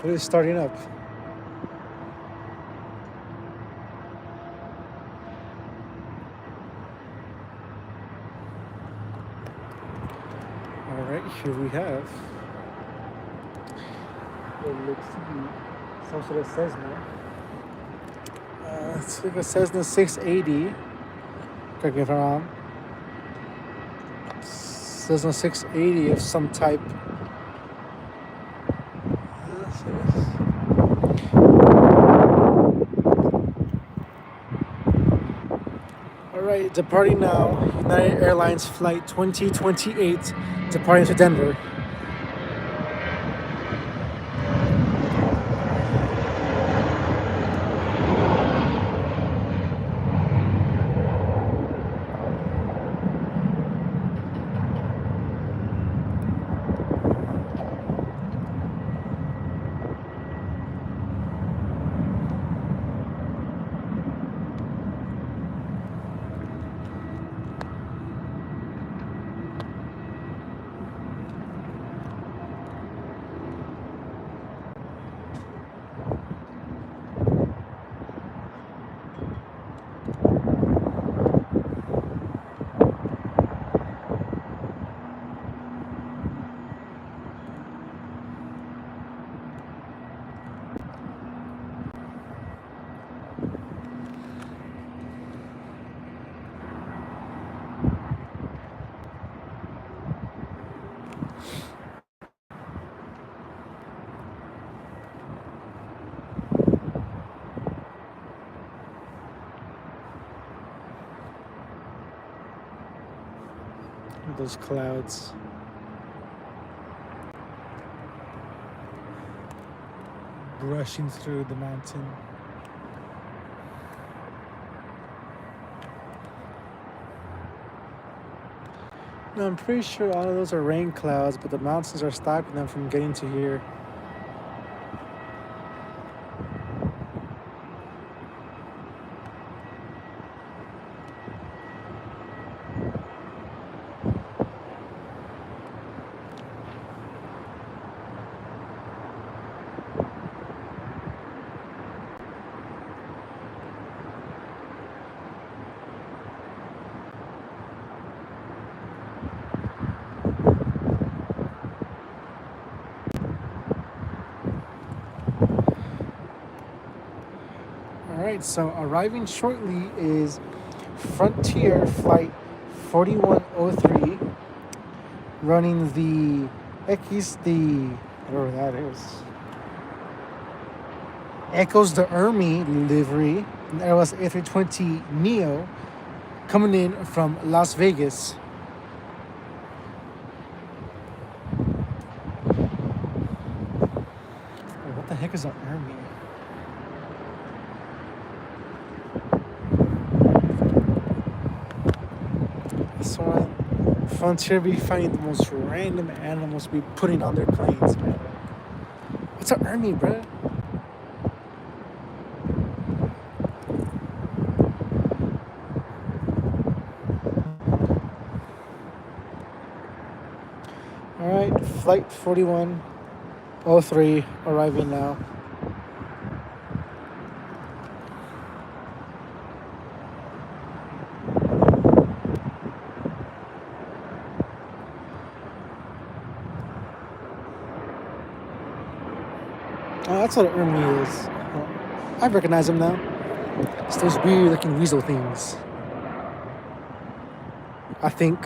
It is starting up. Alright, here we have. It looks to be some sort of Cessna. It's like a Cessna 680. Correct me if I'm wrong. Cessna 680 of some type. Alright, departing now. United Airlines Flight 2028, departing to Denver. Those clouds. Brushing through the mountain. No, I'm pretty sure all of those are rain clouds, but the mountains are stopping them from getting to here. Alright, so arriving shortly is Frontier Flight 4103, running the whatever that is. Echoes the Army livery, an Airbus A320 Neo, coming in from Las Vegas. What the heck is an Army? Frontier be finding the most random animals be putting on their planes, man. What's an Army, bruh? Alright, Flight 4103 arriving now. Oh, that's what an Army is. Oh, I recognize them now. It's those weird looking weasel things. I think.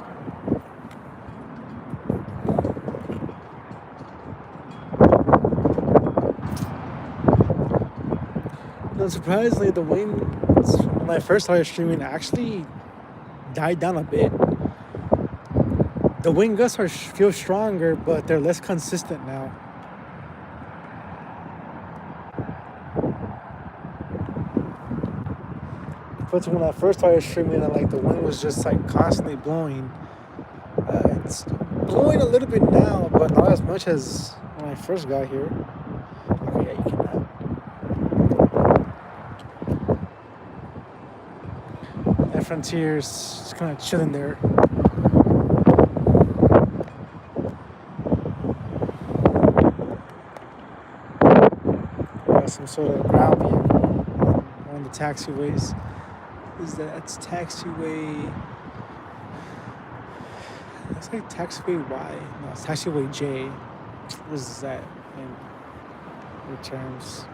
And surprisingly, the winds when I first started streaming actually died down a bit. The wind gusts feel stronger, but they're less consistent now. But when I first started streaming, and like the wind was just like constantly blowing, It's blowing a little bit now, but not as much as when I first got here. Okay, yeah, you cannot. That Frontier's just kind of chilling there. Got some sort of ground vehicle on the taxiways. That's taxiway. It's like taxiway Y. No, it's taxiway J. What is that in terms?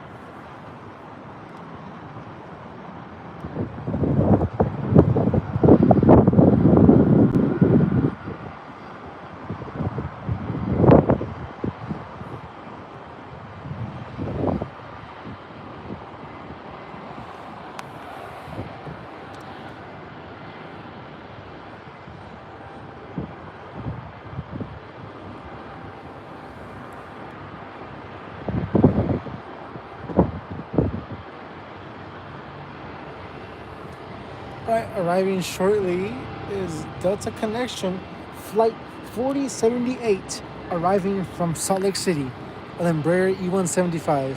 Right, arriving shortly is Delta Connection Flight 4078 arriving from Salt Lake City, an Embraer E175.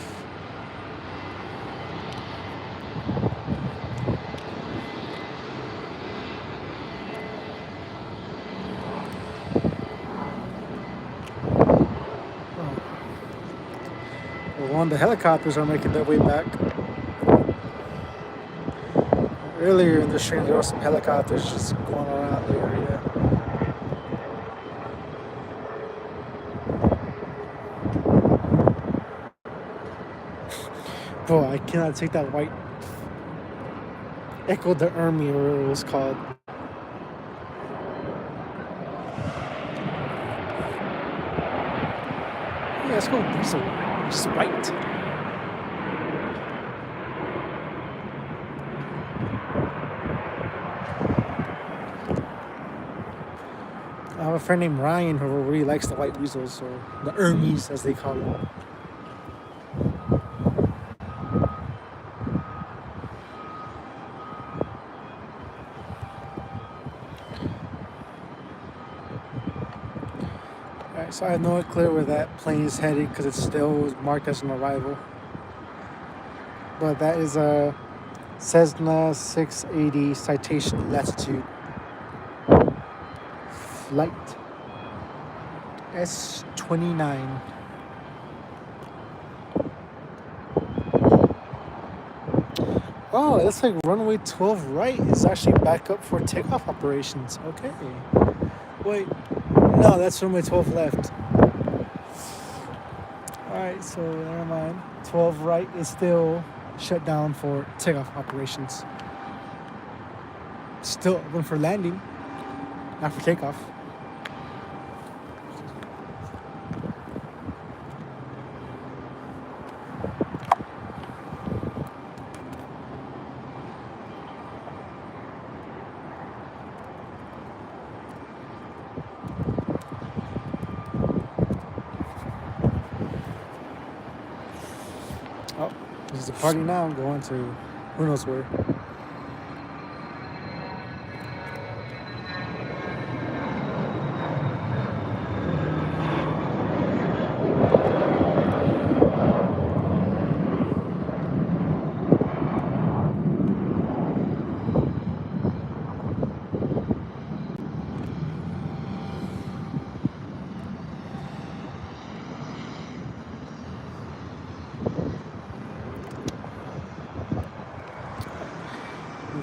Well, one of the helicopters are making their way back. Earlier in the stream, there were some helicopters just going around the area. Bro, I cannot take that white Echo the Army, or whatever it was called. Yeah, let's go diesel. Just white. I have a friend named Ryan who really likes the white weasels, or the Ermies as they call them. Alright, so I have no clue where that plane is headed because it's still marked as an arrival. But that is a Cessna 680 Citation Latitude. Flight S29. Oh, it looks like runway 12 right is actually back up for takeoff operations. Okay. Wait, no, that's runway 12 left. Alright, so never mind. 12 right is still shut down for takeoff operations. Still open for landing, not for takeoff. Oh, this is a party now. I'm going to who knows where.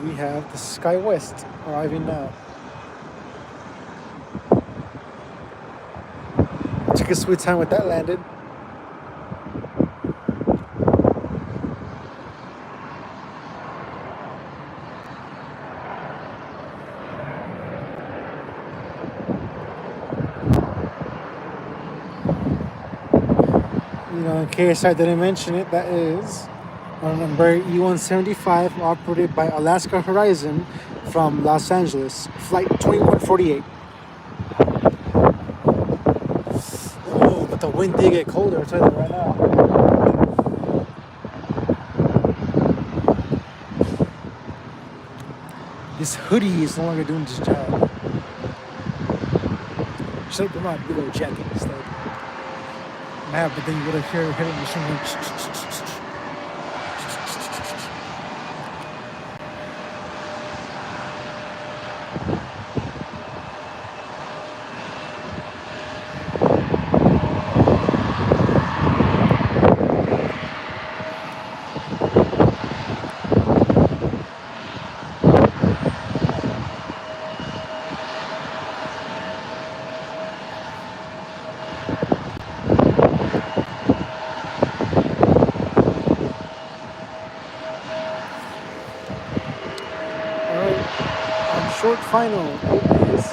We have the Sky West arriving now. Took a sweet time with that landed. You know, in case I didn't mention it, that is an Embraer E175 operated by Alaska Horizon from Los Angeles, flight 2148. Oh, but the wind did get colder, I'll tell you that right now. This hoodie is no longer doing this job. Should have put on a big old jacket instead. Mad, but then you would have heard heavy machine gun. Short final is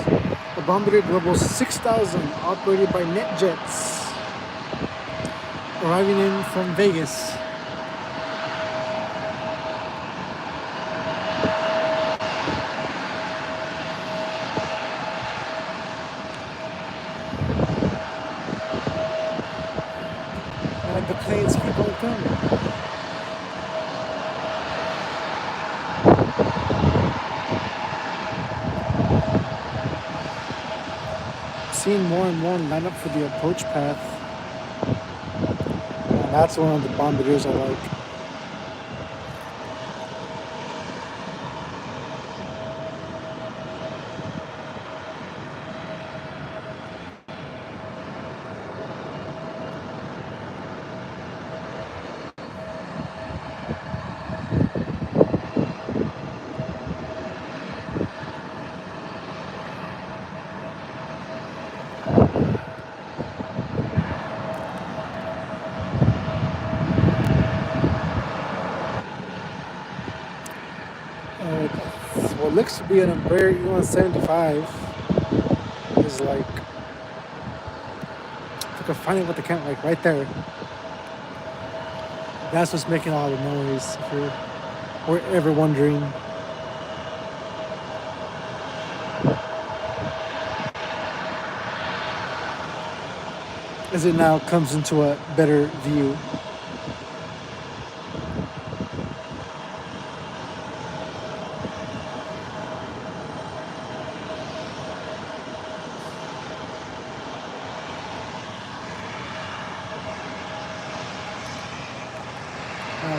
the Bombardier Global 6000 operated by NetJets arriving in from Vegas. And the planes keep on coming. Seeing more and more line up for the approach path. And that's one of the Bombardiers I like. What looks to be an Embraer E175 is like, if I can find it with the camera, like right there. That's what's making all the noise, if you're ever wondering. As it now comes into a better view.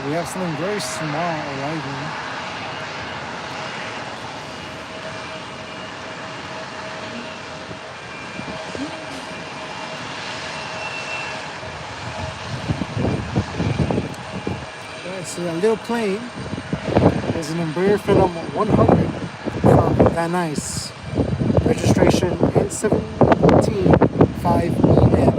We have something very small arriving. Alright, so that little plane is an Embraer Phenom 100 from Van Nuys. Registration N175EN.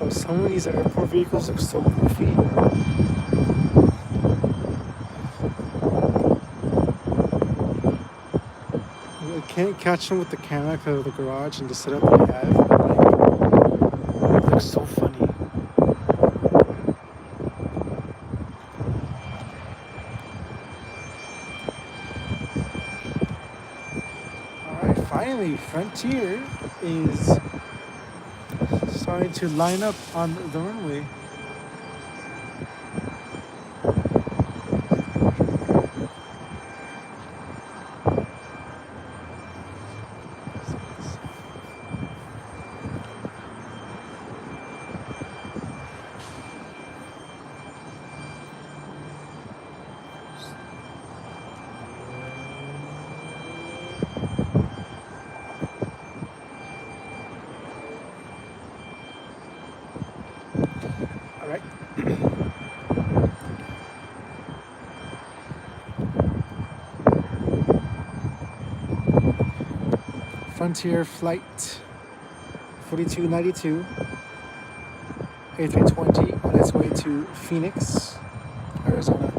Some of these airport vehicles look so goofy. I can't catch them with the camera because of the garage and the setup I have. But like, it looks so funny. Alright, finally, Frontier is starting to line up on the runway. Alright. Frontier Flight 4292 A320 on its way to Phoenix, Arizona.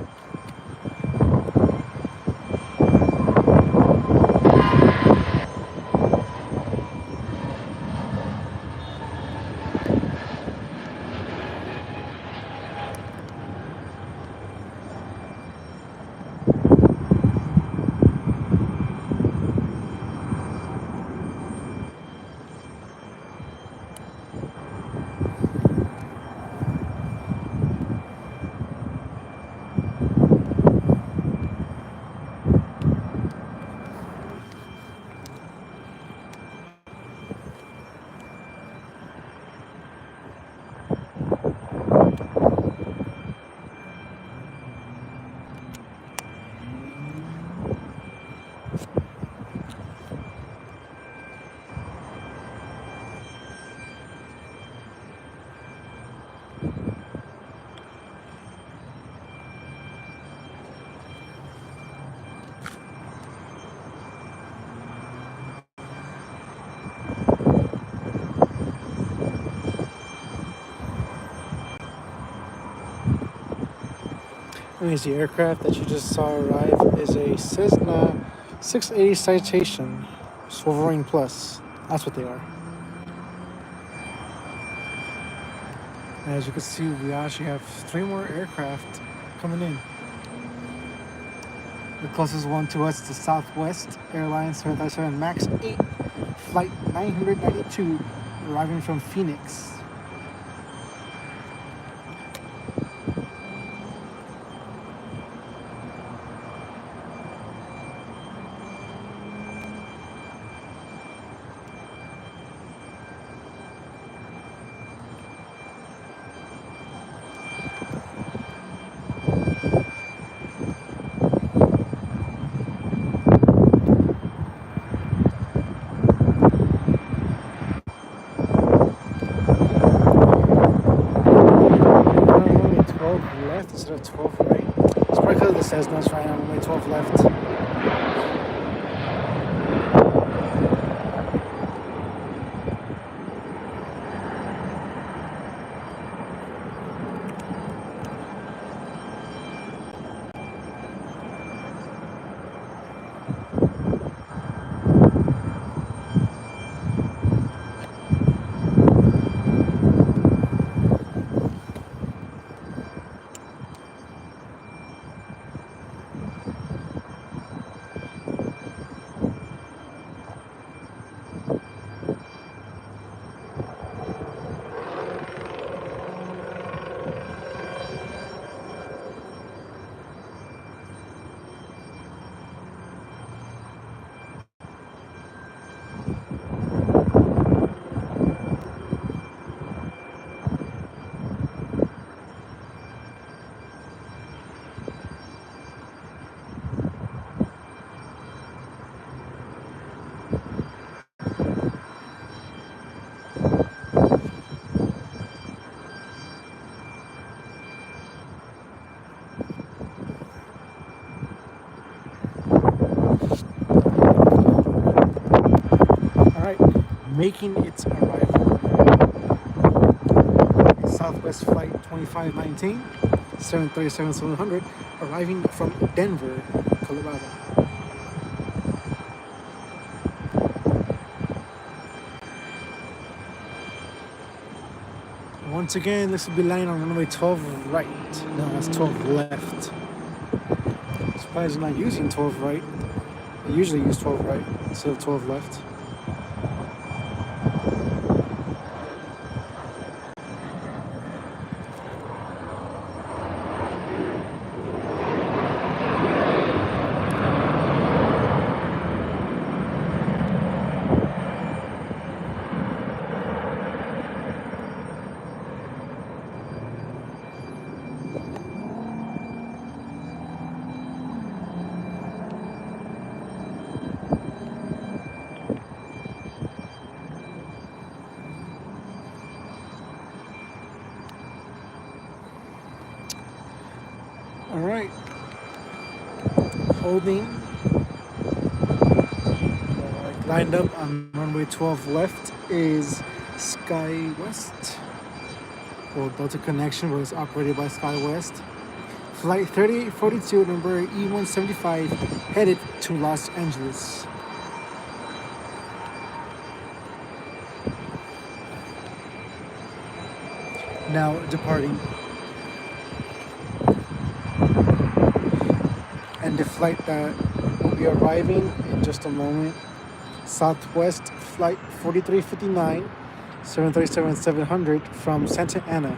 Anyways, the aircraft that you just saw arrive is a Cessna 680 Citation Sovereign Plus. That's what they are. As you can see, we actually have 3 more aircraft coming in. The closest one to us is the Southwest Airlines 737 MAX 8, Flight 992, arriving from Phoenix. Left instead of 12 right. It's probably because of the Cessna's right now. I'm only 12 left. Making its arrival. Southwest Flight 2519, 737-700, arriving from Denver, Colorado. Once again, this will be landing on runway 12 right. No, that's 12 left. Surprised I'm not using 12 right. I usually use 12 right instead of 12 left. All right, holding. Lined up on runway 12 left is SkyWest, or Delta Connection, but it's operated by SkyWest. Flight 3842, number E175, headed to Los Angeles. Now departing. And the flight that will be arriving in just a moment, Southwest Flight 4359, 737-700 from Santa Ana.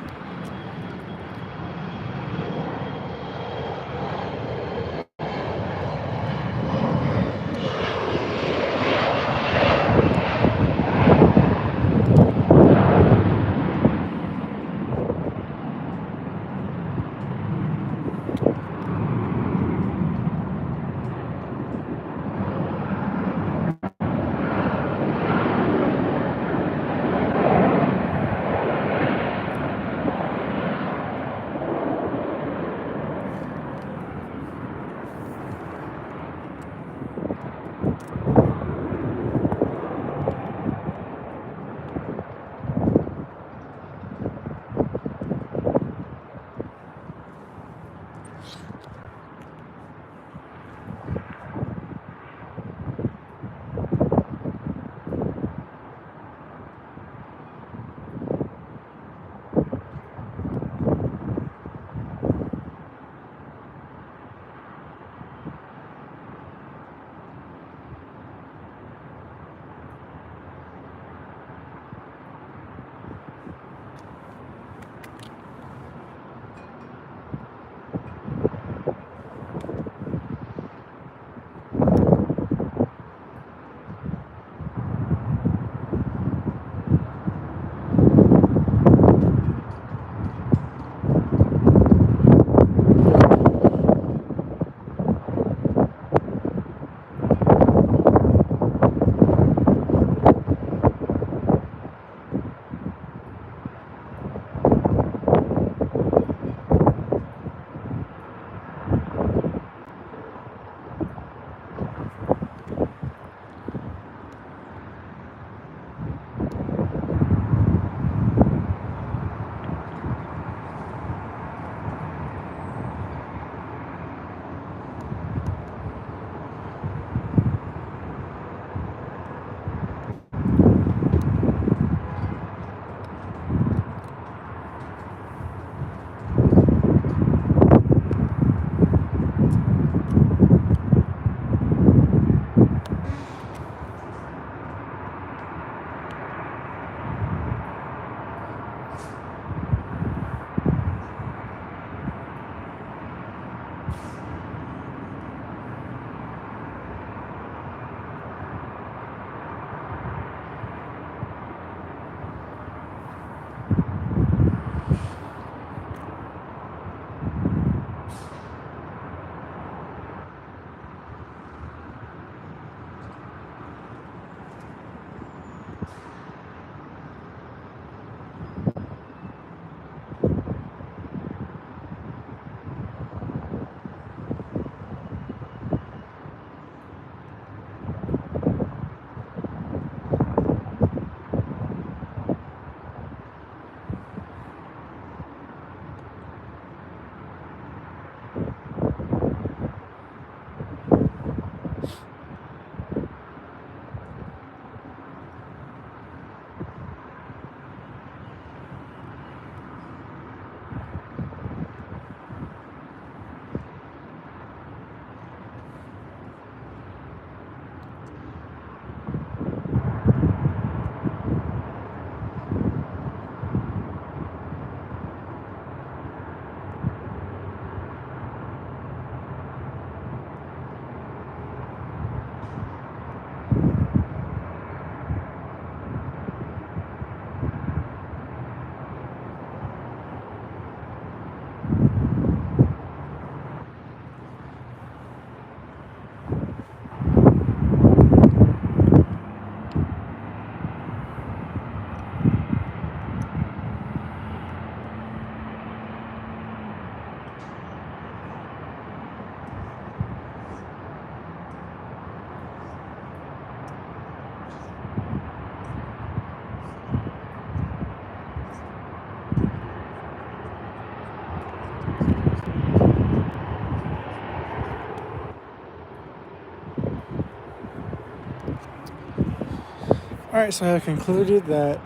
Alright, so I concluded that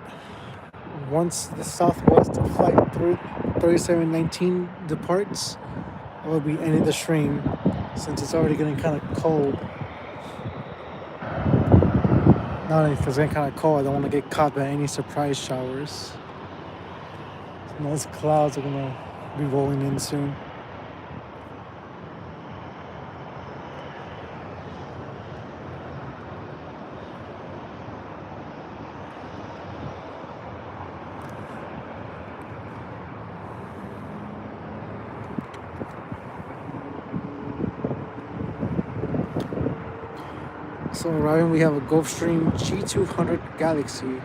once the Southwest flight 3719 departs, I will be ending the stream since it's already getting kind of cold. Not only if it's getting kind of cold, I don't want to get caught by any surprise showers. And those clouds are going to be rolling in soon. So arriving, we have a Gulfstream G200 Galaxy.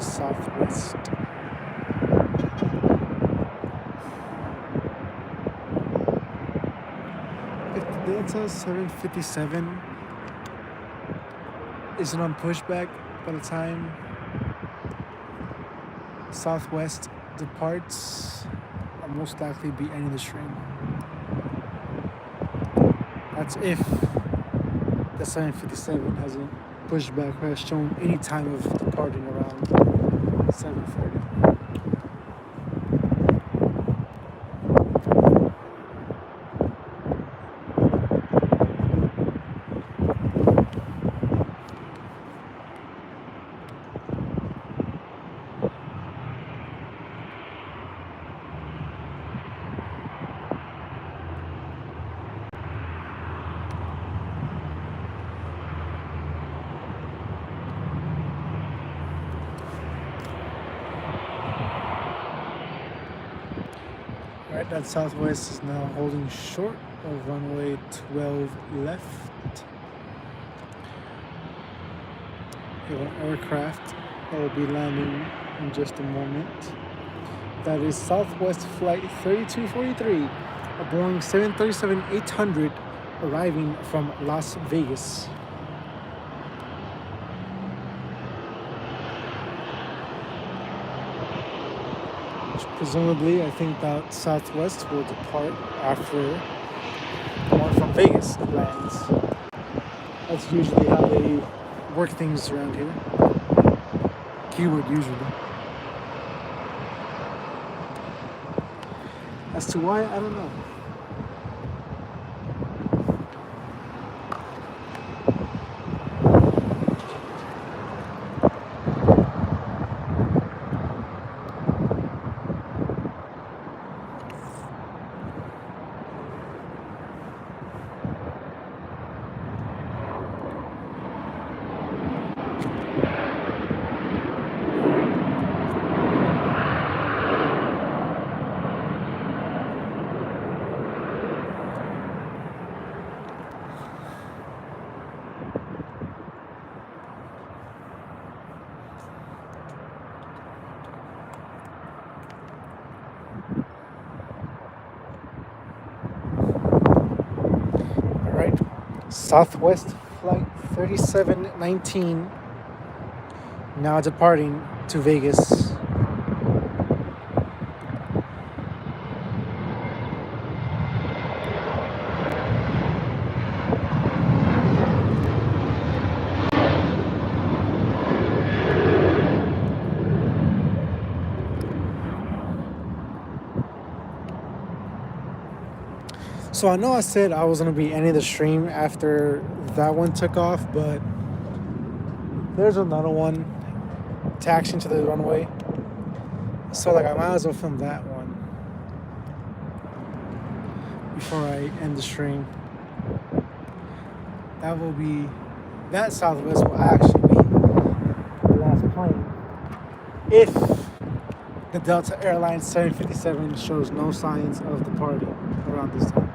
Southwest. If the Delta 757 isn't on pushback by the time Southwest departs, I'll most likely be ending the stream. That's if the 757 hasn't pushed back or has shown any time of departing around 7:30. Alright, that Southwest is now holding short of runway 12 left. We have an aircraft that will be landing in just a moment. That is Southwest Flight 3243, a Boeing 737-800 arriving from Las Vegas. Presumably, I think that Southwest will depart after the one from Vegas lands. That's usually how they work things around here. Keyword usually. As to why, I don't know. Southwest Flight 3719 now departing to Vegas. So I know I said I was going to be ending the stream after that one took off, but there's another one taxiing to the runway. So like I might as well film that one before I end the stream. That Southwest will actually be the last plane if the Delta Airlines 757 shows no signs of departing around this time.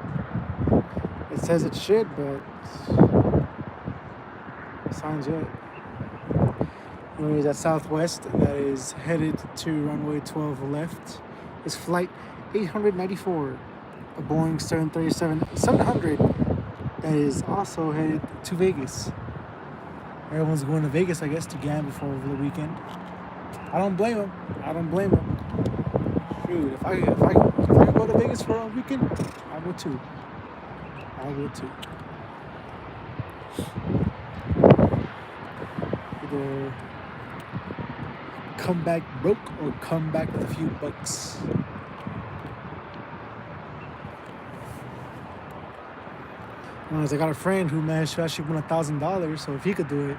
It says it should, but no signs yet. Anyways, at Southwest, that is headed to runway 12 left, is flight 894, a Boeing 737-700 that is also headed to Vegas. Everyone's going to Vegas, I guess, to gamble for over the weekend. I don't blame them. Shoot, if I go to Vegas for a weekend, I would too. Either come back broke or come back with a few bucks. Anyways, I got a friend who managed to actually win $1,000, so if he could do it,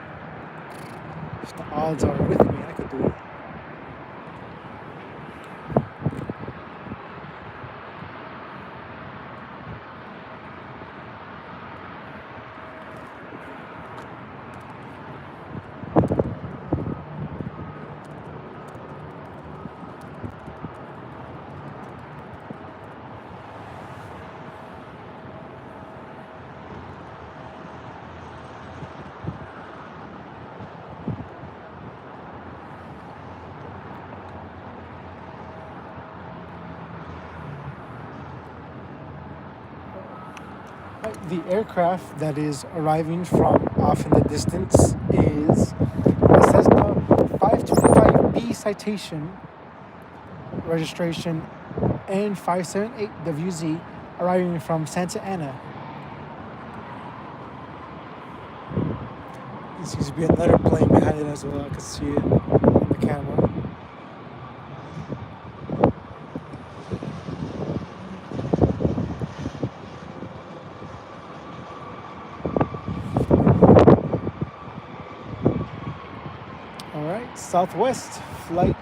if the odds are with me, I could do it. The aircraft that is arriving from off in the distance is a Cessna 525B citation registration and 578WZ arriving from Santa Ana. There seems to be another plane behind it as well. I can see it on the camera. Southwest flight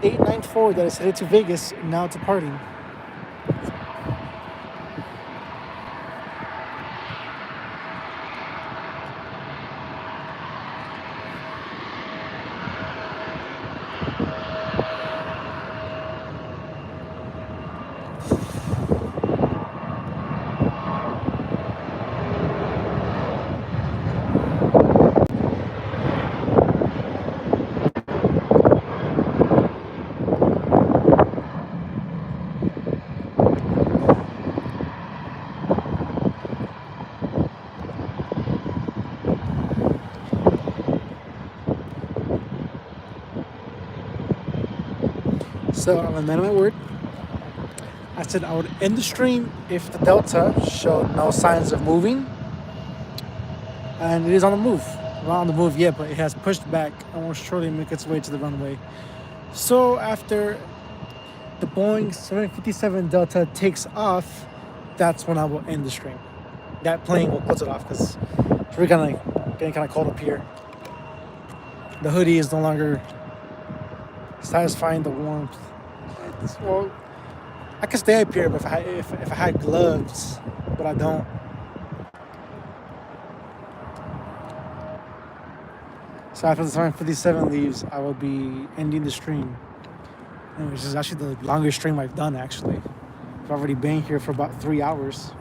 894 that is headed to Vegas, now departing. So I'm a man of my word. I said I would end the stream if the Delta showed no signs of moving. And it is on the move. Not on the move yet, but it has pushed back and will shortly make its way to the runway. So after the Boeing 757 Delta takes off, that's when I will end the stream. That plane will close it off because it's really getting kind of cold up here. The hoodie is no longer satisfying the warmth. Well, I could stay up here, but if I had gloves, but I don't. So after the 757 leaves, I will be ending the stream. And which is actually the longest stream I've done, actually. I've already been here for about 3 hours.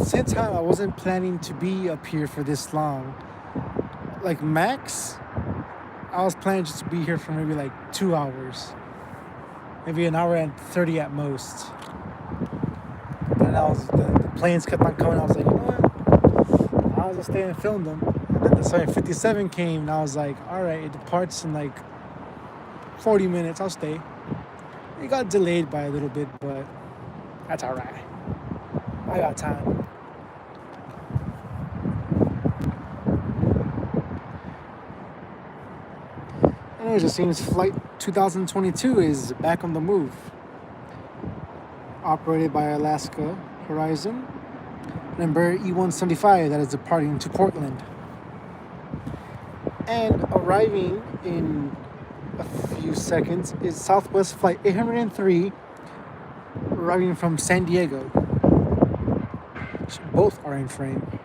Same time, I wasn't planning to be up here for this long. Like max, I was planning just to be here for maybe like 2 hours, maybe an hour and 30 at most. Then the planes kept on coming. I was like, you know what? I'll just stay and film them. And then the 757 came, and I was like, all right, it departs in like 40 minutes. I'll stay. It got delayed by a little bit, but that's all right. I got time. Anyways, it seems Flight 2022 is back on the move. Operated by Alaska Horizon. Number E175 that is departing to Portland. And arriving in a few seconds is Southwest Flight 803 arriving from San Diego. So both are in frame.